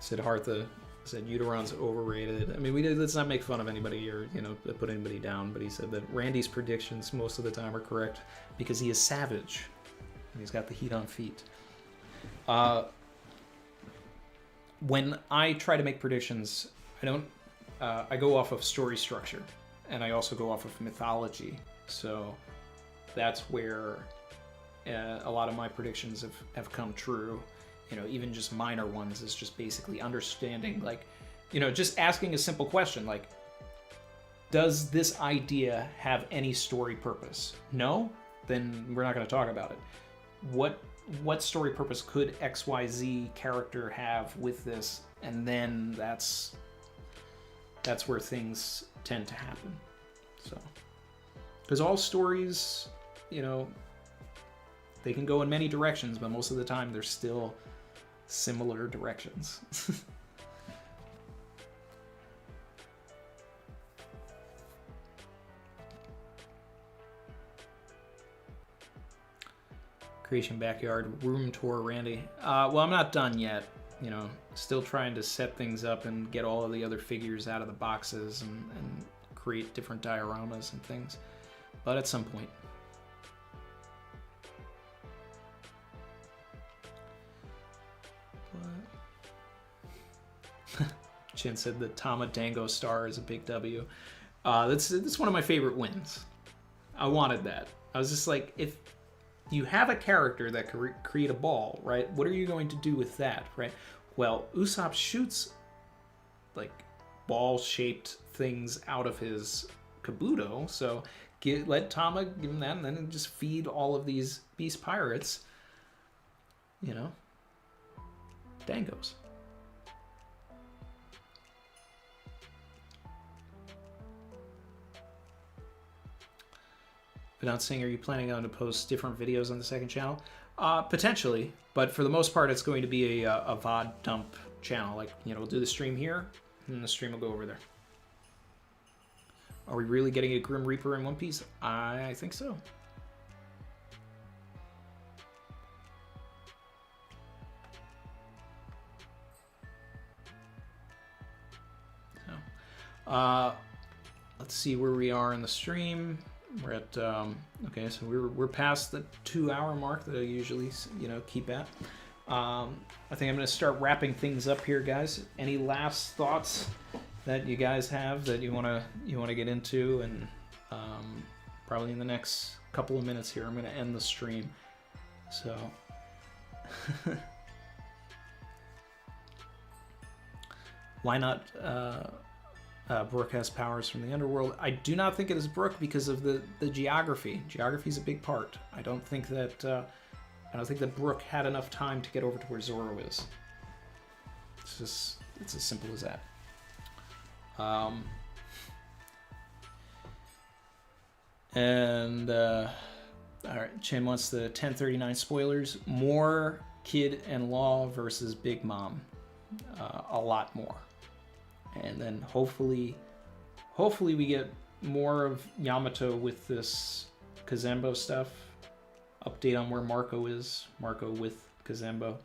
Siddhartha said Uteron's overrated. I mean, let's not make fun of anybody or, you know, put anybody down, but he said that Randy's predictions most of the time are correct because he is savage and he's got the heat on feet. When I try to make predictions, I don't I go off of story structure, and I also go off of mythology. So that's where a lot of my predictions have come true. You know, even just minor ones is just basically understanding, like, you know, just asking a simple question like, does this idea have any story purpose? No? Then we're not going to talk about it. What story purpose could XYZ character have with this? And then that's where things tend to happen. So, because all stories, you know, they can go in many directions, but most of the time they're still similar directions. Creation backyard room tour, Randy. Well, I'm not done yet. You know, still trying to set things up and get all of the other figures out of the boxes and create different dioramas and things. But at some point. Chin said the Tama Dango star is a big W. That's one of my favorite wins. I wanted that. I was just like, if you have a character that could create a ball, right? What are you going to do with that, right? Well, Usopp shoots like ball-shaped things out of his Kabuto, so let Tama give him that, and then just feed all of these beast pirates, you know, dangos. Without saying, are you planning on to post different videos on the second channel? Potentially, but for the most part, it's going to be a VOD dump channel. Like, you know, we'll do the stream here, and the stream will go over there. Are we really getting a Grim Reaper in One Piece? I think so. Let's see where we are in the stream. We're at okay, so we're past the 2-hour mark that I usually, you know, keep at. I think I'm going to start wrapping things up here, guys. Any last thoughts that you guys have that you want to get into? And probably in the next couple of minutes here, I'm going to end the stream. So why not? Brook has powers from the underworld. I do not think it is Brook because of the geography. Geography is a big part. I don't think that Brook had enough time to get over to where Zoro is. It's as simple as that. All right, Chin wants the 1039 spoilers. More Kid and Law versus Big Mom. A lot more. And then hopefully we get more of Yamato with this Kazembo stuff. Update on where Marco is. Marco with Kazembo.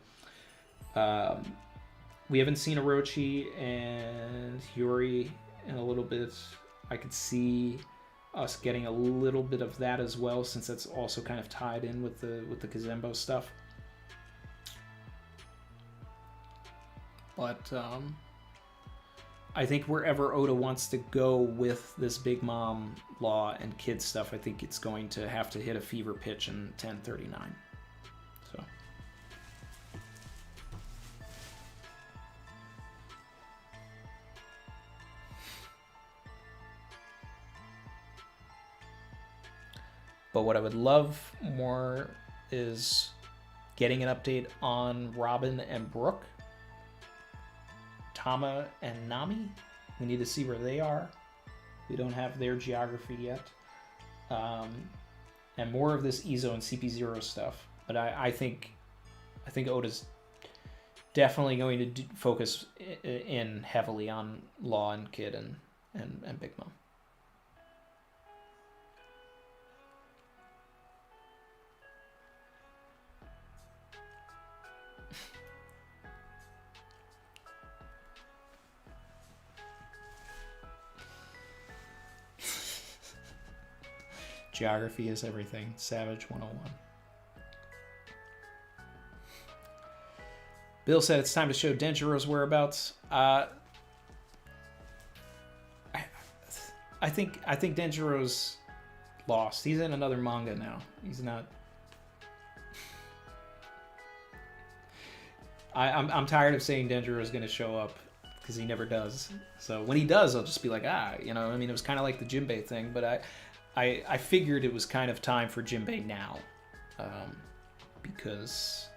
We haven't seen Orochi and Hyori in a little bit. I could see us getting a little bit of that as well, since that's also kind of tied in with the Kazembo stuff. But I think wherever Oda wants to go with this Big Mom, Law, and Kid stuff, I think it's going to have to hit a fever pitch in 1039. So. But what I would love more is getting an update on Robin and Brook. Tama and Nami. We need to see where they are. We don't have their geography yet. And more of this Izo and CP0 stuff. But I think Oda's definitely going to focus in heavily on Law and Kid and Big Mom. Geography is everything. Savage 101. Bill said it's time to show Denjiro's whereabouts. I think Denjiro's lost. He's in another manga now. He's not. I'm tired of saying Denjiro's going to show up because he never does. So when he does, I'll just be like, you know. I mean, it was kind of like the Jinbei thing, but I figured it was kind of time for Jinbei now, because,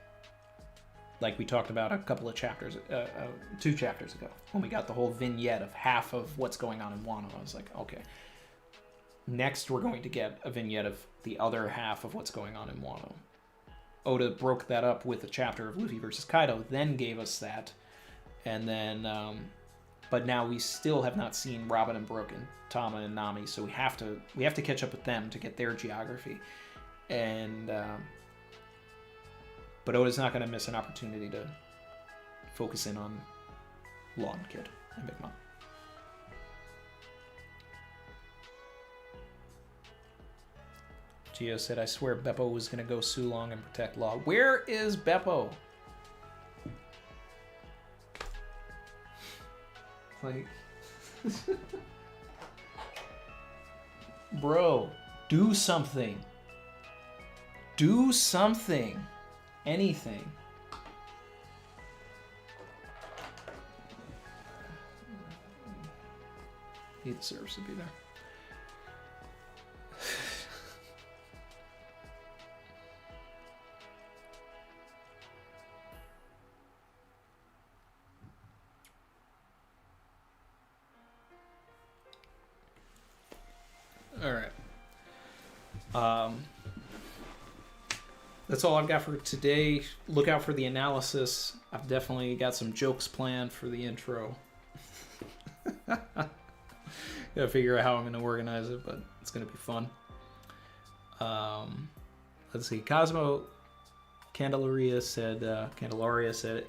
like we talked about a couple of chapters, 2 chapters ago, when we got the whole vignette of half of what's going on in Wano. I was like, okay. Next, we're going to get a vignette of the other half of what's going on in Wano. Oda broke that up with a chapter of Luffy versus Kaido, then gave us that, and then, but now we still have not seen Robin and Brook and Tama and Nami, so we have to catch up with them to get their geography, and but Oda's not going to miss an opportunity to focus in on Law and Kid and Big Mom. Gio said, I swear Beppo was going to go Sulong and protect Law. Where is Beppo? Like, bro, do something. Do something. Anything. He deserves to be there. All right. That's all I've got for today. Look out for the analysis. I've definitely got some jokes planned for the intro. Gotta figure out how I'm going to organize it, but it's going to be fun. Let's see. Cosmo Candelaria said,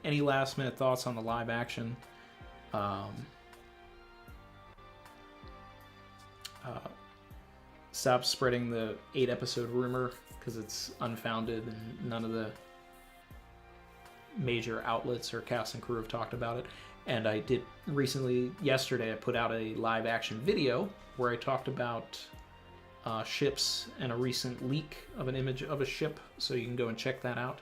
any last minute thoughts on the live action? Stop spreading the 8-episode rumor because it's unfounded and none of the major outlets or cast and crew have talked about it. And I did recently, yesterday, I put out a live action video where I talked about ships and a recent leak of an image of a ship, so you can go and check that out.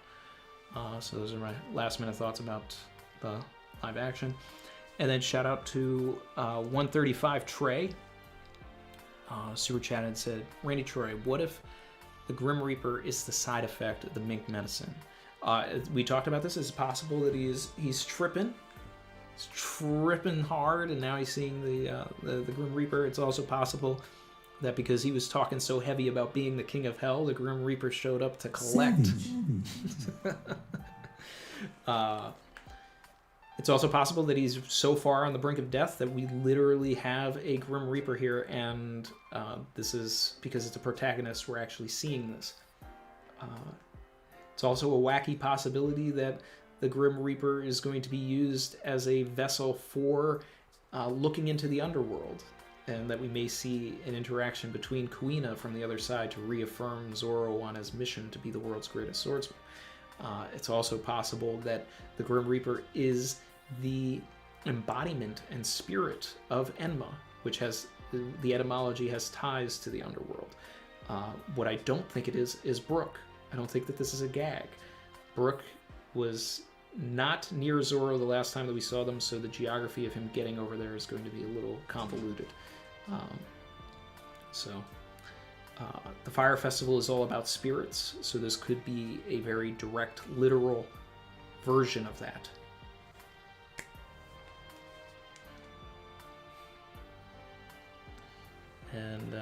So those are my last minute thoughts about the live action. And then shout out to 135 Trey. Super chat and said, Randy Troy, what if the Grim Reaper is the side effect of the mink medicine? We talked about this. It's possible that he's tripping. He's tripping hard, and now he's seeing the Grim Reaper. It's also possible that because he was talking so heavy about being the king of hell, the Grim Reaper showed up to collect. It's also possible that he's so far on the brink of death that we literally have a Grim Reaper here, and this is because it's a protagonist, we're actually seeing this. It's also a wacky possibility that the Grim Reaper is going to be used as a vessel for looking into the underworld, and that we may see an interaction between Kuina from the other side to reaffirm Zoro on his mission to be the world's greatest swordsman. It's also possible that the Grim Reaper is the embodiment and spirit of Enma, which has the etymology has ties to the underworld. What I don't think it is Brook. I don't think that this is a gag. Brook was not near Zoro the last time that we saw them, so the geography of him getting over there is going to be a little convoluted. The Fire Festival is all about spirits, so this could be a very direct, literal version of that. And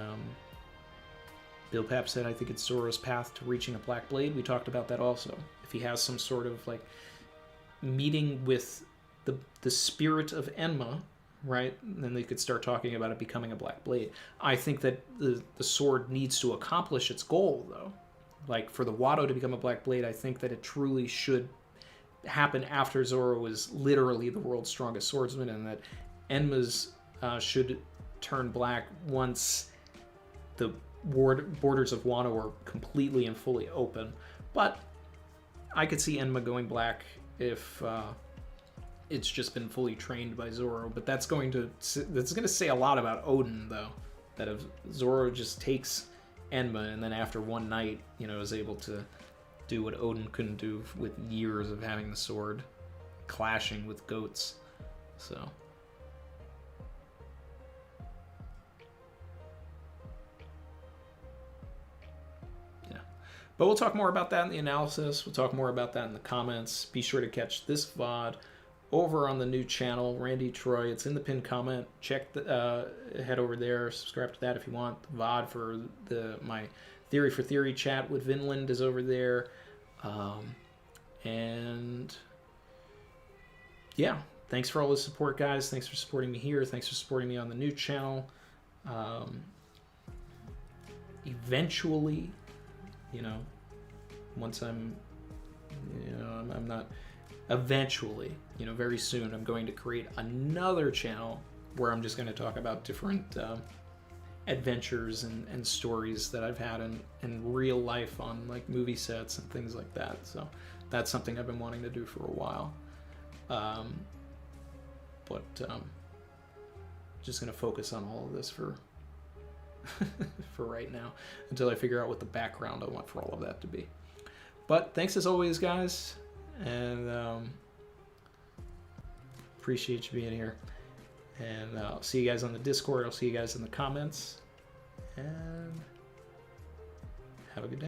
Bill Papp said, I think it's Zoro's path to reaching a Black Blade. We talked about that also. If he has some sort of like meeting with the spirit of Enma, right, then they could start talking about it becoming a Black Blade. I think that the sword needs to accomplish its goal, though. Like, for the Wado to become a Black Blade, I think that it truly should happen after Zoro is literally the world's strongest swordsman, and that Enma's should turn black once the borders of Wano are completely and fully open. But I could see Enma going black if it's just been fully trained by Zoro. But that's going to say a lot about Odin, though. that if Zoro just takes Enma and then after one night, you know, is able to do what Odin couldn't do with years of having the sword, clashing with goats. So yeah, but we'll talk more about that in the analysis. We'll talk more about that in the comments. Be sure to catch this VOD over on the new channel, Randy Troy. It's in the pinned comment. Check the head over there, subscribe to that if you want. The VOD for my Theory for Theory chat with Vinland is over there. And yeah, thanks for all the support, guys. Thanks for supporting me here. Thanks for supporting me on the new channel. Eventually, you know, once I'm, you know, I'm not, eventually, you know, very soon, I'm going to create another channel where I'm just going to talk about different adventures and stories that I've had in real life on like movie sets and things like that. So that's something I've been wanting to do for a while. But just going to focus on all of this for for right now until I figure out what the background I want for all of that to be. But thanks as always, guys, and appreciate you being here. And I'll see you guys on the Discord. I'll see you guys in the comments. And have a good day.